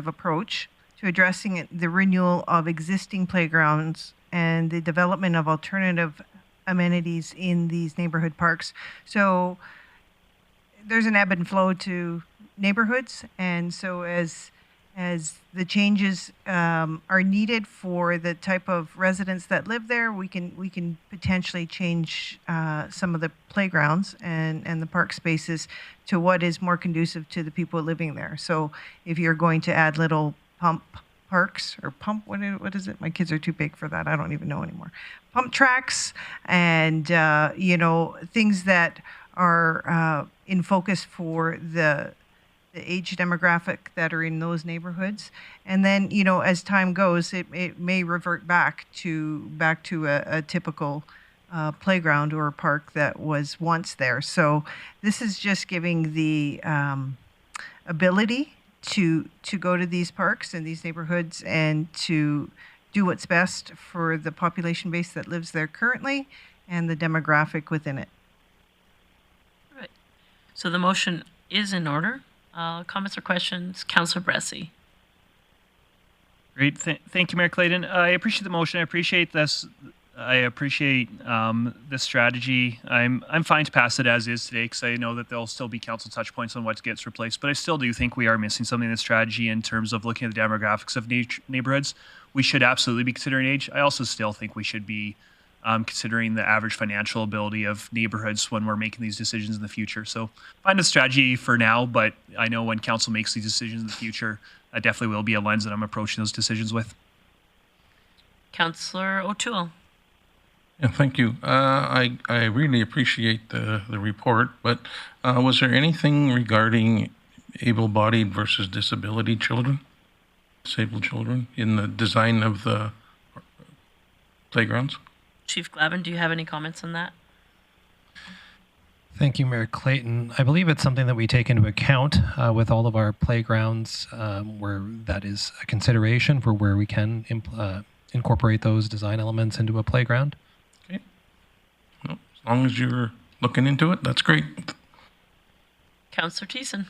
approach to addressing the renewal of existing playgrounds and the development of alternative amenities in these neighborhood parks. So there's an ebb and flow to neighborhoods, and so as the changes are needed for the type of residents that live there, we can potentially change some of the playgrounds and the park spaces to what is more conducive to the people living there. So if you're going to add little pump parks or what is it? My kids are too big for that. I don't even know anymore. Pump tracks and things that are in focus for the age demographic that are in those neighborhoods. And then, as time goes, it may revert back to a typical playground or a park that was once there. So this is just giving the ability to go to these parks and these neighborhoods and to do what's best for the population base that lives there currently and the demographic within it.
So the motion is in order. Comments or questions? Councillor Bressy.
Great. Thank you, Mayor Clayton. I appreciate the motion. I appreciate this. I appreciate this strategy. I'm fine to pass it as is today because I know that there'll still be council touch points on what gets replaced, but I still do think we are missing something in the strategy in terms of looking at the demographics of neighborhoods. We should absolutely be considering age. I also still think we should be considering the average financial ability of neighborhoods when we're making these decisions in the future. So find a strategy for now, but I know when council makes these decisions in the future, that definitely will be a lens that I'm approaching those decisions with.
Councillor O'Toole.
Yeah, thank you. I really appreciate the report, but was there anything regarding able-bodied versus disability children, disabled children, in the design of the playgrounds?
Chief Glavin, do you have any comments on that?
Thank you, Mayor Clayton. I believe it's something that we take into account with all of our playgrounds, where that is a consideration for where we can incorporate those design elements into a playground.
Okay. Well, as long as you're looking into it, that's great.
Councillor Thiessen.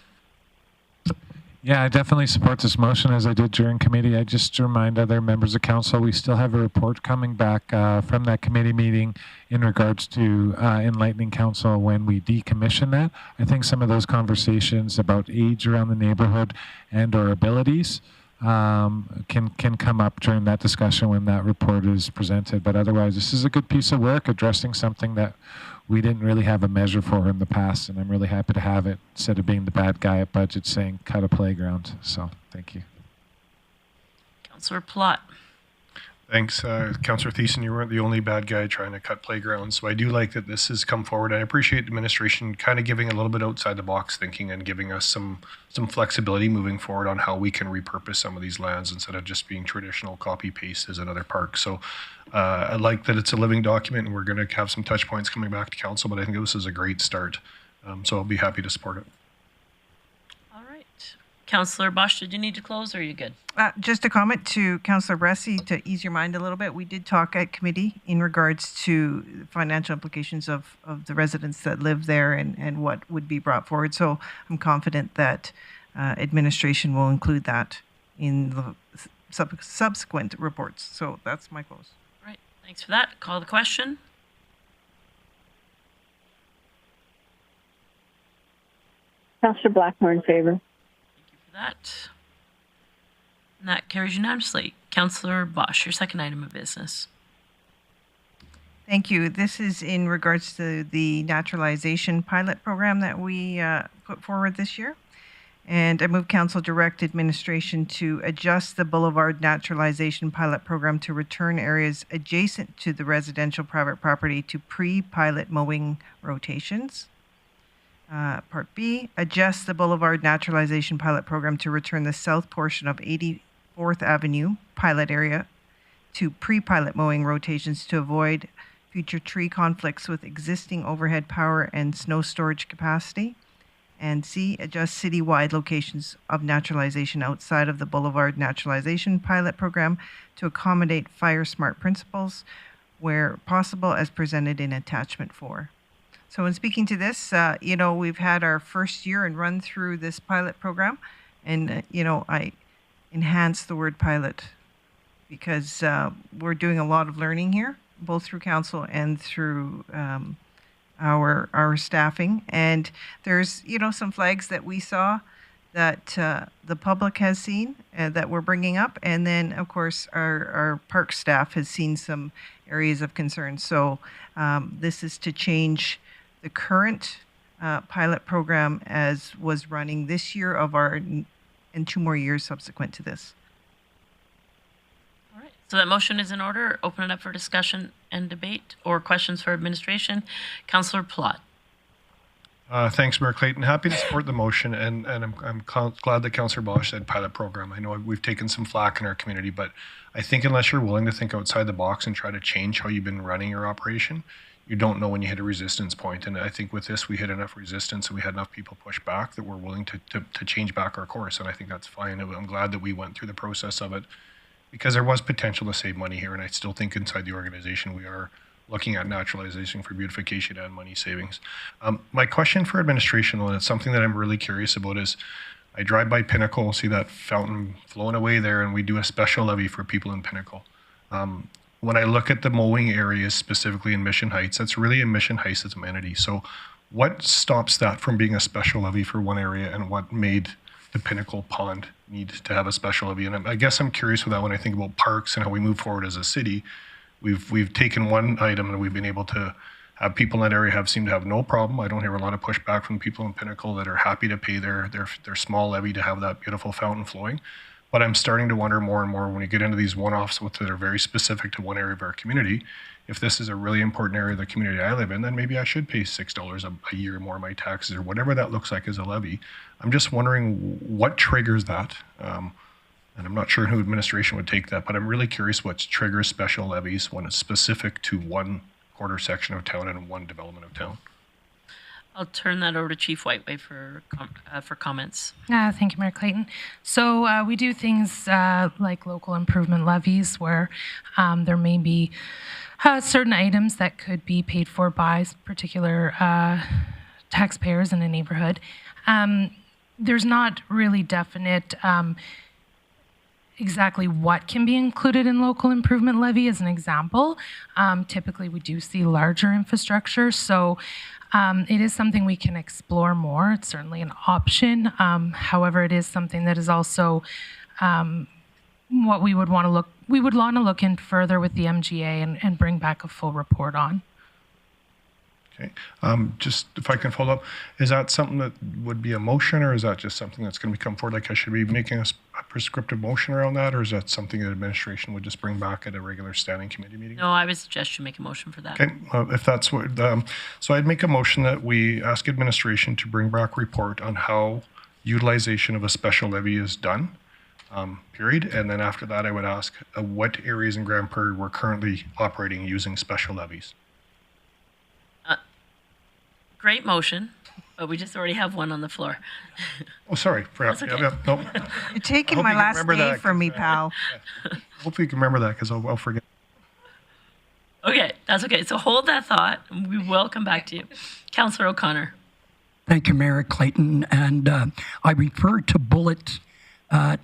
Yeah, I definitely support this motion as I did during committee. I just remind other members of council, we still have a report coming back from that committee meeting in regards to enlightening council when we decommission that. I think some of those conversations about age around the neighborhood and or abilities can come up during that discussion when that report is presented. But otherwise, this is a good piece of work addressing something that we didn't really have a measure for in the past, and I'm really happy to have it instead of being the bad guy at budget saying cut a playground. So thank you.
Councillor Plott.
Thanks, Councillor Thiessen. You weren't the only bad guy trying to cut playgrounds. So I do like that this has come forward. I appreciate the administration kind of giving a little bit outside the box thinking and giving us some flexibility moving forward on how we can repurpose some of these lands instead of just being traditional copy paste as another park. So I like that it's a living document, and we're going to have some touch points coming back to council, but I think this is a great start. So I'll be happy to support it.
All right. Councillor Bosch, did you need to close or are you good?
Just a comment to Councillor Bressy to ease your mind a little bit. We did talk at committee in regards to financial implications of the residents that live there and what would be brought forward. So I'm confident that administration will include that in the subsequent reports. So that's my close.
All right. Thanks for that. Call the question.
Councillor Blackmore in favor.
Thank you for that. And that carries unanimously. Councillor Bosch, your second item of business.
Thank you. This is in regards to the naturalization pilot program that we put forward this year. And I move council direct administration to adjust the Boulevard Naturalization Pilot Program to return areas adjacent to the residential private property to pre-pilot mowing rotations. Part B, adjust the Boulevard Naturalization Pilot Program to return the south portion of 84th Avenue pilot area to pre-pilot mowing rotations to avoid future tree conflicts with existing overhead power and snow storage capacity. And C, adjust citywide locations of naturalization outside of the Boulevard Naturalization Pilot Program to accommodate fire smart principles where possible as presented in Attachment 4. So in speaking to this, we've had our first year and run through this pilot program. And, I enhance the word pilot because we're doing a lot of learning here, both through council and through our staffing. And there's, some flags that we saw that the public has seen that we're bringing up. And then, of course, our park staff has seen some areas of concern. So this is to change the current pilot program as was running this year and 2 more years subsequent to this.
All right. So that motion is in order. Open it up for discussion and debate or questions for administration. Councillor Plott.
Thanks, Mayor Clayton. Happy to support the motion, and I'm glad that Councillor Bosch said pilot program. I know we've taken some flack in our community, but I think unless you're willing to think outside the box and try to change how you've been running your operation, you don't know when you hit a resistance point. And I think with this, we hit enough resistance and we had enough people push back that we're willing to change back our course. And I think that's fine. I'm glad that we went through the process of it because there was potential to save money here. And I still think inside the organization, we are looking at naturalization for beautification and money savings. My question for administration, and it's something that I'm really curious about, is I drive by Pinnacle, see that fountain flowing away there, and we do a special levy for people in Pinnacle. When I look at the mowing areas, specifically in Mission Heights, that's really a Mission Heights amenity. So what stops that from being a special levy for one area, and what made the Pinnacle Pond need to have a special levy? And I guess I'm curious with that when I think about parks and how we move forward as a city. We've taken one item and we've been able to have people in that area seem to have no problem. I don't hear a lot of pushback from people in Pinnacle that are happy to pay their small levy to have that beautiful fountain flowing. But I'm starting to wonder more and more when we get into these one-offs that are very specific to one area of our community, if this is a really important area of the community I live in, then maybe I should pay $6 a year more of my taxes, or whatever that looks like as a levy. I'm just wondering what triggers that. And I'm not sure who administration would take that, but I'm really curious what triggers special levies when it's specific to one quarter section of town and one development of town.
I'll turn that over to Chief Whiteway for comments.
Thank you, Mayor Clayton. So we do things like local improvement levies where there may be certain items that could be paid for by particular taxpayers in a neighborhood. There's not really definite exactly what can be included in local improvement levy. As an example, typically we do see larger infrastructure, so it is something we can explore more. It's certainly an option. However, it is something that is also what we would want to look in further with the MGA and bring back a full report on.
Okay. Just if I can follow up, is that something that would be a motion, or is that just something that's going to come forward? Like I should be making a prescriptive motion around that, or is that something that administration would just bring back at a regular standing committee meeting?
No, I would suggest you make a motion for that.
Okay. If that's what, so I'd make a motion that we ask administration to bring back a report on how utilization of a special levy is done, period. And then after that, I would ask what areas in Grande Prairie we're currently operating using special levies.
Great motion, but we just already have one on the floor.
Oh, sorry.
That's okay.
Nope.
You're taking my last day from me, pal.
Hopefully you can remember that, because I'll forget.
Okay, that's okay. So hold that thought. We will come back to you. Councillor O'Connor.
Thank you, Mayor Clayton. And I refer to bullet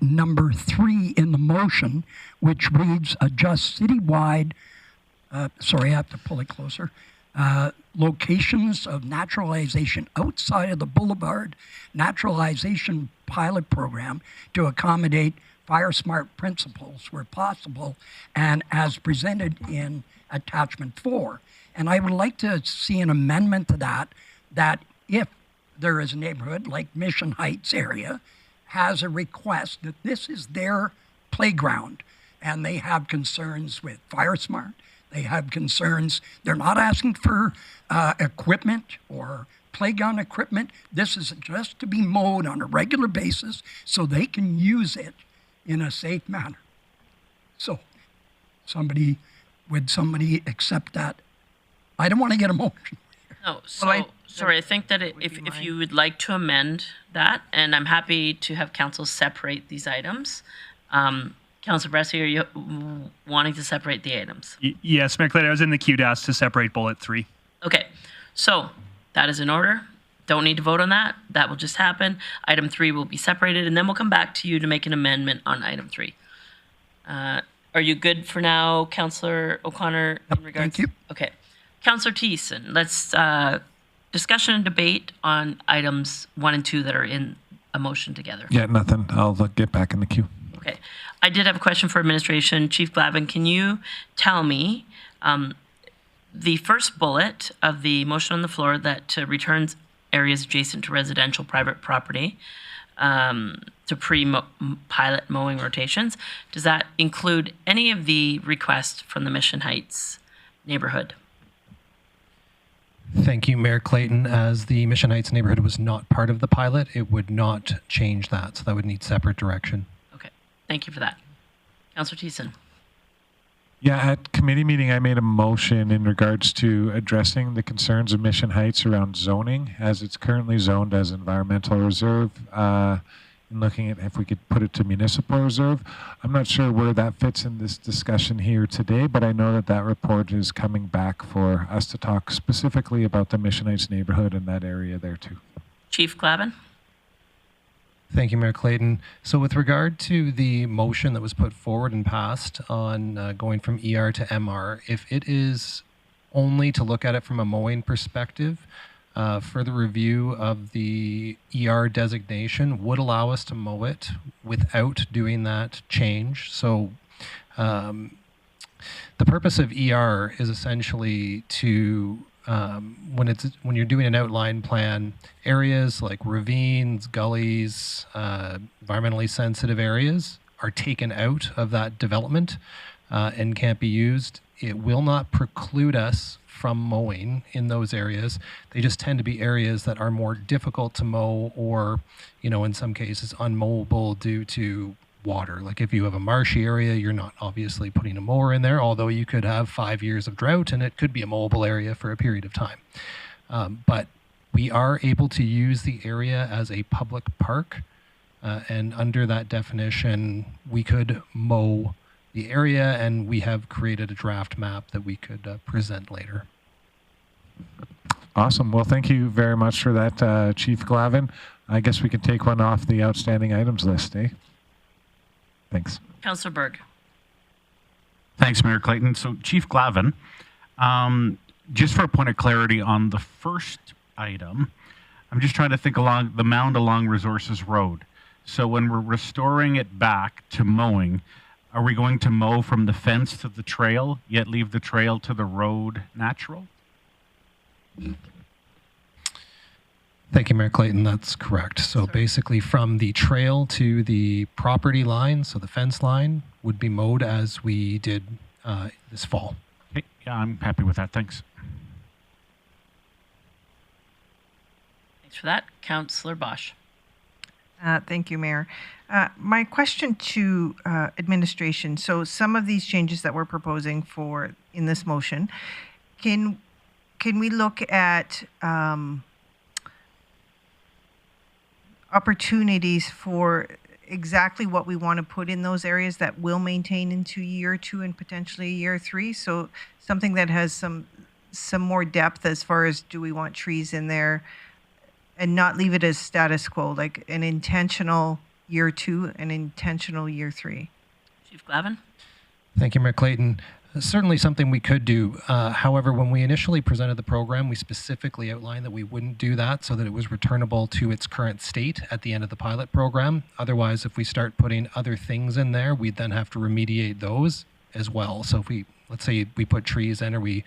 number 3 in the motion, which reads adjust citywide, sorry, I have to pull it closer, locations of naturalization outside of the Boulevard Naturalization Pilot Program to accommodate fire smart principles where possible, and as presented in attachment 4. And I would like to see an amendment to that if there is a neighborhood like Mission Heights area has a request that this is their playground and they have concerns with fire smart, they have concerns, they're not asking for equipment or playground equipment. This is just to be mowed on a regular basis so they can use it in a safe manner. So would somebody accept that? I don't want to get a motion.
No, so, sorry, I think that if you would like to amend that, and I'm happy to have council separate these items. Councillor Bressy, are you wanting to separate the items?
Yes, Mayor Clayton, I was in the queue to ask to separate bullet 3.
Okay, so that is in order. Don't need to vote on that. That will just happen. Item 3 will be separated, and then we'll come back to you to make an amendment on item 3. Are you good for now, Councillor O'Connor? In regards?
Thank you.
Okay. Councillor Thiessen, let's discussion and debate on items 1 and 2 that are in a motion together.
Yeah, nothing. I'll get back in the queue.
Okay. I did have a question for administration. Chief Glavin, can you tell me the first bullet of the motion on the floor that returns areas adjacent to residential private property to pre-pilot mowing rotations, does that include any of the requests from the Mission Heights neighborhood?
Thank you, Mayor Clayton. As the Mission Heights neighborhood was not part of the pilot, it would not change that, so that would need separate direction.
Okay, thank you for that. Councillor Thiessen.
Yeah, at committee meeting, I made a motion in regards to addressing the concerns of Mission Heights around zoning, as it's currently zoned as environmental reserve. in looking at if we could put it to municipal reserve. I'm not sure where that fits in this discussion here today, but I know that that report is coming back for us to talk specifically about the Mission Heights neighborhood and that area there too.
Chief Glavin?
Thank you, Mayor Clayton. So with regard to the motion that was put forward and passed on going from ER to MR, if it is only to look at it from a mowing perspective, further review of the ER designation would allow us to mow it without doing that change. So the purpose of ER is essentially to when you're doing an outline plan, areas like ravines, gullies, environmentally sensitive areas are taken out of that development and can't be used. It will not preclude us from mowing in those areas. They just tend to be areas that are more difficult to mow or, in some cases unmowable due to water. Like if you have a marshy area, you're not obviously putting a mower in there, although you could have 5 years of drought and it could be a mowable area for a period of time. But we are able to use the area as a public park, and under that definition, we could mow the area, and we have created a draft map that we could present later.
Awesome. Well, thank you very much for that, Chief Glavin. I guess we can take one off the outstanding items list, eh? Thanks.
Councillor Berg.
Thanks, Mayor Clayton. So, Chief Glavin, just for a point of clarity on the first item, I'm just trying to think along the mound along Resources Road. So when we're restoring it back to mowing, are we going to mow from the fence to the trail, yet leave the trail to the road natural?
Thank you, Mayor Clayton. That's correct. So basically from the trail to the property line, so the fence line, would be mowed as we did this fall.
Okay. Yeah, I'm happy with that. Thanks.
Thanks for that. Councillor Bosch.
Thank you, Mayor. My question to administration, so some of these changes that we're proposing for in this motion, can we look at opportunities for exactly what we want to put in those areas that will maintain into year 2 and potentially year 3? So something that has some more depth as far as, do we want trees in there, and not leave it as status quo, like an intentional year 2 and intentional year 3.
Chief Glavin.
Thank you, Mayor Clayton. Certainly something we could do. However, when we initially presented the program, we specifically outlined that we wouldn't do that so that it was returnable to its current state at the end of the pilot program. Otherwise, if we start putting other things in there, we'd then have to remediate those as well. So if we, let's say we put trees in, or we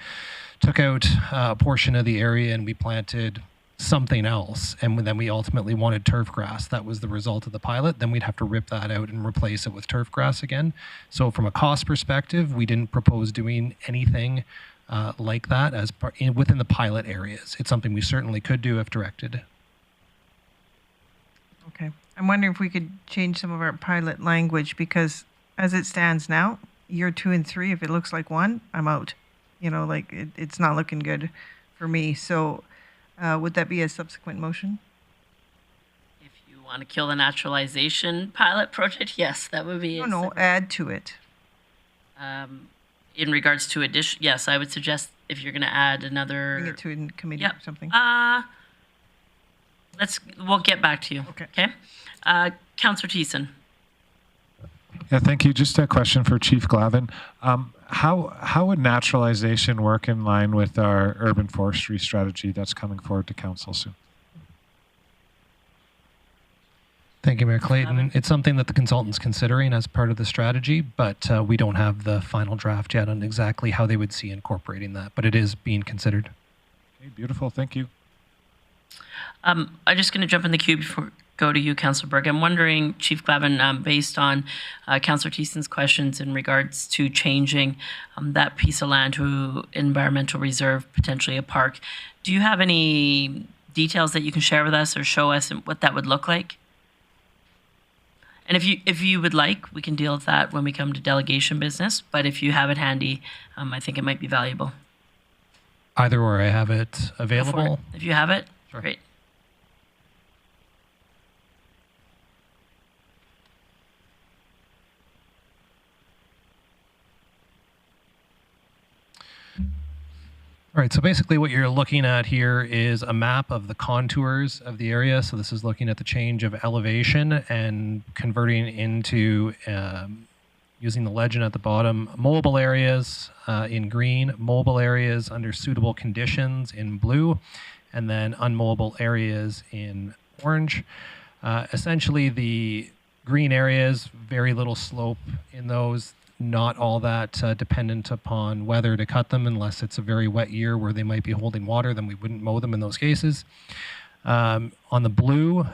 took out a portion of the area and we planted something else, and then we ultimately wanted turf grass, that was the result of the pilot, then we'd have to rip that out and replace it with turf grass again. So from a cost perspective, we didn't propose doing anything like that as within the pilot areas. It's something we certainly could do if directed.
Okay. I'm wondering if we could change some of our pilot language, because as it stands now, year 2 and 3, if it looks like 1, I'm out. Like it's not looking good for me. So would that be a subsequent motion?
If you want to kill the naturalization pilot project, yes, that would be.
No, add to it.
In regards to addition, yes, I would suggest if you're going to add another.
Bring it to a committee or something.
We'll get back to you. Okay. Councillor Thiessen.
Yeah, thank you. Just a question for Chief Glavin. How would naturalization work in line with our urban forestry strategy that's coming forward to council soon?
Thank you, Mayor Clayton. It's something that the consultant's considering as part of the strategy, but we don't have the final draft yet on exactly how they would see incorporating that, but it is being considered.
Okay, beautiful. Thank you.
I'm just going to jump in the queue before go to you, Councillor Berg. I'm wondering, Chief Glavin, based on Councillor Thiessen's questions in regards to changing that piece of land to environmental reserve, potentially a park, do you have any details that you can share with us or show us what that would look like? And if you would like, we can deal with that when we come to delegation business, but if you have it handy, I think it might be valuable.
Either or, I have it available.
If you have it,
sure.
Great.
All right, so basically what you're looking at here is a map of the contours of the area. So this is looking at the change of elevation and converting into, using the legend at the bottom, mobile areas in green, mobile areas under suitable conditions in blue, and then unmobile areas in orange. Essentially the green areas, very little slope in those. Not all that dependent upon weather to cut them, unless it's a very wet year where they might be holding water, then we wouldn't mow them in those cases. On the blue,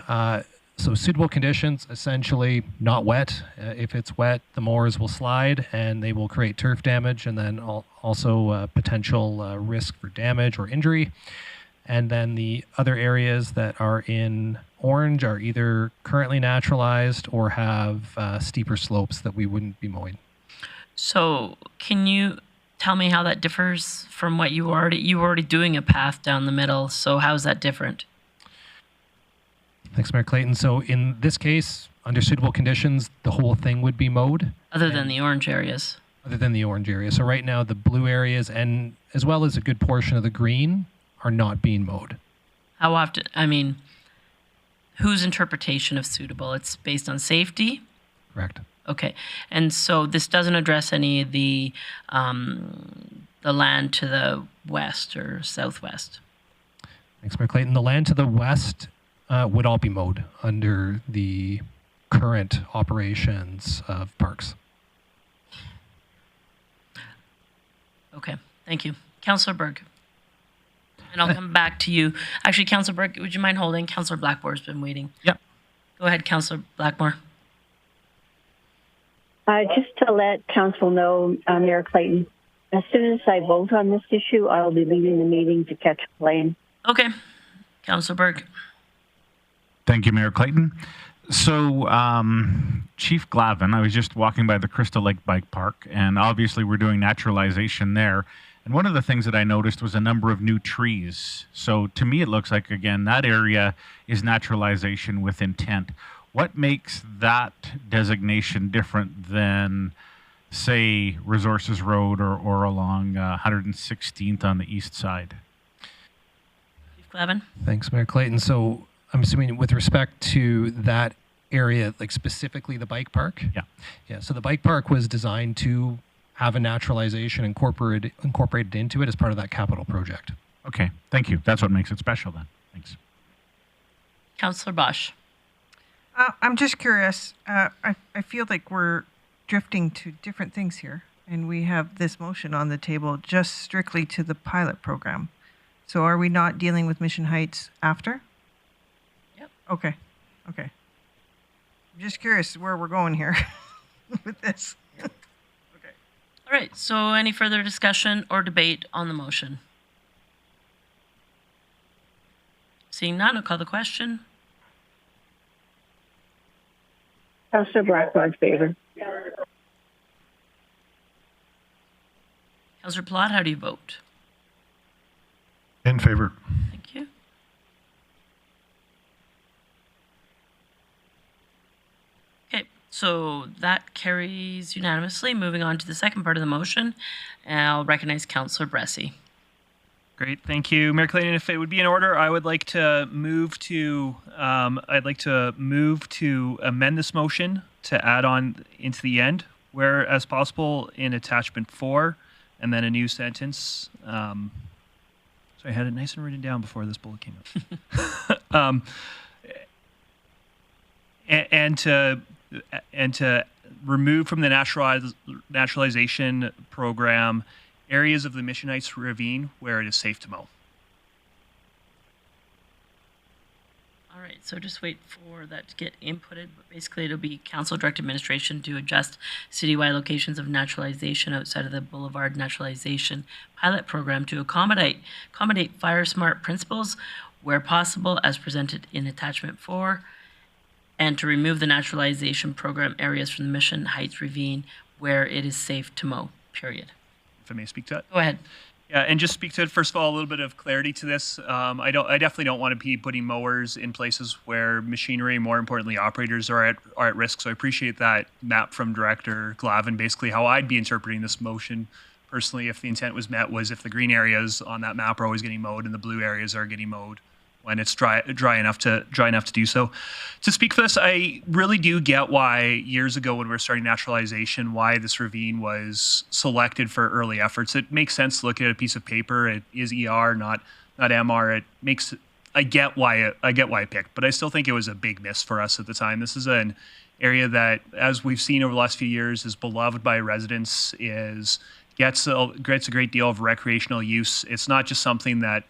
so suitable conditions, essentially not wet. If it's wet, the mowers will slide and they will create turf damage, and then also potential risk for damage or injury. And then the other areas that are in orange are either currently naturalized or have steeper slopes that we wouldn't be mowing.
So can you tell me how that differs from what you were already doing a path down the middle? So how's that different?
Thanks, Mayor Clayton. So in this case, under suitable conditions, the whole thing would be mowed.
Other than the orange areas?
Other than the orange area. So right now, the blue areas and as well as a good portion of the green are not being mowed.
How often? I mean, whose interpretation of suitable? It's based on safety?
Correct.
Okay, and so this doesn't address any of the land to the west or southwest.
Thanks, Mayor Clayton. The land to the west would all be mowed under the current operations of parks.
Okay, thank you. Councillor Berg. And I'll come back to you. Actually, Councillor Berg, would you mind holding? Councillor Blackmore's been waiting.
Yep.
Go ahead, Councillor Blackmore.
Just to let council know, Mayor Clayton, as soon as I vote on this issue, I'll be leaving the meeting to catch a plane.
Okay. Councillor Berg.
Thank you, Mayor Clayton. So, Chief Glavin, I was just walking by the Crystal Lake Bike Park, and obviously we're doing naturalization there. And one of the things that I noticed was a number of new trees. So to me, it looks like, again, that area is naturalization with intent. What makes that designation different than, say, Resources Road or along 116th on the east side?
Chief Glavin.
Thanks, Mayor Clayton. So I'm assuming with respect to that area, like specifically the bike park?
Yeah.
Yeah, so the bike park was designed to have a naturalization incorporated into it as part of that capital project.
Okay, thank you. That's what makes it special then. Thanks.
Councillor Bosch.
I'm just curious. I feel like we're drifting to different things here, and we have this motion on the table just strictly to the pilot program. So are we not dealing with Mission Heights after?
Yep.
Okay. I'm just curious where we're going here with this.
All right, so any further discussion or debate on the motion? Seeing none, I'll call the question.
Councillor Blackmore in favor.
Councillor Plott, how do you vote?
In favor.
Thank you. Okay, so that carries unanimously. Moving on to the second part of the motion, I'll recognize Councillor Bressie.
Great, thank you, Mayor Clayton. If it would be in order, I would like to move to amend this motion to add on into the end, where as possible in attachment 4, and then a new sentence. So I had it nice and written down before this bullet came up. and to remove from the naturalization program areas of the Mission Heights Ravine where it is safe to mow.
All right, so just wait for that to get inputted. But basically, it'll be council-directed administration to adjust citywide locations of naturalization outside of the Boulevard Naturalization Pilot Program to accommodate fire smart principles where possible, as presented in attachment 4, and to remove the naturalization program areas from the Mission Heights Ravine where it is safe to mow. Period.
If I may speak to that.
Go ahead.
Yeah, and just speak to it, first of all, a little bit of clarity to this. I definitely don't want to be putting mowers in places where machinery, more importantly, operators are at risk. So I appreciate that map from Director Glavin, basically how I'd be interpreting this motion personally, if the intent was met, was if the green areas on that map are always getting mowed and the blue areas are getting mowed when it's dry enough to do so. To speak for this, I really do get why years ago when we were starting naturalization, why this ravine was selected for early efforts. It makes sense to look at a piece of paper. It is ER, not MR. It makes I get why I picked, but I still think it was a big miss for us at the time. This is an area that, as we've seen over the last few years, is beloved by residents, gets a great deal of recreational use. It's not just something that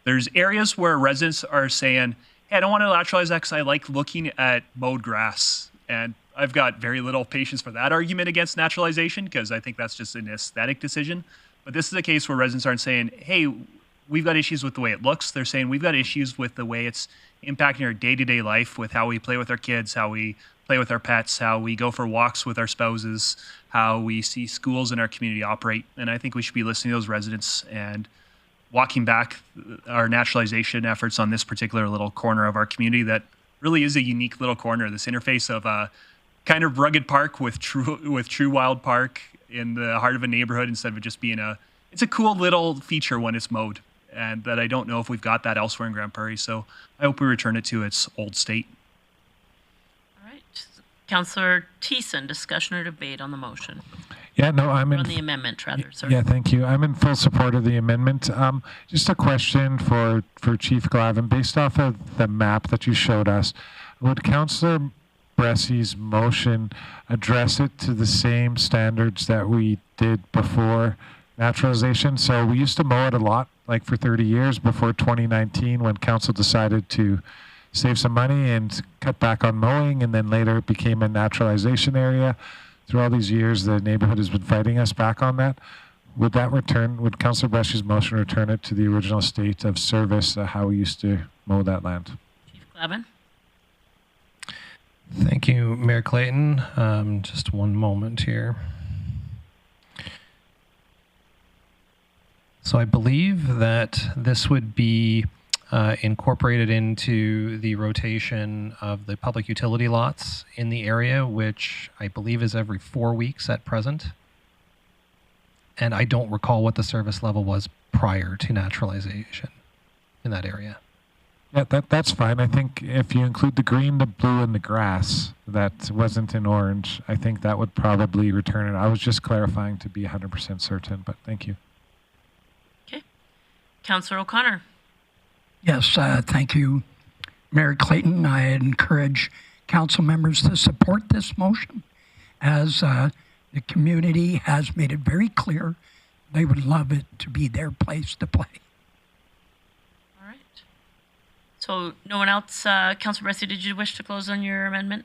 there's areas where residents are saying, hey, I don't want to naturalize that because I like looking at mowed grass. And I've got very little patience for that argument against naturalization because I think that's just an aesthetic decision. But this is a case where residents aren't saying, hey, we've got issues with the way it looks. They're saying we've got issues with the way it's impacting our day-to-day life, with how we play with our kids, how we play with our pets, how we go for walks with our spouses, how we see schools in our community operate. And I think we should be listening to those residents and walking back our naturalization efforts on this particular little corner of our community that really is a unique little corner, this interface of a kind of rugged park with true wild park in the heart of a neighborhood instead of just being it's a cool little feature when it's mowed, and that I don't know if we've got that elsewhere in Grande Prairie. So I hope we return it to its old state.
All right. Councillor Thiessen, discussion or debate on the motion?
Yeah, no,
on the amendment, rather. Sorry.
Yeah, thank you. I'm in full support of the amendment. Just a question for Chief Glavin. Based off of the map that you showed us, would Councillor Bressy's motion address it to the same standards that we did before naturalization? So we used to mow it a lot, like for 30 years before 2019 when council decided to save some money and cut back on mowing, and then later it became a naturalization area. Through all these years, the neighborhood has been fighting us back on that. Would Councillor Bressy's motion return it to the original state of service, how we used to mow that land?
Chief Glavin?
Thank you, Mayor Clayton. Just one moment here. So I believe that this would be incorporated into the rotation of the public utility lots in the area, which I believe is every 4 weeks at present. And I don't recall what the service level was prior to naturalization in that area.
Yeah, that's fine. I think if you include the green, the blue, and the grass that wasn't in orange, I think that would probably return it. I was just clarifying to be 100% certain, but thank you.
Okay. Councillor O'Connor.
Yes, thank you, Mayor Clayton. I encourage council members to support this motion, as the community has made it very clear they would love it to be their place to play.
All right. So no one else? Councillor Bressy, did you wish to close on your amendment?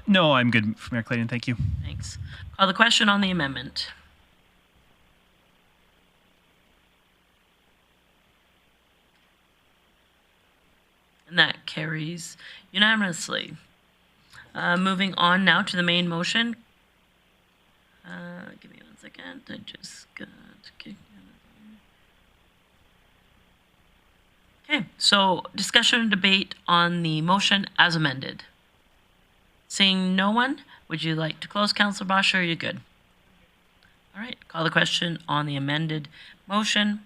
No, I'm good, Mayor Clayton. Thank you.
Thanks. Call the question on the amendment. And that carries unanimously. Moving on now to the main motion. Give me 1 second. I just got kicked out. Okay, so discussion and debate on the motion as amended. Seeing no one, would you like to close, Councillor Bosch, or are you good? All right, call the question on the amended motion.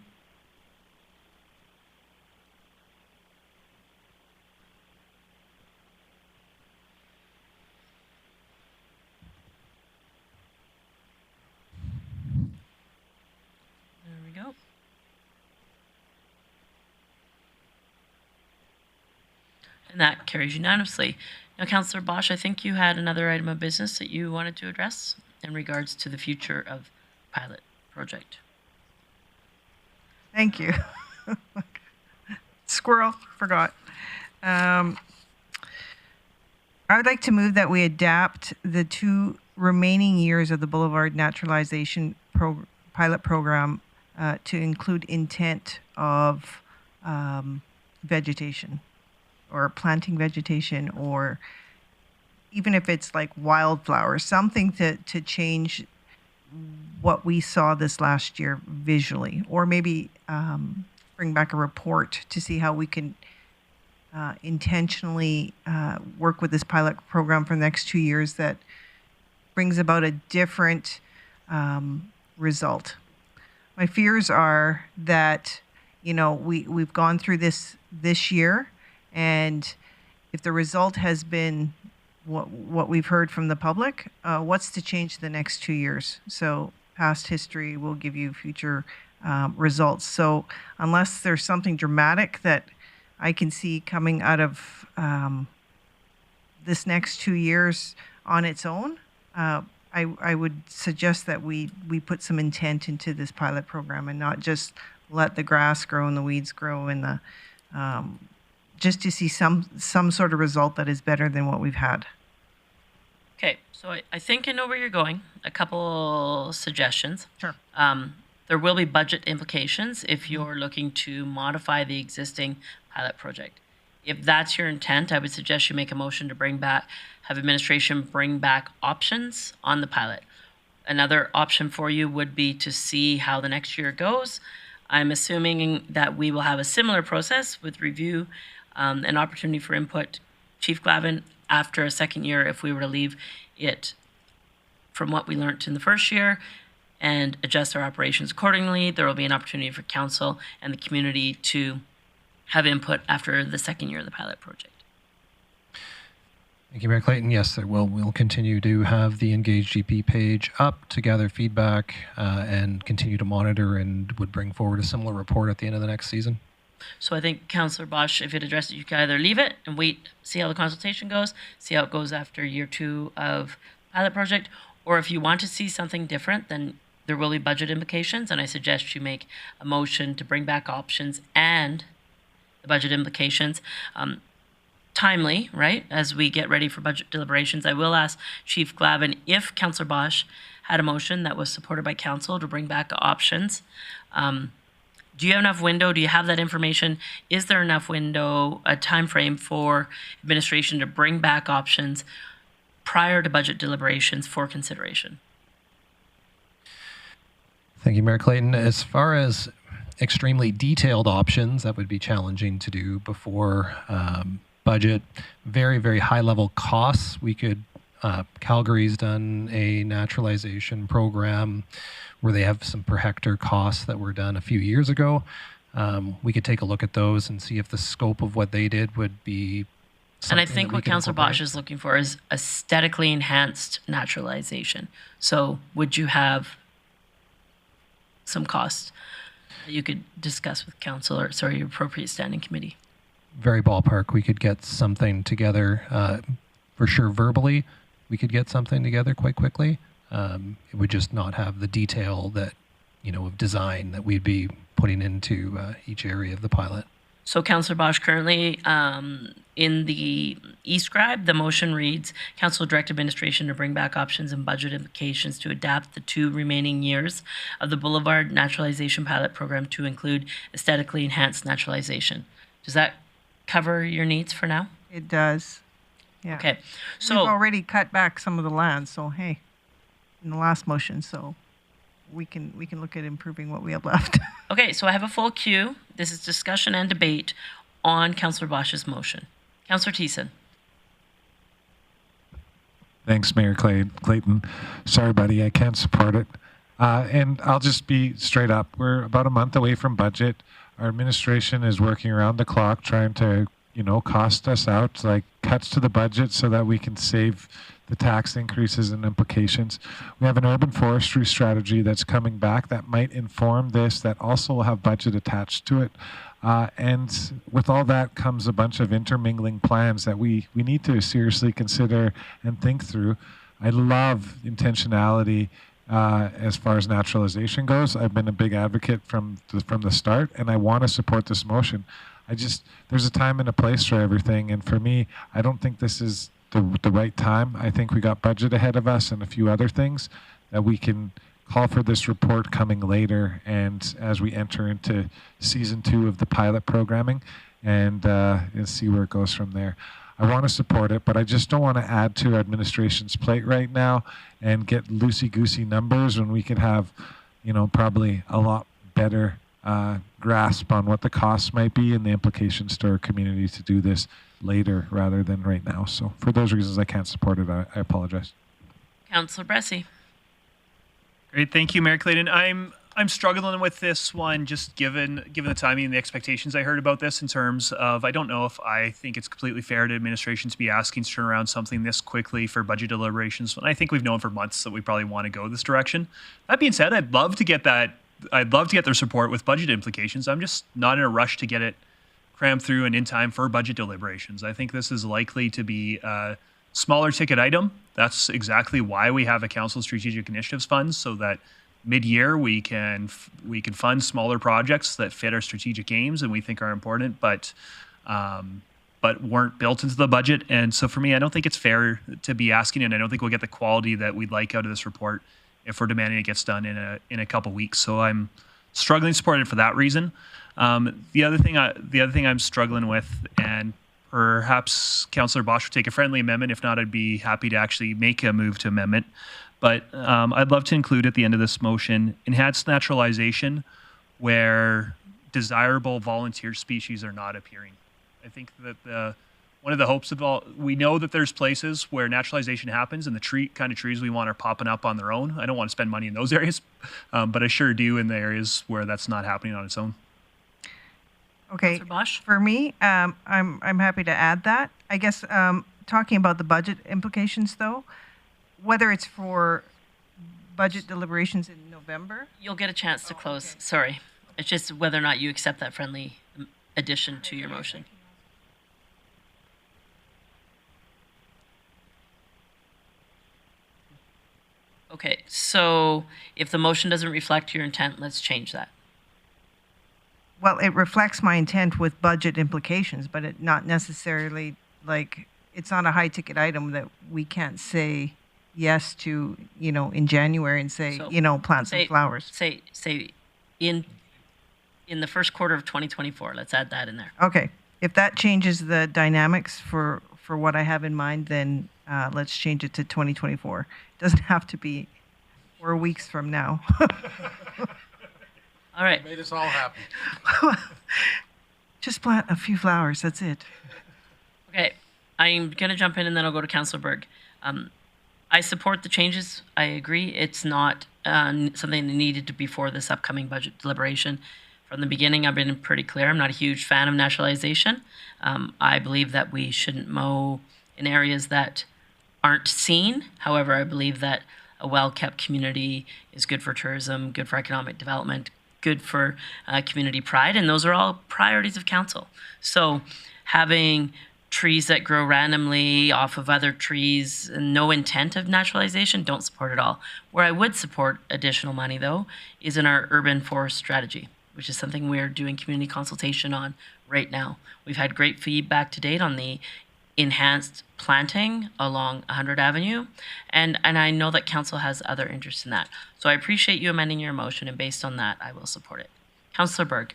And that carries unanimously. Now, Councillor Bosch, I think you had another item of business that you wanted to address in regards to the future of pilot project.
Thank you. Squirrel, forgot. I would like to move that we adapt the 2 remaining years of the Boulevard Naturalization pilot program to include intent of vegetation, or planting vegetation, or even if it's like wildflowers, something to change what we saw this last year visually, or maybe bring back a report to see how we can intentionally work with this pilot program for the next 2 years that brings about a different result. My fears are that, we've gone through this year, and if the result has been what we've heard from the public, what's to change the next 2 years? So past history will give you future results. So unless there's something dramatic that I can see coming out of this next 2 years on its own, I would suggest that we put some intent into this pilot program and not just let the grass grow and the weeds grow and the just to see some sort of result that is better than what we've had.
Okay, so I think I know where you're going. A couple suggestions.
Sure.
There will be budget implications if you're looking to modify the existing pilot project. If that's your intent, I would suggest you make a motion to have administration bring back options on the pilot. Another option for you would be to see how the next year goes. I'm assuming that we will have a similar process with review, an opportunity for input. Chief Glavin, after a second year, if we were to leave it from what we learned in the first year and adjust our operations accordingly, there will be an opportunity for council and the community to have input after the second year of the pilot project.
Thank you, Mayor Clayton. Yes, we'll continue to have the Engage GP page up to gather feedback and continue to monitor, and would bring forward a similar report at the end of the next season.
So I think Councillor Bosch, if it addressed it, you can either leave it and wait, see how the consultation goes, see how it goes after year 2 of pilot project, or if you want to see something different, then there will be budget implications, and I suggest you make a motion to bring back options and the budget implications. Timely, right, as we get ready for budget deliberations. I will ask Chief Glavin if Councillor Bosch had a motion that was supported by council to bring back options. Do you have enough window? Do you have that information? Is there enough window, a time frame for administration to bring back options prior to budget deliberations for consideration?
Thank you, Mayor Clayton. As far as extremely detailed options, that would be challenging to do before budget. Very, very high level costs. We could, Calgary's done a naturalization program where they have some per hectare costs that were done a few years ago. We could take a look at those and see if the scope of what they did would be
and I think what Councillor Bosch is looking for is aesthetically enhanced naturalization. So would you have some costs that you could discuss with council or, sorry, your appropriate standing committee?
Very ballpark. We could get something together, for sure verbally. We could get something together quite quickly. It would just not have the detail that, of design that we'd be putting into each area of the pilot.
So Councillor Bosch, currently in the e-scribe, the motion reads, Council direct administration to bring back options and budget implications to adapt the 2 remaining years of the Boulevard Naturalization Pilot Program to include aesthetically enhanced naturalization. Does that cover your needs for now?
It does. Yeah.
Okay. So
we've already cut back some of the land, so hey, in the last motion, so we can look at improving what we have left.
Okay, so I have a full queue. This is discussion and debate on Councillor Bosch's motion. Councillor Thiessen.
Thanks, Mayor Clayton. Sorry, buddy, I can't support it. And I'll just be straight up. We're about a month away from budget. Our administration is working around the clock trying to, cost us out, like cuts to the budget so that we can save the tax increases and implications. We have an urban forestry strategy that's coming back that might inform this, that also will have budget attached to it. And with all that comes a bunch of intermingling plans that we need to seriously consider and think through. I love intentionality as far as naturalization goes. I've been a big advocate from the start, and I want to support this motion. There's a time and a place for everything, and for me, I don't think this is the right time. I think we got budget ahead of us and a few other things that we can call for this report coming later, and as we enter into season 2 of the pilot programming, and see where it goes from there. I want to support it, but I just don't want to add to our administration's plate right now and get loosey-goosey numbers when we could have, probably a lot better grasp on what the costs might be and the implications to our community to do this later rather than right now. So for those reasons, I can't support it. I apologize.
Councillor Bressy.
Great, thank you, Mayor Clayton. I'm struggling with this one, just given the timing and the expectations I heard about this. In terms of, I don't know if I think it's completely fair to administration to be asking to turn around something this quickly for budget deliberations. When I think we've known for months that we probably want to go this direction. That being said, I'd love to get their support with budget implications. I'm just not in a rush to get it crammed through and in time for budget deliberations. I think this is likely to be a smaller ticket item. That's exactly why we have a council strategic initiatives fund, so that mid-year we can fund smaller projects that fit our strategic aims and we think are important, but weren't built into the budget. And so for me, I don't think it's fair to be asking, and I don't think we'll get the quality that we'd like out of this report if we're demanding it gets done in a couple weeks. So I'm struggling to support it for that reason. The other thing I'm struggling with, and perhaps Councillor Bosch would take a friendly amendment. If not, I'd be happy to actually make a move to amendment. But I'd love to include at the end of this motion enhanced naturalization where desirable volunteer species are not appearing. I think that one of the hopes of we know that there's places where naturalization happens and the kind of trees we want are popping up on their own. I don't want to spend money in those areas, but I sure do in the areas where that's not happening on its own.
Okay, for me, I'm happy to add that. I guess talking about the budget implications, though, whether it's for budget deliberations in November.
You'll get a chance to close. Okay. Sorry. It's just whether or not you accept that friendly addition to your motion. Okay, so if the motion doesn't reflect your intent, let's change that.
Well, it reflects my intent with budget implications, but it not necessarily, like, it's not a high ticket item that we can't say yes to, in January and say, plant some flowers.
Say in the first quarter of 2024. Let's add that in there.
Okay. If that changes the dynamics for what I have in mind, then let's change it to 2024. It doesn't have to be 4 weeks from now.
All right.
Made us all happy.
Just plant a few flowers. That's it.
Okay. I'm going to jump in and then I'll go to Councillor Berg. I support the changes. I agree. It's not something that needed before this upcoming budget deliberation. From the beginning, I've been pretty clear. I'm not a huge fan of naturalization. I believe that we shouldn't mow in areas that aren't seen. However, I believe that a well-kept community is good for tourism, good for economic development, good for community pride, and those are all priorities of council. So having trees that grow randomly off of other trees, no intent of naturalization, don't support it all. Where I would support additional money, though, is in our urban forest strategy, which is something we're doing community consultation on right now. We've had great feedback to date on the enhanced planting along 100 Avenue, and I know that council has other interest in that. So I appreciate you amending your motion, and based on that, I will support it. Councillor Berg.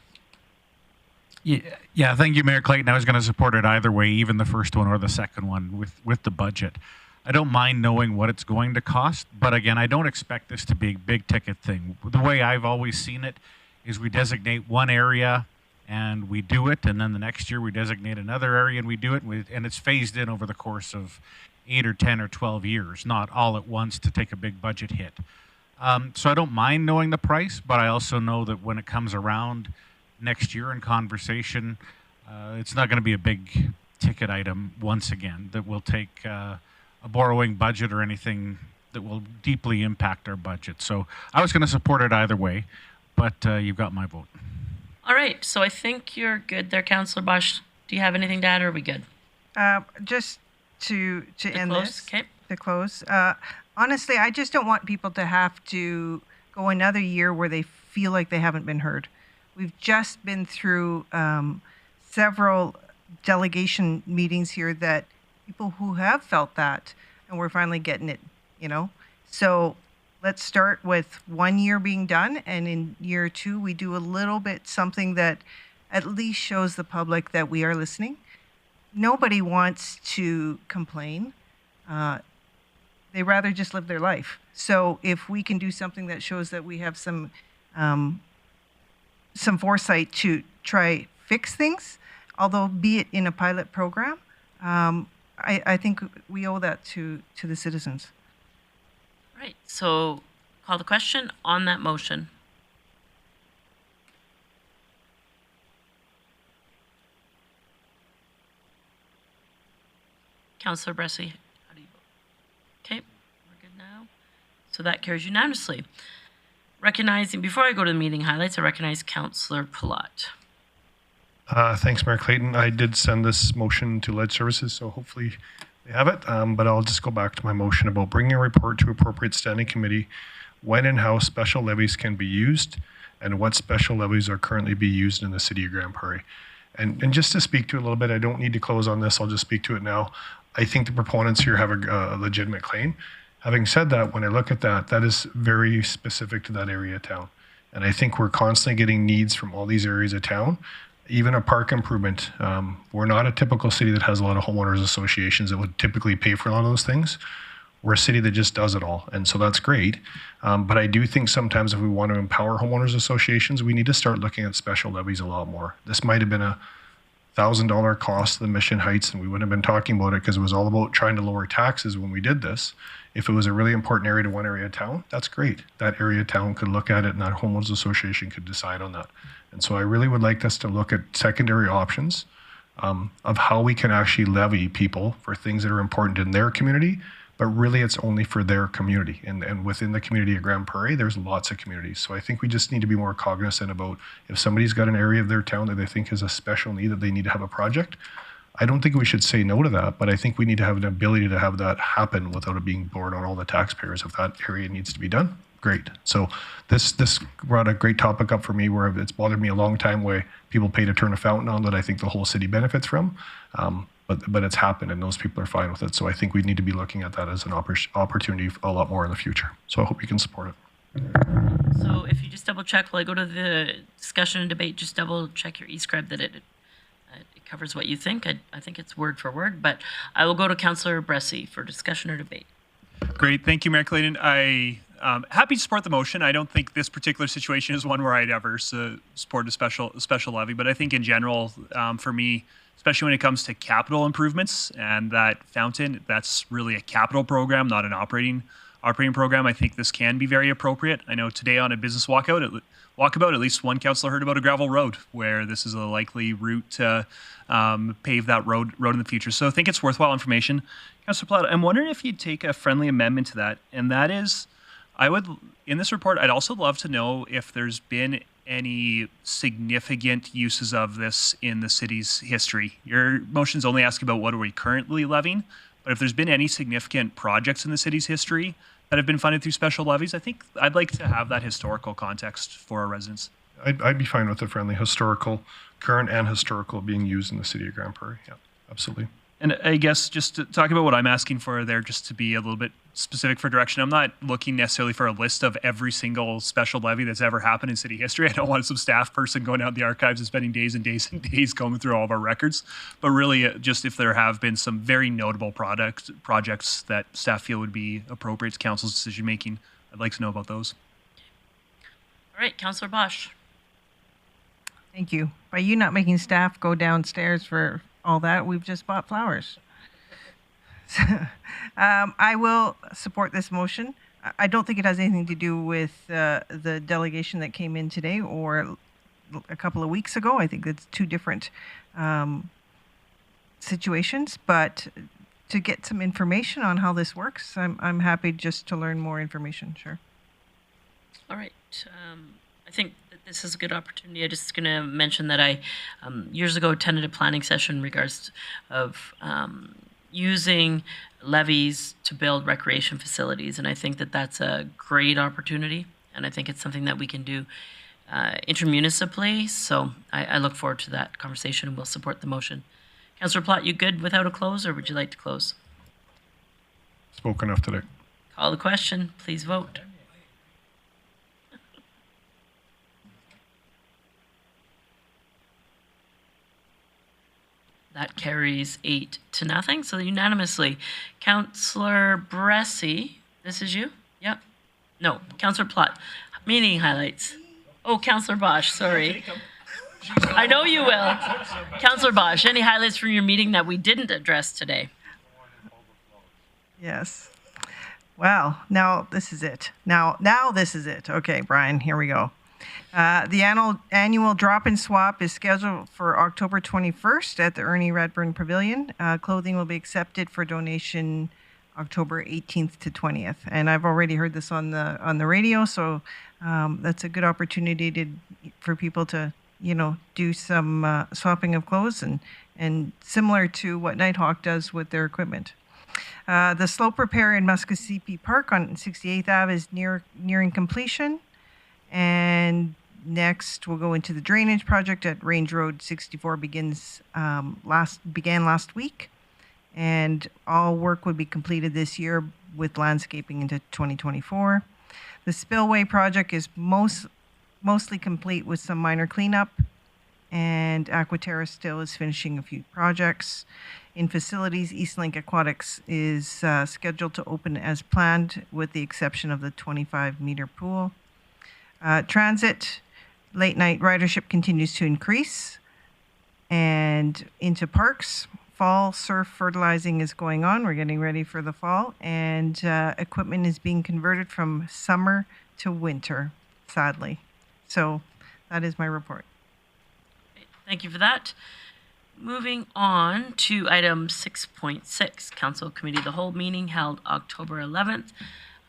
Yeah, thank you, Mayor Clayton. I was going to support it either way, even the first one or the second one with the budget. I don't mind knowing what it's going to cost, but again, I don't expect this to be a big ticket thing. The way I've always seen it is we designate one area and we do it, and then the next year we designate another area and we do it, and it's phased in over the course of 8 or 10 or 12 years, not all at once to take a big budget hit. So I don't mind knowing the price, but I also know that when it comes around next year in conversation, it's not going to be a big ticket item once again that will take a borrowing budget or anything that will deeply impact our budget. So I was going to support it either way, but you've got my vote.
All right, so I think you're good there, Councillor Bosch. Do you have anything to add, or are we good?
Just to end
close,
this,
okay.
To close. Honestly, I just don't want people to have to go another year where they feel like they haven't been heard. We've just been through several delegation meetings here that people who have felt that, and we're finally getting it, So let's start with 1 year being done, and in year 2, we do a little bit something that at least shows the public that we are listening. Nobody wants to complain. They rather just live their life. So if we can do something that shows that we have some foresight to try fix things, although be it in a pilot program, I think we owe that to the citizens.
Right. So Call the question on that motion. Councillor Bressy, how do you vote? Okay, we're good now. So that carries unanimously. Recognizing, before I go to the meeting highlights, I recognize Councillor Palat.
Thanks, Mayor Clayton. I did send this motion to Lead Services, so hopefully they have it. But I'll just go back to my motion about bringing a report to appropriate standing committee when and how special levies can be used and what special levies are currently being used in the city of Grande Prairie. And just to speak to it a little bit, I don't need to close on this. I'll just speak to it now. I think the proponents here have a legitimate claim. Having said that, when I look at that, that is very specific to that area of town. And I think we're constantly getting needs from all these areas of town. Even a park improvement. We're not a typical city that has a lot of homeowners associations that would typically pay for a lot of those things. We're a city that just does it all. And so that's great. But I do think sometimes if we want to empower homeowners associations, we need to start looking at special levies a lot more. This might have been a $1,000 cost to the Mission Heights, and we wouldn't have been talking about it because it was all about trying to lower taxes when we did this. If it was a really important area to one area of town, that's great. That area of town could look at it and that homeowners association could decide on that. And so I really would like us to look at secondary options of how we can actually levy people for things that are important in their community, but really it's only for their community. And within the community of Grande Prairie, there's lots of communities. So I think we just need to be more cognizant about if somebody's got an area of their town that they think has a special need that they need to have a project. I don't think we should say no to that, but I think we need to have an ability to have that happen without it being borne on all the taxpayers. If that area needs to be done, great. So this brought a great topic up for me where it's bothered me a long time where people pay to turn a fountain on that I think the whole city benefits from. But it's happened and those people are fine with it. So I think we need to be looking at that as an opportunity a lot more in the future. So I hope you can support it.
So if you just double check while I go to the discussion and debate, just double check your e-scribe that it covers what you think. I think it's word for word, but I will go to Councillor Bressy for discussion or debate.
Great. Thank you, Mayor Clayton. Happy to support the motion. I don't think this particular situation is one where I'd ever support a special levy, but I think in general, for me, especially when it comes to capital improvements and that fountain, that's really a capital program, not an operating program. I think this can be very appropriate. I know today on a business walkabout, at least one councillor heard about a gravel road where this is a likely route to pave that road in the future. So I think it's worthwhile information. Councillor Platt, I'm wondering if you'd take a friendly amendment to that, and that is, in this report, I'd also love to know if there's been any significant uses of this in the city's history. Your motion's only asking about what are we currently levying, but if there's been any significant projects in the city's history that have been funded through special levies, I think I'd like to have that historical context for our residents.
I'd be fine with the friendly current and historical being used in the city of Grande Prairie. Yeah, absolutely.
And I guess just to talk about what I'm asking for there, just to be a little bit specific for direction, I'm not looking necessarily for a list of every single special levy that's ever happened in city history. I don't want some staff person going out in the archives and spending days and days and days going through all of our records, but really just if there have been some very notable projects that staff feel would be appropriate to council's decision making, I'd like to know about those.
All right, Councillor Bosch.
Thank you. By you not making staff go downstairs for all that, we've just bought flowers. I will support this motion. I don't think it has anything to do with the delegation that came in today or a couple of weeks ago. I think it's two different situations, but to get some information on how this works, I'm happy just to learn more information, sure.
All right. I think that this is a good opportunity. I'm just going to mention that I years ago attended a planning session in regards of using levies to build recreation facilities, and I think that that's a great opportunity, and I think it's something that we can do intermunicipally, so I look forward to that conversation and will support the motion. Councillor Platt, you good without a close, or would you like to close?
Spoke enough today.
Call the question. Please vote. That carries 8-0, so unanimously. Councillor Bressy, this is you? Yep. No, Councillor Platt. Meeting highlights. Oh, Councillor Bosch, sorry. I know you will. Councillor Bosch, any highlights from your meeting that we didn't address today?
Yes. Well, now this is it. Now this is it. Okay, Brian, here we go. The annual drop and swap is scheduled for October 21st at the Ernie Redburn Pavilion. Clothing will be accepted for donation October 18th to 20th. And I've already heard this on the radio, so that's a good opportunity for people to, do some swapping of clothes and similar to what Nighthawk does with their equipment. The slope repair in Muskogee Park on 68th Ave is nearing completion. And next, we'll go into the drainage project at Range Road 64 began last week. And all work would be completed this year with landscaping into 2024. The spillway project is mostly complete with some minor cleanup. And Aquaterra still is finishing a few projects. In facilities, Eastlink Aquatics is scheduled to open as planned with the exception of the 25-meter pool. Transit, late night ridership continues to increase. And into parks, fall surf fertilizing is going on. We're getting ready for the fall. And equipment is being converted from summer to winter, sadly. So that is my report.
Thank you for that. Moving on to item 6.6, Council Committee of the Whole meeting held October 11th.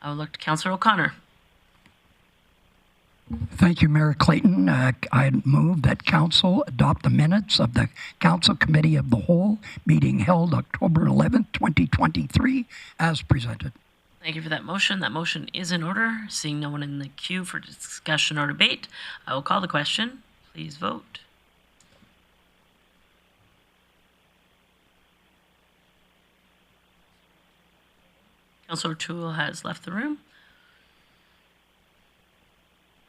I will look to Councillor O'Connor.
Thank you, Mayor Clayton. I move that Council adopt the minutes of the Council Committee of the Whole meeting held October 11th, 2023, as presented.
Thank you for that motion. That motion is in order. Seeing no one in the queue for discussion or debate, I will call the question. Please vote. Councillor Toole has left the room.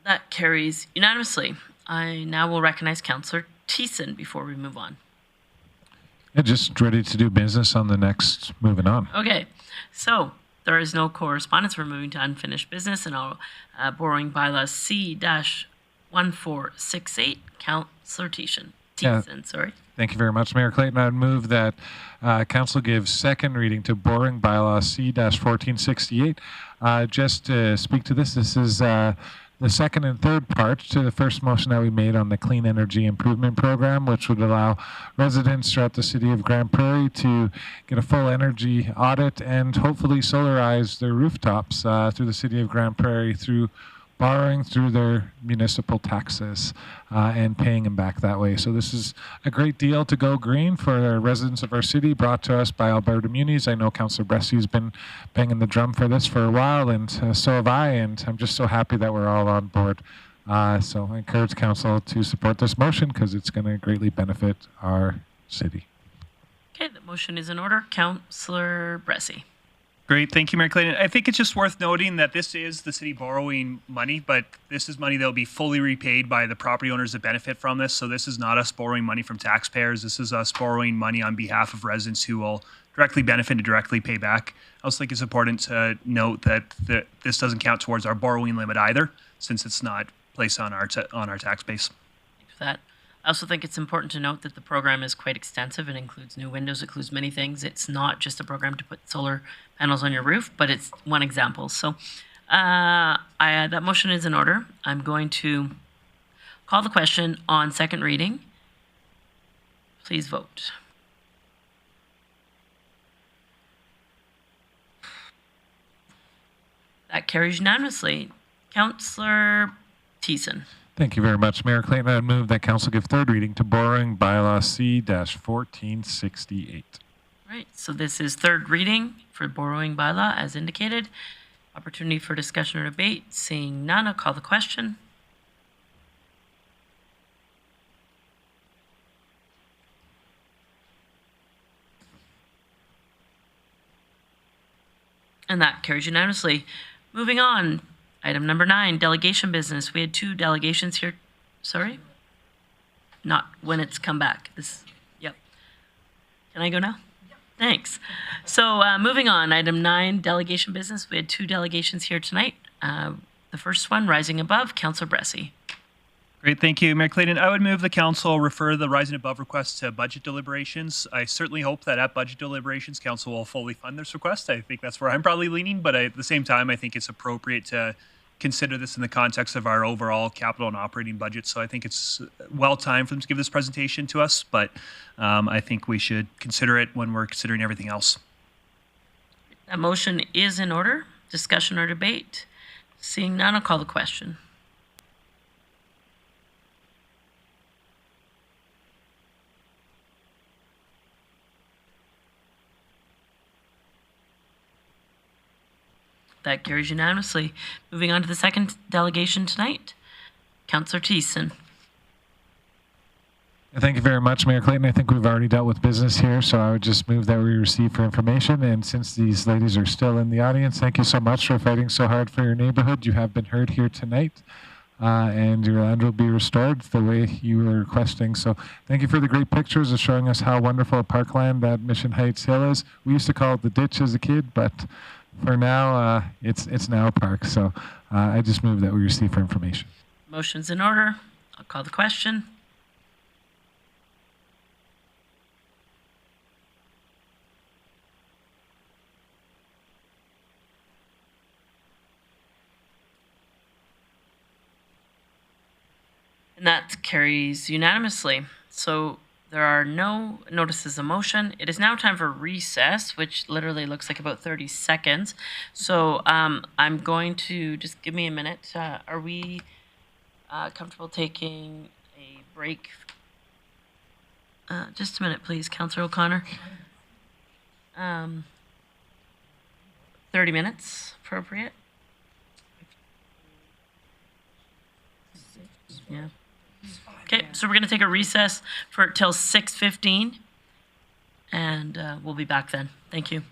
That carries unanimously. I now will recognize Councillor Thiessen before we move on.
Yeah, just ready to do business on the next, moving on.
Okay, so there is no correspondence. We're moving to unfinished business and our borrowing bylaw C-1468. Councillor Thiessen, sorry.
Thank you very much, Mayor Clayton. I would move that Council gives second reading to borrowing bylaw C-1468. Just to speak to this is the second and third part to the first motion that we made on the Clean Energy Improvement Program, which would allow residents throughout the city of Grande Prairie to get a full energy audit and hopefully solarize their rooftops through the city of Grande Prairie through borrowing through their municipal taxes and paying them back that way. So this is a great deal to go green for the residents of our city, brought to us by Alberta Munis. I know Councillor Bressy's been banging the drum for this for a while, and so have I, and I'm just so happy that we're all on board. So I encourage Council to support this motion because it's going to greatly benefit our city.
Okay, the motion is in order. Councillor Bressy.
Great. Thank you, Mayor Clayton. I think it's just worth noting that this is the city borrowing money, but this is money that will be fully repaid by the property owners that benefit from this. So this is not us borrowing money from taxpayers. This is us borrowing money on behalf of residents who will directly benefit and directly pay back. I also think it's important to note that this doesn't count towards our borrowing limit either, since it's not placed on our tax base.
Thanks for that. I also think it's important to note that the program is quite extensive. It includes new windows, it includes many things. It's not just a program to put solar panels on your roof, but it's one example. So that motion is in order. I'm going to call the question on second reading. Please vote. That carries unanimously. Councillor Thiessen.
Thank you very much, Mayor Clayton. I would move that Council give third reading to borrowing bylaw C-1468.
Right, so this is third reading for borrowing bylaw as indicated. Opportunity for discussion or debate. Seeing none, I'll call the question. And that carries unanimously. Moving on. Item number 9, delegation business. We had 2 delegations here. Sorry? Not when it's come back. Yep. Can I go now? Yep. Thanks. So moving on, item 9, delegation business. We had 2 delegations here tonight. The first one, rising above, Councillor Bressy.
Great, thank you, Mayor Clayton. I would move the council refer the Rise and Above request to budget deliberations. I certainly hope that at budget deliberations, council will fully fund this request. I think that's where I'm probably leaning, but at the same time, I think it's appropriate to consider this in the context of our overall capital and operating budget. So I think it's well timed for them to give this presentation to us, but I think we should consider it when we're considering everything else.
That motion is in order. Discussion or debate? Seeing none, I'll call the question. That carries unanimously. Moving on to the second delegation tonight. Councillor Thiessen.
Thank you very much, Mayor Clayton. I think we've already dealt with business here, so I would just move that we receive for information. And since these ladies are still in the audience, thank you so much for fighting so hard for your neighborhood. You have been heard here tonight, and your land will be restored the way you were requesting. So thank you for the great pictures of showing us how wonderful a parkland that Mission Heights Hill is. We used to call it the ditch as a kid, but for now, it's now a park. So I just move that we receive for information.
Motion's in order. I'll call the question. And that carries unanimously. So there are no notices of motion. It is now time for recess, which literally looks like about 30 seconds. So I'm going to just give me a minute. Are we comfortable taking a break? Just a minute, please, Councillor O'Connor. 30 minutes, appropriate? Yeah. Okay, so we're going to take a recess for till 6:15, and we'll be back then. Thank you.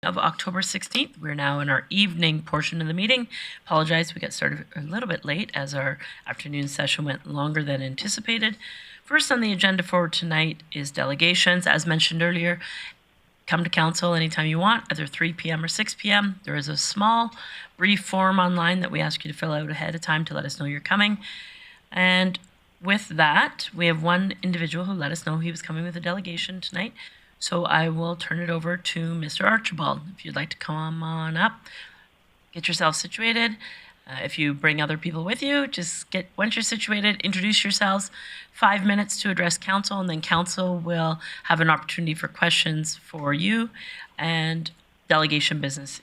of October 16th. We're now in our evening portion of the meeting. Apologize, we got started a little bit late as our afternoon session went longer than anticipated. First on the agenda for tonight is delegations. As mentioned earlier, come to council anytime you want, either 3 p.m. or 6 p.m. There is a small, brief form online that we ask you to fill out ahead of time to let us know you're coming. And with that, we have one individual who let us know he was coming with a delegation tonight. So I will turn it over to Mr. Archibald. If you'd like to come on up, get yourself situated. If you bring other people with you, once you're situated, introduce yourselves, 5 minutes to address council, and then council will have an opportunity for questions for you, and delegation business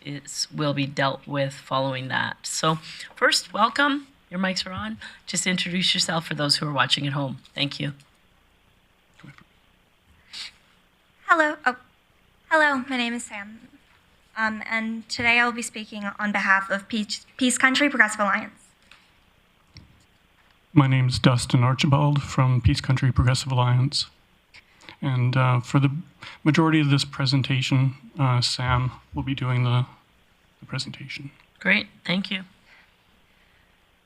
will be dealt with following that. So first, welcome. Your mics are on. Just introduce yourself for those who are watching at home. Thank you.
Hello. Hello, my name is Sam. And today I will be speaking on behalf of Peace Country Progressive Alliance.
My name is Dustin Archibald from Peace Country Progressive Alliance. And for the majority of this presentation, Sam will be doing the presentation.
Great, thank you.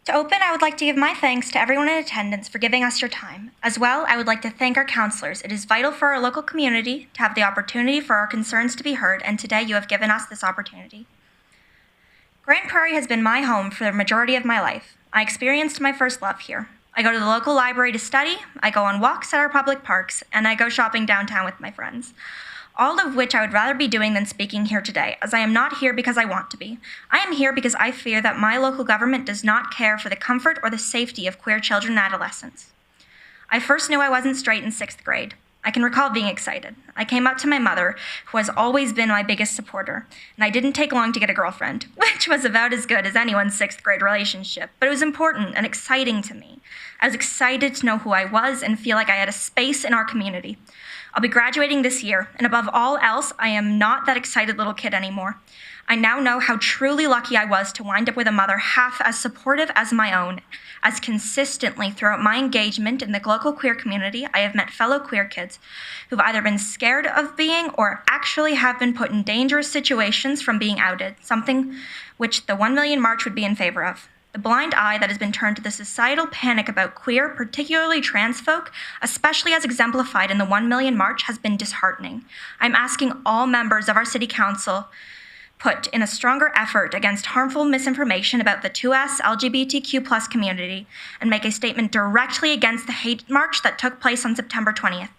To open, I would like to give my thanks to everyone in attendance for giving us your time. As well, I would like to thank our councillors. It is vital for our local community to have the opportunity for our concerns to be heard, and today you have given us this opportunity. Grande Prairie has been my home for the majority of my life. I experienced my first love here. I go to the local library to study, I go on walks at our public parks, and I go shopping downtown with my friends. All of which I would rather be doing than speaking here today, as I am not here because I want to be. I am here because I fear that my local government does not care for the comfort or the safety of queer children and adolescents. I first knew I wasn't straight in 6th grade. I can recall being excited. I came up to my mother, who has always been my biggest supporter, and I didn't take long to get a girlfriend, which was about as good as anyone's 6th grade relationship, but it was important and exciting to me. I was excited to know who I was and feel like I had a space in our community. I'll be graduating this year, and above all else, I am not that excited little kid anymore. I now know how truly lucky I was to wind up with a mother half as supportive as my own, as consistently throughout my engagement in the local queer community, I have met fellow queer kids who've either been scared of being or actually have been put in dangerous situations from being outed, something which the 1 Million March would be in favor of. The blind eye that has been turned to the societal panic about queer, particularly trans folk, especially as exemplified in the 1 Million March, has been disheartening. I'm asking all members of our City Council put in a stronger effort against harmful misinformation about the 2S LGBTQ+ community and make a statement directly against the hate march that took place on September 20th.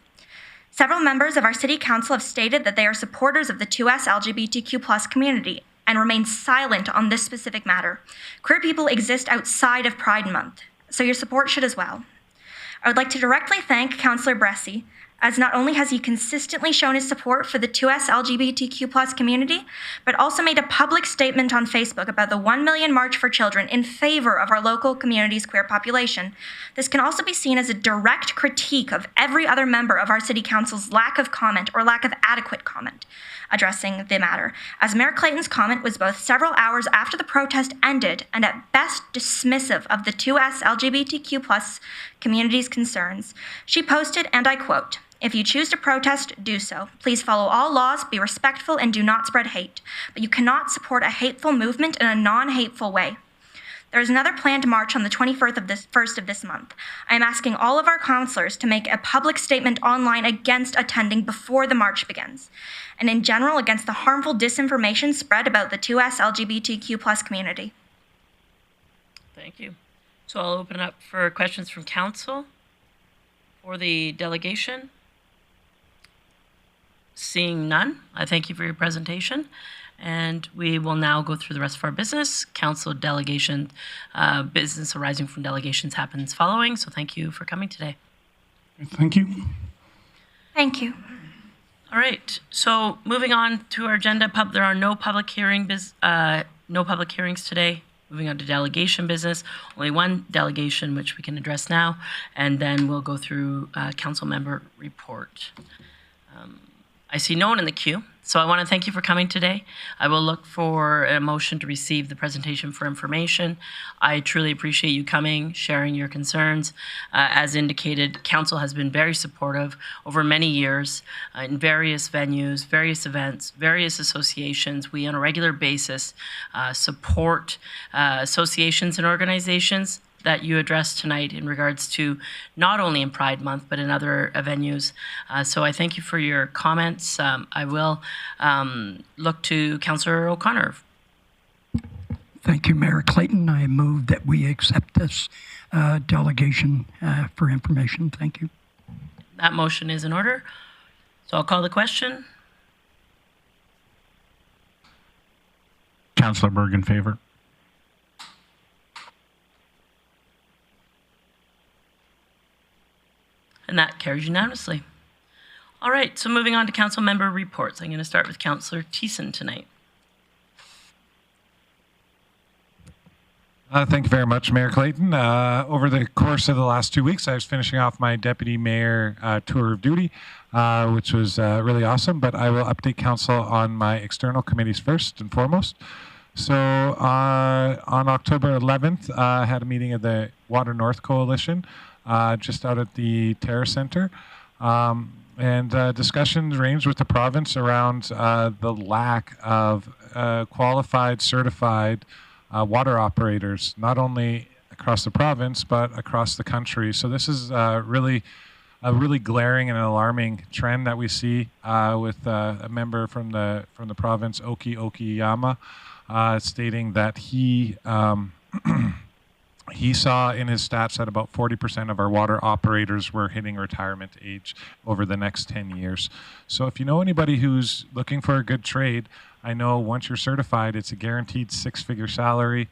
Several members of our City Council have stated that they are supporters of the 2S LGBTQ+ community and remain silent on this specific matter. Queer people exist outside of Pride Month, so your support should as well. I would like to directly thank Councillor Bressy, as not only has he consistently shown his support for the 2S LGBTQ+ community, but also made a public statement on Facebook about the 1 Million March for Children in favor of our local community's queer population. This can also be seen as a direct critique of every other member of our City Council's lack of comment or lack of adequate comment addressing the matter, as Mayor Clayton's comment was both several hours after the protest ended and at best dismissive of the 2S LGBTQ+ community's concerns. She posted, and I quote, "If you choose to protest, do so. Please follow all laws, be respectful, and do not spread hate. But you cannot support a hateful movement in a non-hateful way." There is another planned march on the 21st of this month. I am asking all of our councillors to make a public statement online against attending before the march begins, and in general against the harmful disinformation spread about the 2S LGBTQ+ community.
Thank you. So I'll open up for questions from council for the delegation. Seeing none, I thank you for your presentation. And we will now go through the rest of our business. Council delegation, business arising from delegations happens following. So thank you for coming today.
Thank you.
Thank you.
All right. So moving on to our agenda, there are no public hearings today. Moving on to delegation business, only one delegation which we can address now, and then we'll go through council member report. I see no one in the queue, so I want to thank you for coming today. I will look for a motion to receive the presentation for information. I truly appreciate you coming, sharing your concerns. As indicated, Council has been very supportive over many years in various venues, various events, various associations. We, on a regular basis, support associations and organizations that you addressed tonight in regards to not only in Pride Month, but in other venues. So I thank you for your comments. I will look to Councillor O'Connor.
Thank you, Mayor Clayton. I move that we accept this delegation for information. Thank you.
That motion is in order. So I'll call the question.
Councillor Berg in favor.
And that carries unanimously. All right, so moving on to council member reports. I'm going to start with Councillor Thiessen tonight.
Thank you very much, Mayor Clayton. Over the course of the last 2 weeks, I was finishing off my deputy mayor tour of duty, which was really awesome, but I will update council on my external committees first and foremost. So on October 11th, I had a meeting of the Water North Coalition just out at the Terra Center. And discussions ranged with the province around the lack of qualified, certified water operators, not only across the province, but across the country. So this is really a really glaring and alarming trend that we see with a member from the province, Oki Okiyama, stating that he he saw in his stats that about 40% of our water operators were hitting retirement age over the next 10 years. So if you know anybody who's looking for a good trade, I know once you're certified, it's a guaranteed six-figure salary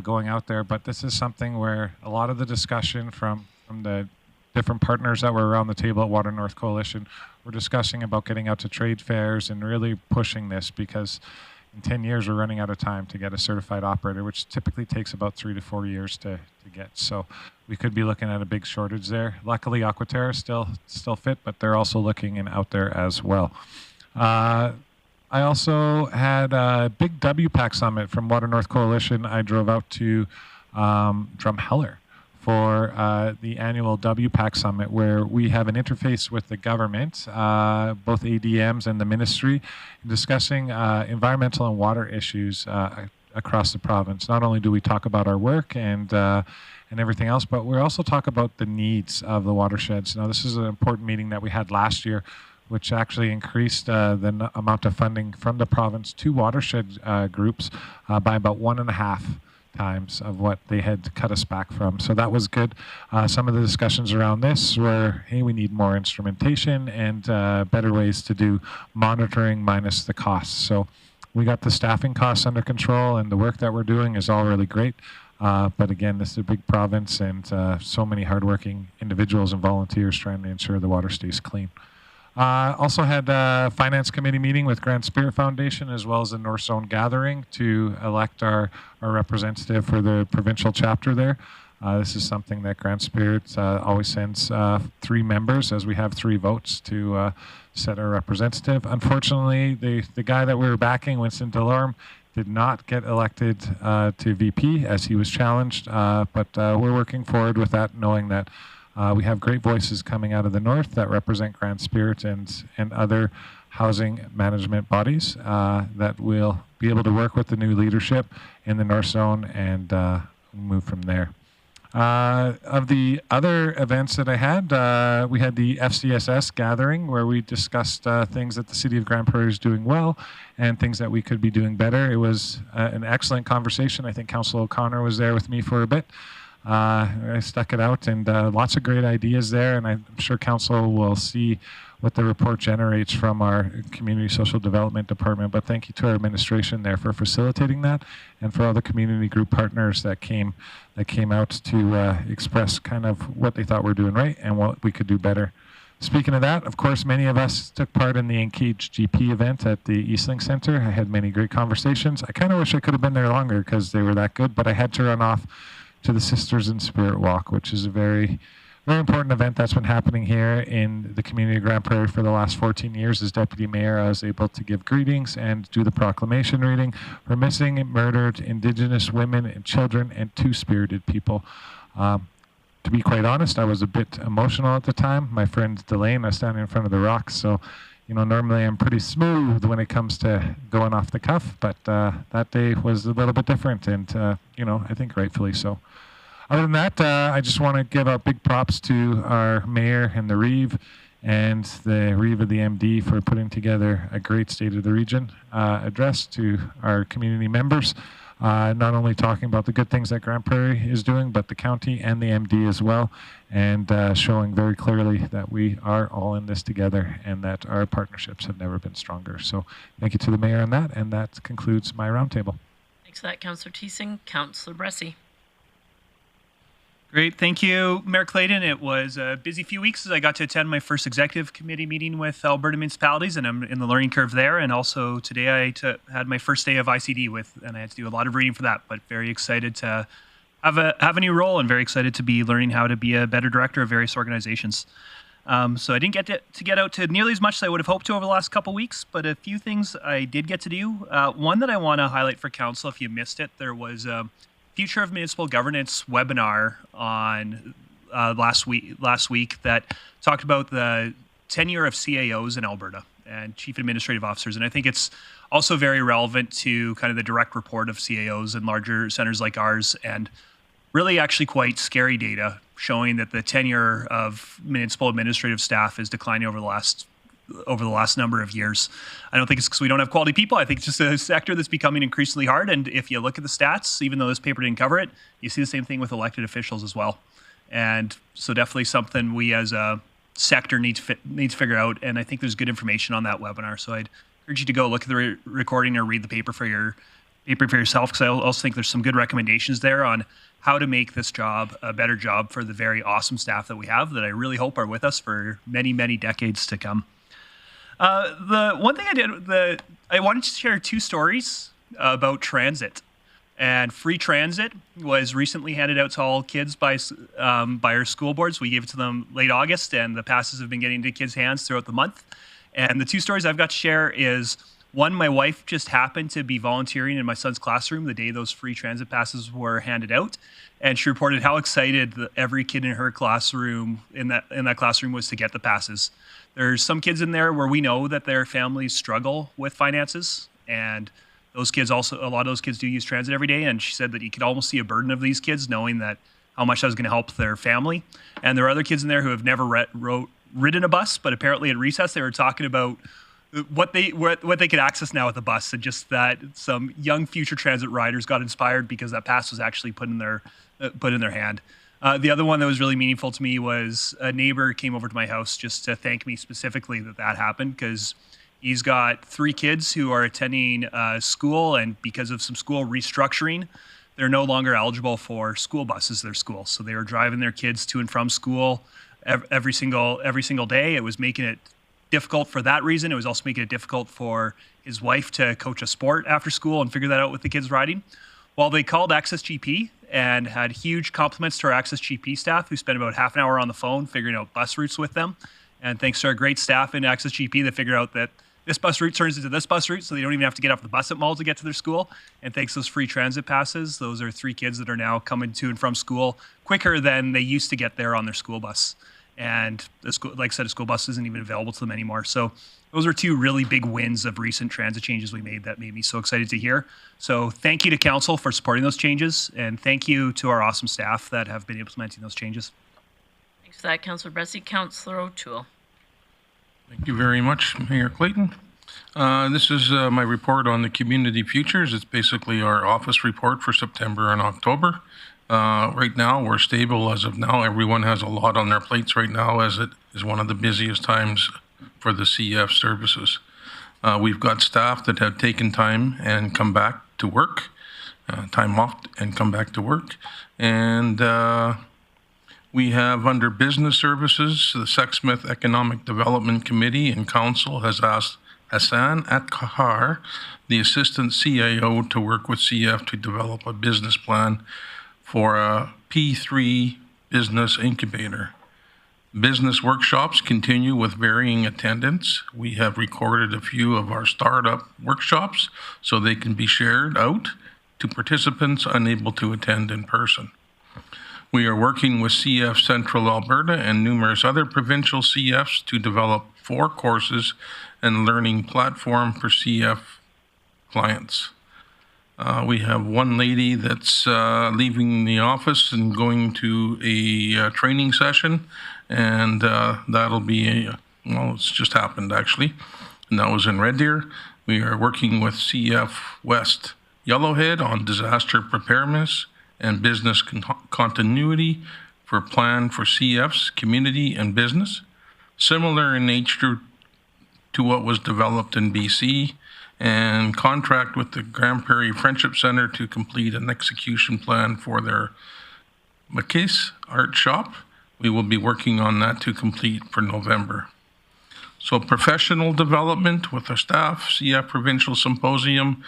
going out there. But this is something where a lot of the discussion from the different partners that were around the table at Water North Coalition were discussing about getting out to trade fairs and really pushing this, because in 10 years, we're running out of time to get a certified operator, which typically takes about 3 to 4 years to get. So we could be looking at a big shortage there. Luckily, Aquaterra is still fit, but they're also looking out there as well. I also had a big WPAC summit from Water North Coalition. I drove out to Drumheller for the annual WPAC Summit, where we have an interface with the government, both ADMs and the ministry, discussing environmental and water issues across the province. Not only do we talk about our work and everything else, but we also talk about the needs of the watersheds. Now, this is an important meeting that we had last year, which actually increased the amount of funding from the province to watershed groups by about 1.5 times of what they had cut us back from. So that was good. Some of the discussions around this were, hey, we need more instrumentation and better ways to do monitoring minus the costs. So we got the staffing costs under control, and the work that we're doing is all really great. But again, this is a big province, and so many hardworking individuals and volunteers trying to ensure the water stays clean. Also had a Finance Committee meeting with Grand Spirit Foundation, as well as the North Zone Gathering, to elect our representative for the provincial chapter there. This is something that Grand Spirit always sends 3 members, as we have 3 votes to set our representative. Unfortunately, the guy that we were backing, Winston Delorme, did not get elected to VP as he was challenged, but we're working forward with that, knowing that we have great voices coming out of the north that represent Grand Spirit and other housing management bodies that will be able to work with the new leadership in the North Zone and move from there. Of the other events that I had, we had the FCSS gathering, where we discussed things that the City of Grande Prairie is doing well and things that we could be doing better. It was an excellent conversation. I think Councillor O'Connor was there with me for a bit. I stuck it out, and lots of great ideas there, and I'm sure Council will see what the report generates from our Community Social Development Department. But thank you to our administration there for facilitating that, and for all the community group partners that came out to express kind of what they thought we're doing right and what we could do better. Speaking of that, of course, many of us took part in the Engage GP event at the Eastlink Center. I had many great conversations. I kind of wish I could have been there longer because they were that good, but I had to run off to the Sisters in Spirit Walk, which is a very very important event that's been happening here in the community of Grande Prairie for the last 14 years. As Deputy Mayor, I was able to give greetings and do the proclamation reading for missing and murdered Indigenous women and children and two-spirited people. To be quite honest, I was a bit emotional at the time. My friend Delane, I was standing in front of the rocks, so normally I'm pretty smooth when it comes to going off the cuff, but that day was a little bit different, and I think rightfully so. Other than that, I just want to give out big props to our mayor and the Reeve and the Reeve of the MD for putting together a great State of the Region address to our community members. Not only talking about the good things that Grande Prairie is doing, but the county and the MD as well, and showing very clearly that we are all in this together and that our partnerships have never been stronger. So thank you to the mayor on that, and that concludes my roundtable.
Thanks for that, Councillor Thiesing. Councillor Bressy.
Great, thank you, Mayor Clayton. It was a busy few weeks as I got to attend my first executive committee meeting with Alberta municipalities, and I'm in the learning curve there. And also today I had my first day of ICD and I had to do a lot of reading for that. But very excited to have a new role, and very excited to be learning how to be a better director of various organizations. So I didn't get to get out to nearly as much as I would have hoped to over the last couple of weeks, but a few things I did get to do. One that I want to highlight for council, if you missed it, there was Future of Municipal Governance webinar on last week that talked about the tenure of CAOs in Alberta and Chief Administrative Officers. And I think it's also very relevant to kind of the direct report of CAOs in larger centers like ours, and really actually quite scary data showing that the tenure of municipal administrative staff is declining over the last number of years. I don't think it's because we don't have quality people. I think it's just a sector that's becoming increasingly hard. And if you look at the stats, even though this paper didn't cover it, you see the same thing with elected officials as well. And so definitely something we as a sector need to figure out. And I think there's good information on that webinar. So I'd urge you to go look at the recording or read the paper for yourself, because I also think there's some good recommendations there on how to make this job a better job for the very awesome staff that we have that I really hope are with us for many, many decades to come. The one thing I wanted to share two stories about transit. And free transit was recently handed out to all kids by our school boards. We gave it to them late August, and the passes have been getting into kids' hands throughout the month. And the two stories I've got to share is, one, my wife just happened to be volunteering in my son's classroom the day those free transit passes were handed out. And she reported how excited every kid in her classroom, in that classroom, was to get the passes. There's some kids in there where we know that their families struggle with finances, and those kids also, a lot of those kids do use transit every day. And she said that you could almost see a burden of these kids knowing that how much that was going to help their family. And there are other kids in there who have never ridden a bus, but apparently at recess they were talking about what they could access now with the bus, and just that some young future transit riders got inspired because that pass was actually put in their hand. The other one that was really meaningful to me was a neighbor came over to my house just to thank me specifically that happened, because he's got 3 kids who are attending school, and because of some school restructuring, they're no longer eligible for school buses at their school. So they were driving their kids to and from school every single day. It was making it difficult for that reason. It was also making it difficult for his wife to coach a sport after school and figure that out with the kids riding. Well, they called Access GP and had huge compliments to our Access GP staff, who spent about half an hour on the phone figuring out bus routes with them. And thanks to our great staff in Access GP, they figured out that this bus route turns into this bus route, so they don't even have to get off the bus at Mall to get to their school. And thanks to those free transit passes, those are 3 kids that are now coming to and from school quicker than they used to get there on their school bus. And like I said, a school bus isn't even available to them anymore. So those are 2 really big wins of recent transit changes we made that made me so excited to hear. So thank you to council for supporting those changes, and thank you to our awesome staff that have been implementing those changes.
Thanks for that, Councillor Bressy. Councillor O'Toole.
Thank you very much, Mayor Clayton. This is my report on the community futures. It's basically our office report for September and October. Right now, we're stable as of now. Everyone has a lot on their plates right now, as it is one of the busiest times for the CF services. We've got staff that have taken time and come back to work, time off and come back to work. And we have, under business services, the Sexsmith Economic Development Committee and Council has asked Hassan Atkahar, the Assistant CAO, to work with CF to develop a business plan for a P3 business incubator. Business workshops continue with varying attendance. We have recorded a few of our startup workshops so they can be shared out to participants unable to attend in person. We are working with CF Central Alberta and numerous other provincial CFs to develop 4 courses and learning platform for CF clients. We have one lady that's leaving the office and going to a training session, and that'll be, well, it's just happened actually, and that was in Red Deer. We are working with CF West Yellowhead on disaster preparedness and business continuity for plan for CF's community and business, similar in nature to what was developed in BC, and contract with the Grande Prairie Friendship Center to complete an execution plan for their Maquis art shop. We will be working on that to complete for November. So professional development with our staff, CF Provincial Symposium,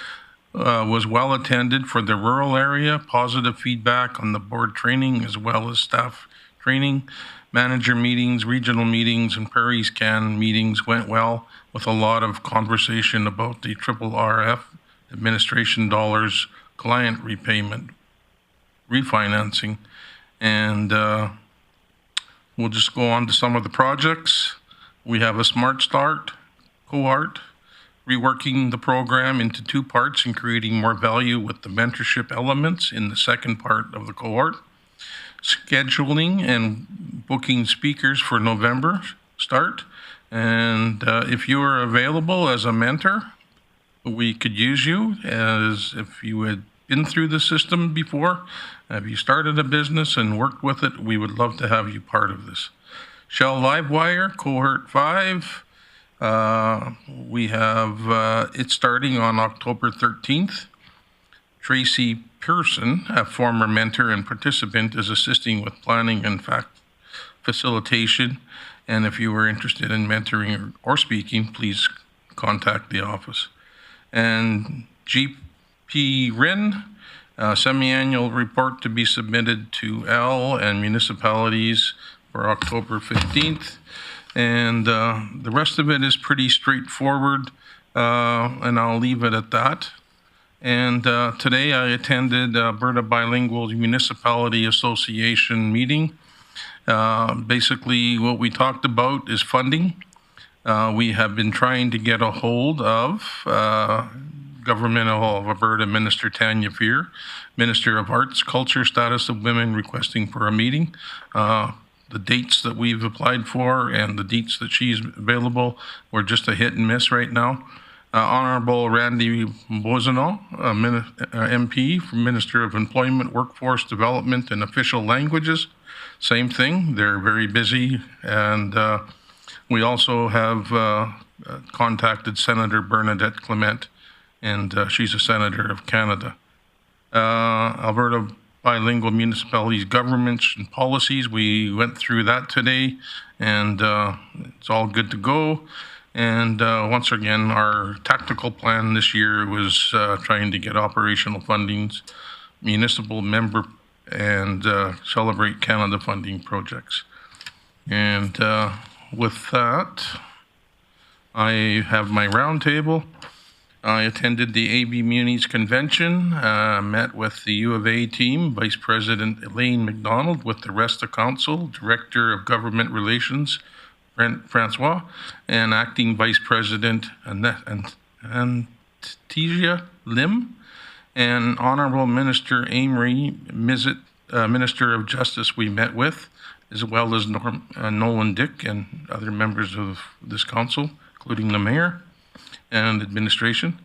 was well attended for the rural area, positive feedback on the board training as well as staff training. Manager meetings, regional meetings, and Prairie Scan meetings went well with a lot of conversation about the RRF administration dollars, client repayment, refinancing, and we'll just go on to some of the projects. We have a Smart Start cohort, reworking the program into 2 parts and creating more value with the mentorship elements in the second part of the cohort. Scheduling and booking speakers for November start. And if you are available as a mentor, we could use you as if you had been through the system before. If you started a business and worked with it, we would love to have you part of this. Shell Livewire, cohort 5. We have it starting on October 13th. Tracy Pearson, a former mentor and participant, is assisting with planning and facilitation. And if you were interested in mentoring or speaking, please contact the office. And GPRIN, semi-annual report to be submitted to L and municipalities for October 15th. And the rest of it is pretty straightforward, and I'll leave it at that. And today I attended Alberta Bilingual Municipality Association meeting. Basically what we talked about is funding. We have been trying to get a hold of Government of Alberta Minister Tanya Fear, Minister of Arts, Culture, Status of Women, requesting for a meeting. The dates that we've applied for and the dates that she's available were just a hit and miss right now. Honorable Randy Boisonneau, MP, Minister of Employment, Workforce Development, and Official Languages. Same thing, they're very busy. And we also have contacted Senator Bernadette Clement, and she's a senator of Canada. Alberta Bilingual Municipalities, Governments, and Policies, we went through that today, and it's all good to go. And once again, our tactical plan this year was trying to get operational fundings, municipal member, and Celebrate Canada funding projects. And with that, I have my roundtable. I attended the AB Munis Convention, met with the U of A team, Vice President Elaine McDonald with the rest of Council, Director of Government Relations, Francois, and Acting Vice President Antesia Lim, and Honorable Minister Amory Mizzet, Minister of Justice we met with, as well as Nolan Dick and other members of this council, including the mayor and administration.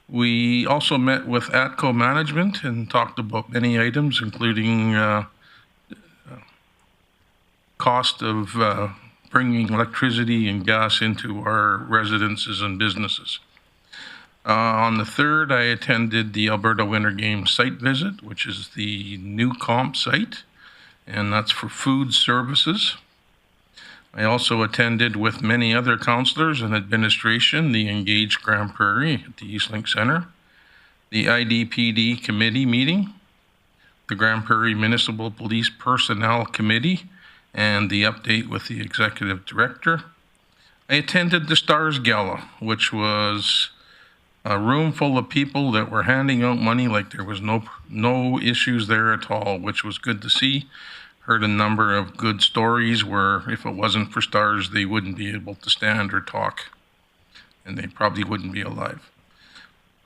We also met with ATCO management and talked about many items, including cost of bringing electricity and gas into our residences and businesses. On the 3rd, I attended the Alberta Winter Games site visit, which is the new comp site, and that's for food services. I also attended with many other councillors and administration the Engage Grande Prairie at the Eastlink Centre, the IDPD committee meeting, the Grande Prairie Municipal Police Personnel Committee, and the update with the executive director. I attended the Stars Gala, which was a room full of people that were handing out money like there was no issues there at all, which was good to see. Heard a number of good stories where if it wasn't for Stars, they wouldn't be able to stand or talk, and they probably wouldn't be alive.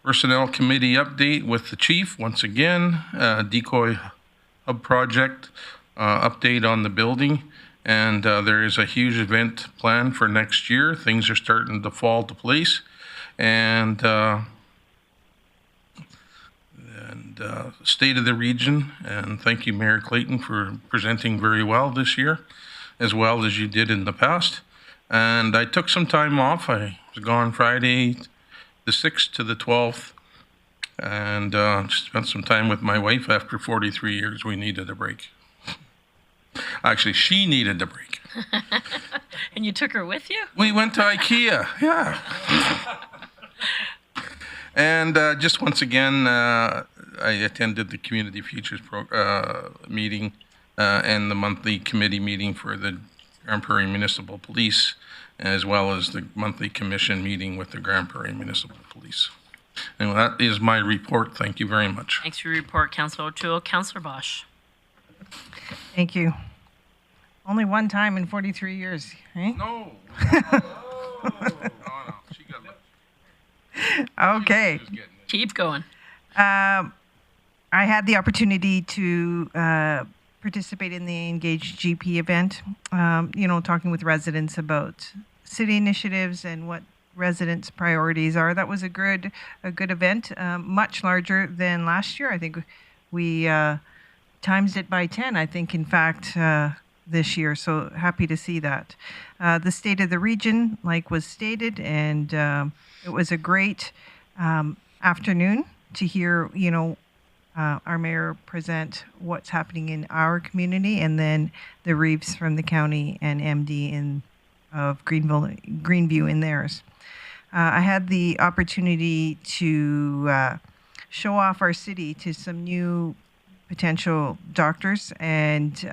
Personnel committee update with the chief, once again, decoy hub project, update on the building, and there is a huge event planned for next year. Things are starting to fall to place, and state of the region, and thank you, Mayor Clayton, for presenting very well this year, as well as you did in the past. And I took some time off. I was gone Friday, the 6th to the 12th, and spent some time with my wife. After 43 years, we needed a break. Actually, she needed a break.
And you took her with you?
We went to IKEA, yeah. And just once again, I attended the Community Futures meeting and the monthly committee meeting for the Grande Prairie Municipal Police, as well as the monthly commission meeting with the Grande Prairie Municipal Police. And that is my report. Thank you very much.
Thanks for your report, Councillor O'Toole. Councillor Bosch.
Thank you. Only one time in 43 years, eh?
No. She got lucky.
Okay.
Keep going.
I had the opportunity to participate in the Engage GP event, talking with residents about city initiatives and what residents' priorities are. That was a good event, much larger than last year. I think we times it by 10, I think, in fact, this year. So happy to see that. The state of the region, like was stated, and it was a great afternoon to hear, our mayor present what's happening in our community, and then the Reeves from the county and MD of Greenview in theirs. I had the opportunity to show off our city to some new potential doctors, and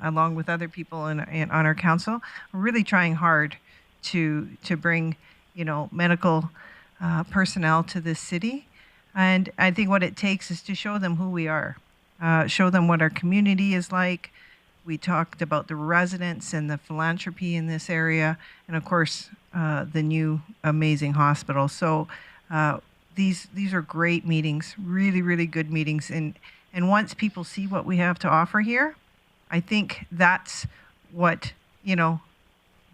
along with other people on our council, we're really trying hard to bring, medical personnel to this city. And I think what it takes is to show them who we are, show them what our community is like. We talked about the residents and the philanthropy in this area, and of course, the new amazing hospital. So these are great meetings, really, really good meetings. And once people see what we have to offer here, I think that's what,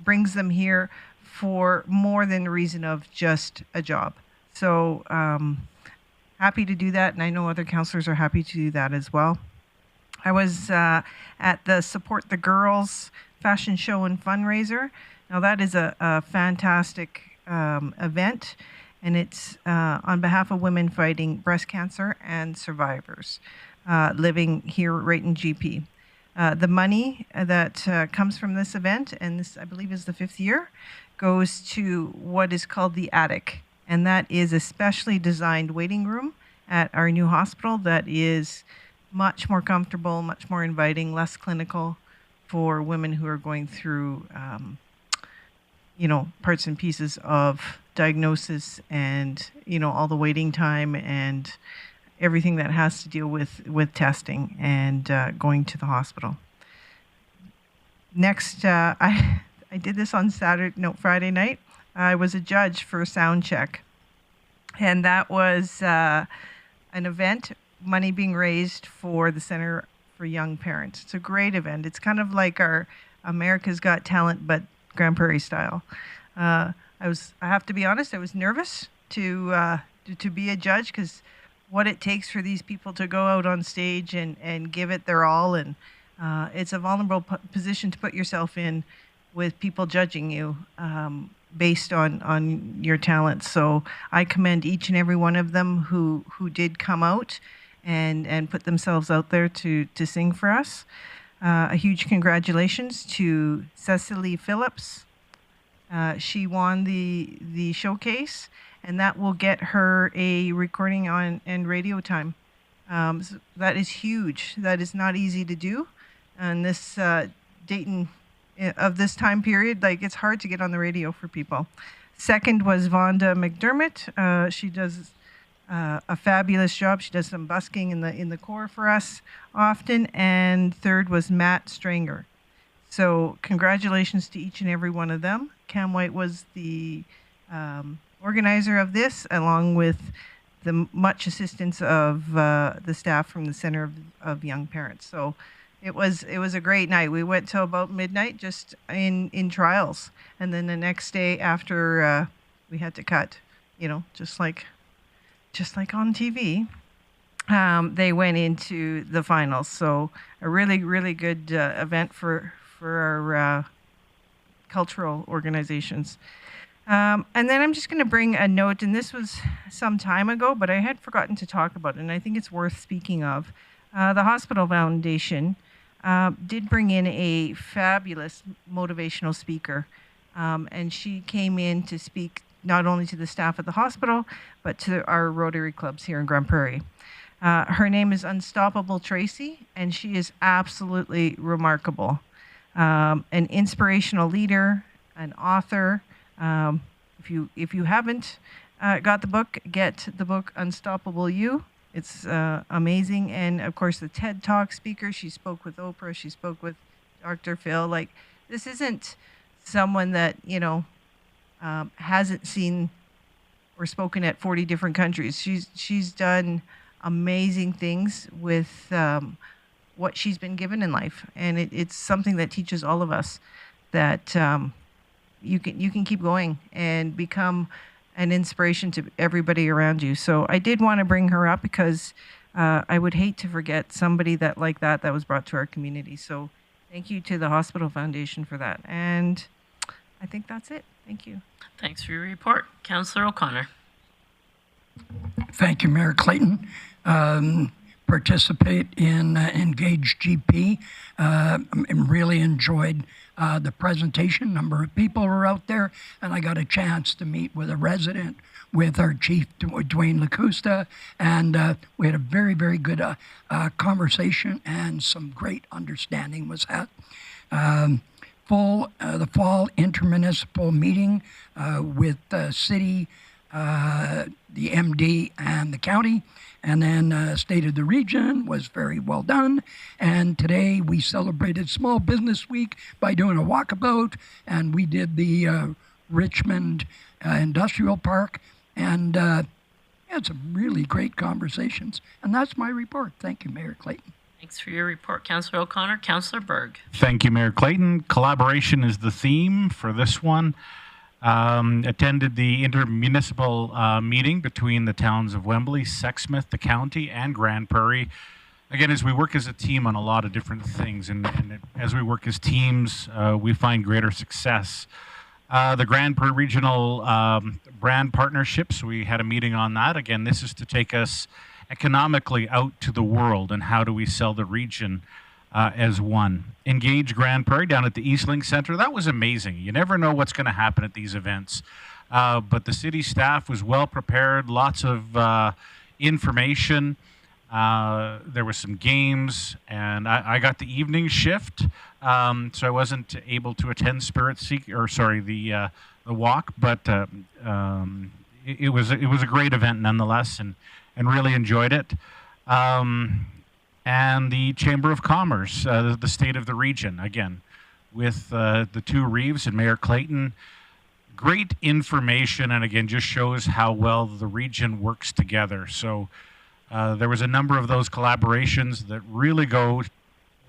brings them here for more than the reason of just a job. So happy to do that, and I know other councillors are happy to do that as well. I was at the Support the Girls fashion show and fundraiser. Now that is a fantastic event, and it's on behalf of women fighting breast cancer and survivors living here right in GP. The money that comes from this event, and this I believe is the 5th year, goes to what is called the Attic. And that is a specially designed waiting room at our new hospital that is much more comfortable, much more inviting, less clinical for women who are going through, parts and pieces of diagnosis and, all the waiting time and everything that has to deal with testing and going to the hospital. Next, I did this on Friday night. I was a judge for a sound check, and that was an event, money being raised for the Center for Young Parents. It's a great event. It's kind of like our America's Got Talent, but Grande Prairie style. I have to be honest, I was nervous to be a judge, because what it takes for these people to go out on stage and give it their all, and it's a vulnerable position to put yourself in with people judging you based on your talents. So I commend each and every one of them who did come out and put themselves out there to sing for us. A huge congratulations to Cecily Phillips. She won the showcase, and that will get her a recording and radio time. So that is huge. That is not easy to do. And this Dayton of this time period. Like, it's hard to get on the radio for people. Second was Vonda McDermott. She does a fabulous job. She does some busking in the core for us often. And third was Matt Stranger. So congratulations to each and every one of them. Cam White was the organizer of this, along with the much assistance of the staff from the Center of Young Parents. So it was a great night. We went till about midnight just in trials. And then the next day after we had to cut, just like on TV, they went into the finals. So a really, really good event for our cultural organizations. And then I'm just going to bring a note, and this was some time ago, but I had forgotten to talk about it, and I think it's worth speaking of. The Hospital Foundation did bring in a fabulous motivational speaker, and she came in to speak not only to the staff at the hospital, but to our Rotary clubs here in Grande Prairie. Her name is Unstoppable Tracy, and she is absolutely remarkable. An inspirational leader, an author. If you haven't got the book, get the book Unstoppable You. It's amazing. And of course, the TED Talk speaker. She spoke with Oprah. She spoke with Dr. Phil. Like, this isn't someone that hasn't seen or spoken at 40 different countries. She's done amazing things with what she's been given in life, and it's something that teaches all of us that you can keep going and become an inspiration to everybody around you. So I did want to bring her up because I would hate to forget somebody that was brought to our community. So thank you to the Hospital Foundation for that. And I think that's it. Thank you.
Thanks for your report. Councillor O'Connor.
Thank you, Mayor Clayton. Participate in Engage GP. Really enjoyed the presentation. Number of people were out there, and I got a chance to meet with a resident, with our chief, Dwayne LaCusta, and we had a very, very good conversation, and some great understanding was had. The fall intermunicipal meeting with the city, the MD, and the county, and then State of the Region was very well done. And today we celebrated Small Business Week by doing a walkabout, and we did the Richmond Industrial Park, and had some really great conversations. And that's my report. Thank you, Mayor Clayton.
Thanks for your report, Councillor O'Connor. Councillor Berg.
Thank you, Mayor Clayton. Collaboration is the theme for this one. Attended the intermunicipal meeting between the towns of Wembley, Sexsmith, the county, and Grande Prairie. Again, as we work as a team on a lot of different things, and as we work as teams, we find greater success. The Grande Prairie Regional Brand Partnerships, we had a meeting on that. Again, this is to take us economically out to the world, and how do we sell the region as one. Engage Grande Prairie down at the Eastlink Center. That was amazing. You never know what's going to happen at these events. But the city staff was well prepared, lots of information. There were some games, and I got the evening shift, so I wasn't able to attend the walk, but it was a great event nonetheless, and really enjoyed it. And the Chamber of Commerce, the State of the Region, again, with the two Reeves and Mayor Clayton. Great information, and again, just shows how well the region works together. So there was a number of those collaborations that really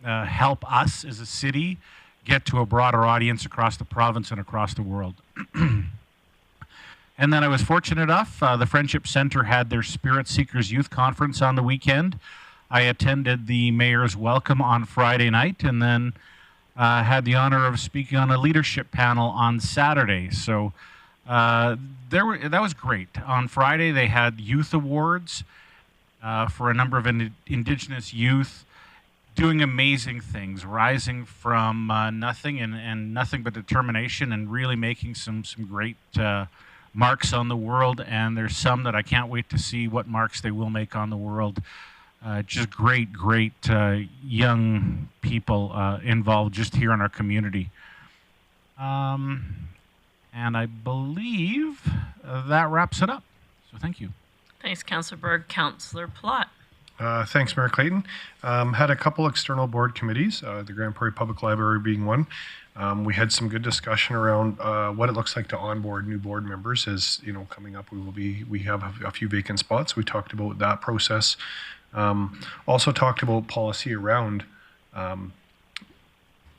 help us as a city get to a broader audience across the province and across the world. And then I was fortunate enough, the Friendship Center had their Spirit Seekers Youth Conference on the weekend. I attended the mayor's welcome on Friday night, and then had the honor of speaking on a leadership panel on Saturday. So that was great. On Friday, they had youth awards for a number of Indigenous youth doing amazing things, rising from nothing and nothing but determination, and really making some great marks on the world. And there's some that I can't wait to see what marks they will make on the world. just great young people involved just here in our community. And I believe that wraps it up. So thank you.
Thanks, Councillor Berg. Councillor Plott.
Thanks, Mayor Clayton. Had a couple external board committees, the Grande Prairie Public Library being one. We had some good discussion around what it looks like to onboard new board members. As you know, coming up, we have a few vacant spots. We talked about that process. Also talked about policy around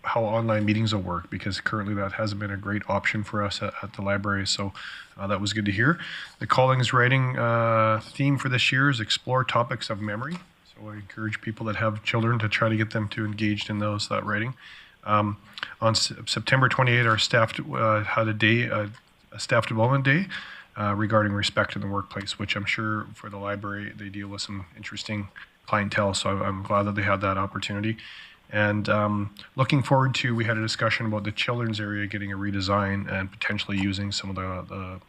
how online meetings will work, because currently that hasn't been a great option for us at the library. So that was good to hear. The callings writing theme for this year is explore topics of memory. So I encourage people that have children to try to get them to engaged in that writing. On September 28, our staff had a staff development day regarding respect in the workplace, which I'm sure for the library, they deal with some interesting clientele. So I'm glad that they had that opportunity. And looking forward to, we had a discussion about the children's area getting a redesign and potentially using some of the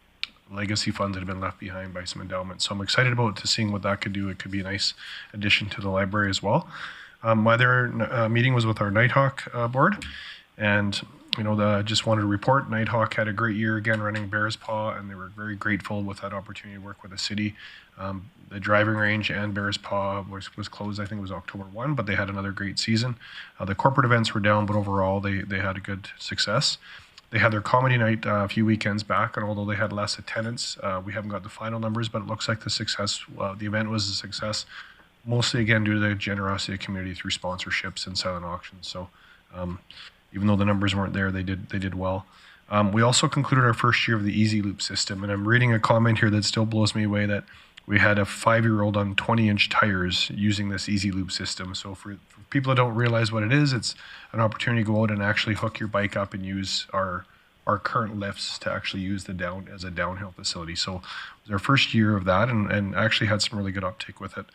legacy funds that have been left behind by some endowments. So I'm excited about seeing what that could do. It could be a nice addition to the library as well. My other meeting was with our Nighthawk board, and just wanted to report Nighthawk had a great year again running Bears Paw, and they were very grateful with that opportunity to work with the city. The driving range and Bears Paw was closed, I think it was October 1, but they had another great season. The corporate events were down, but overall they had a good success. They had their comedy night a few weekends back, and although they had less attendance, we haven't got the final numbers, but it looks like the event was a success, mostly again due to the generosity of the community through sponsorships and silent auctions. So even though the numbers weren't there, they did well. We also concluded our first year of the Easy Loop system, and I'm reading a comment here that still blows me away that we had a 5-year-old on 20-inch tires using this Easy Loop system. So for people that don't realize what it is, it's an opportunity to go out and actually hook your bike up and use our current lifts to actually use as a downhill facility. So it was our first year of that, and actually had some really good uptake with it.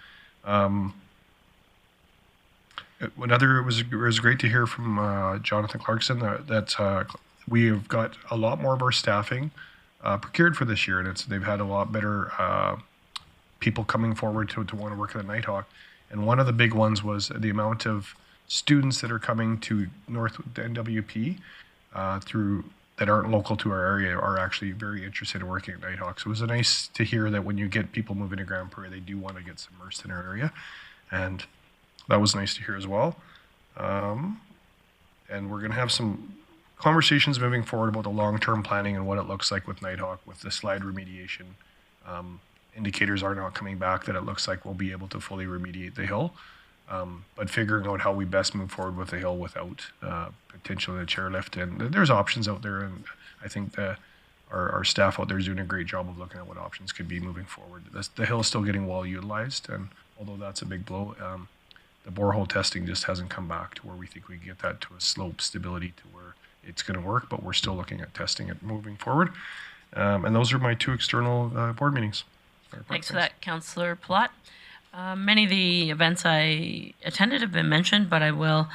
It was great to hear from Jonathan Clarkson that we have got a lot more of our staffing procured for this year, and they've had a lot better people coming forward to want to work at the Nighthawk. And one of the big ones was the amount of students that are coming to NWP that aren't local to our area are actually very interested in working at Nighthawk. So it was nice to hear that when you get people moving to Grande Prairie, they do want to get immersed in our area. And that was nice to hear as well. And we're going to have some conversations moving forward about the long-term planning and what it looks like with Nighthawk, with the slide remediation. Indicators are not coming back that it looks like we'll be able to fully remediate the hill. But figuring out how we best move forward with the hill without potentially the chairlift. And there's options out there, and I think our staff out there is doing a great job of looking at what options could be moving forward. The hill is still getting well utilized, and although that's a big blow, the borehole testing just hasn't come back to where we think we can get that to a slope stability to where it's going to work, but we're still looking at testing it moving forward. And those are my 2 external board meetings.
Thanks for that, Councillor Plott. Many of the events I attended have been mentioned, but I will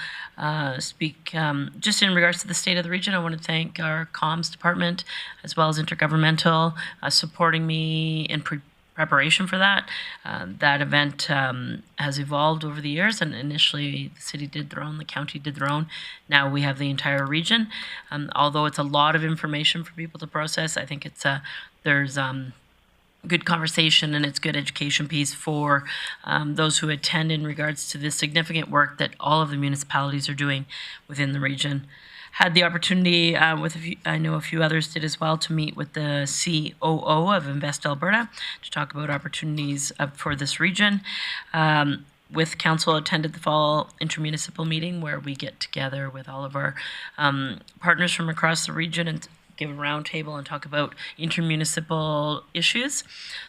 speak just in regards to the state of the region. I want to thank our comms department as well as intergovernmental supporting me in preparation for that. That event has evolved over the years, and initially the city did their own, the county did their own. Now we have the entire region. Although it's a lot of information for people to process, I think there's good conversation, and it's good education piece for those who attend in regards to the significant work that all of the municipalities are doing within the region. Had the opportunity I know a few others did as well, to meet with the COO of Invest Alberta to talk about opportunities for this region. With council, attended the fall intermunicipal meeting where we get together with all of our partners from across the region and give a roundtable and talk about intermunicipal issues.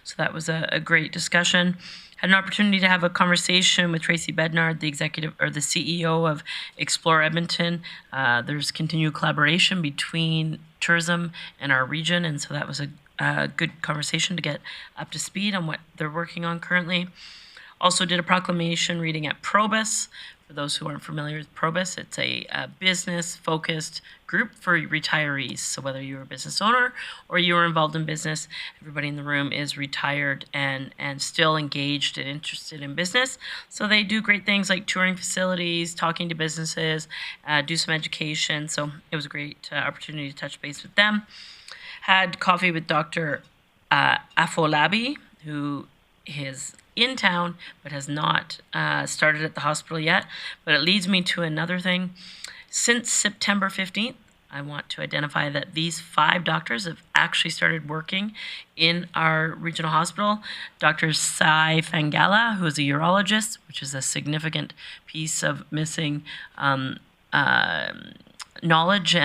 So that was a great discussion. Had an opportunity to have a conversation with Tracy Bednard, the CEO of Explore Edmonton. There's continued collaboration between tourism and our region, and so that was a good conversation to get up to speed on what they're working on currently. Also did a proclamation reading at Probus For those who aren't familiar with Probus, it's a business-focused group for retirees. So whether you're a business owner or you are involved in business, everybody in the room is retired and still engaged and interested in business. So they do great things like touring facilities, talking to businesses, do some education. So it was a great opportunity to touch base with them. Had coffee with Dr. Afolabi, who is in town but has not started at the hospital yet. But it leads me to another thing. Since September 15th, I want to identify that these 5 doctors have actually started working in our regional hospital. Dr. Sai Fangala, who is a urologist, which is a significant piece of missing knowledge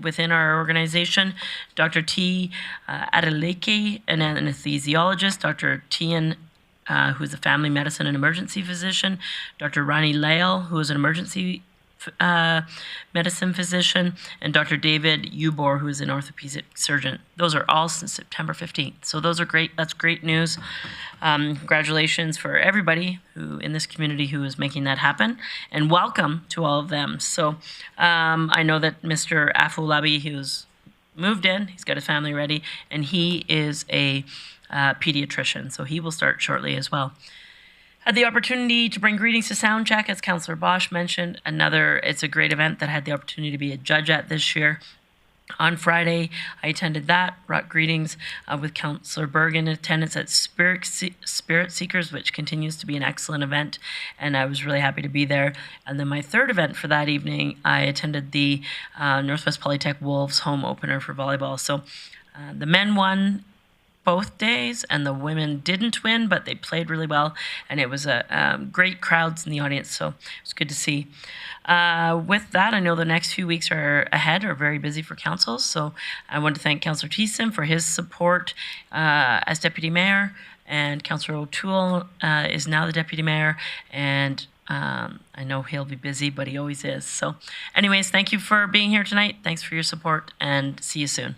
within our organization. Dr. T. Adeleke, an anesthesiologist. Dr. Tian, who is a family medicine and emergency physician. Dr. Rani Lael, who is an emergency medicine physician, and Dr. David Ubor, who is an orthopedic surgeon. Those are all since September 15th. So those are great. That's great news. Congratulations for everybody who in this community who is making that happen, and welcome to all of them. So I know that Mr. Afolabi, who's moved in, he's got his family ready, and he is a pediatrician, so he will start shortly as well. Had the opportunity to bring greetings to Soundcheck, as Councillor Bosch mentioned. It's a great event that I had the opportunity to be a judge at this year. On Friday, I attended that, brought greetings with Councillor Berg in attendance at Spirit Seekers, which continues to be an excellent event, and I was really happy to be there. And then my third event for that evening, I attended the Northwest Polytech Wolves home opener for volleyball. So the men won both days, and the women didn't win, but they played really well, and it was a great crowds in the audience, so it was good to see. With that, I know the next few weeks are very busy for council, so I want to thank Councillor Thiessen for his support as Deputy Mayor, and Councillor O'Toole is now the Deputy Mayor, and I know he'll be busy, but he always is. So anyways, thank you for being here tonight. Thanks for your support, and see you soon.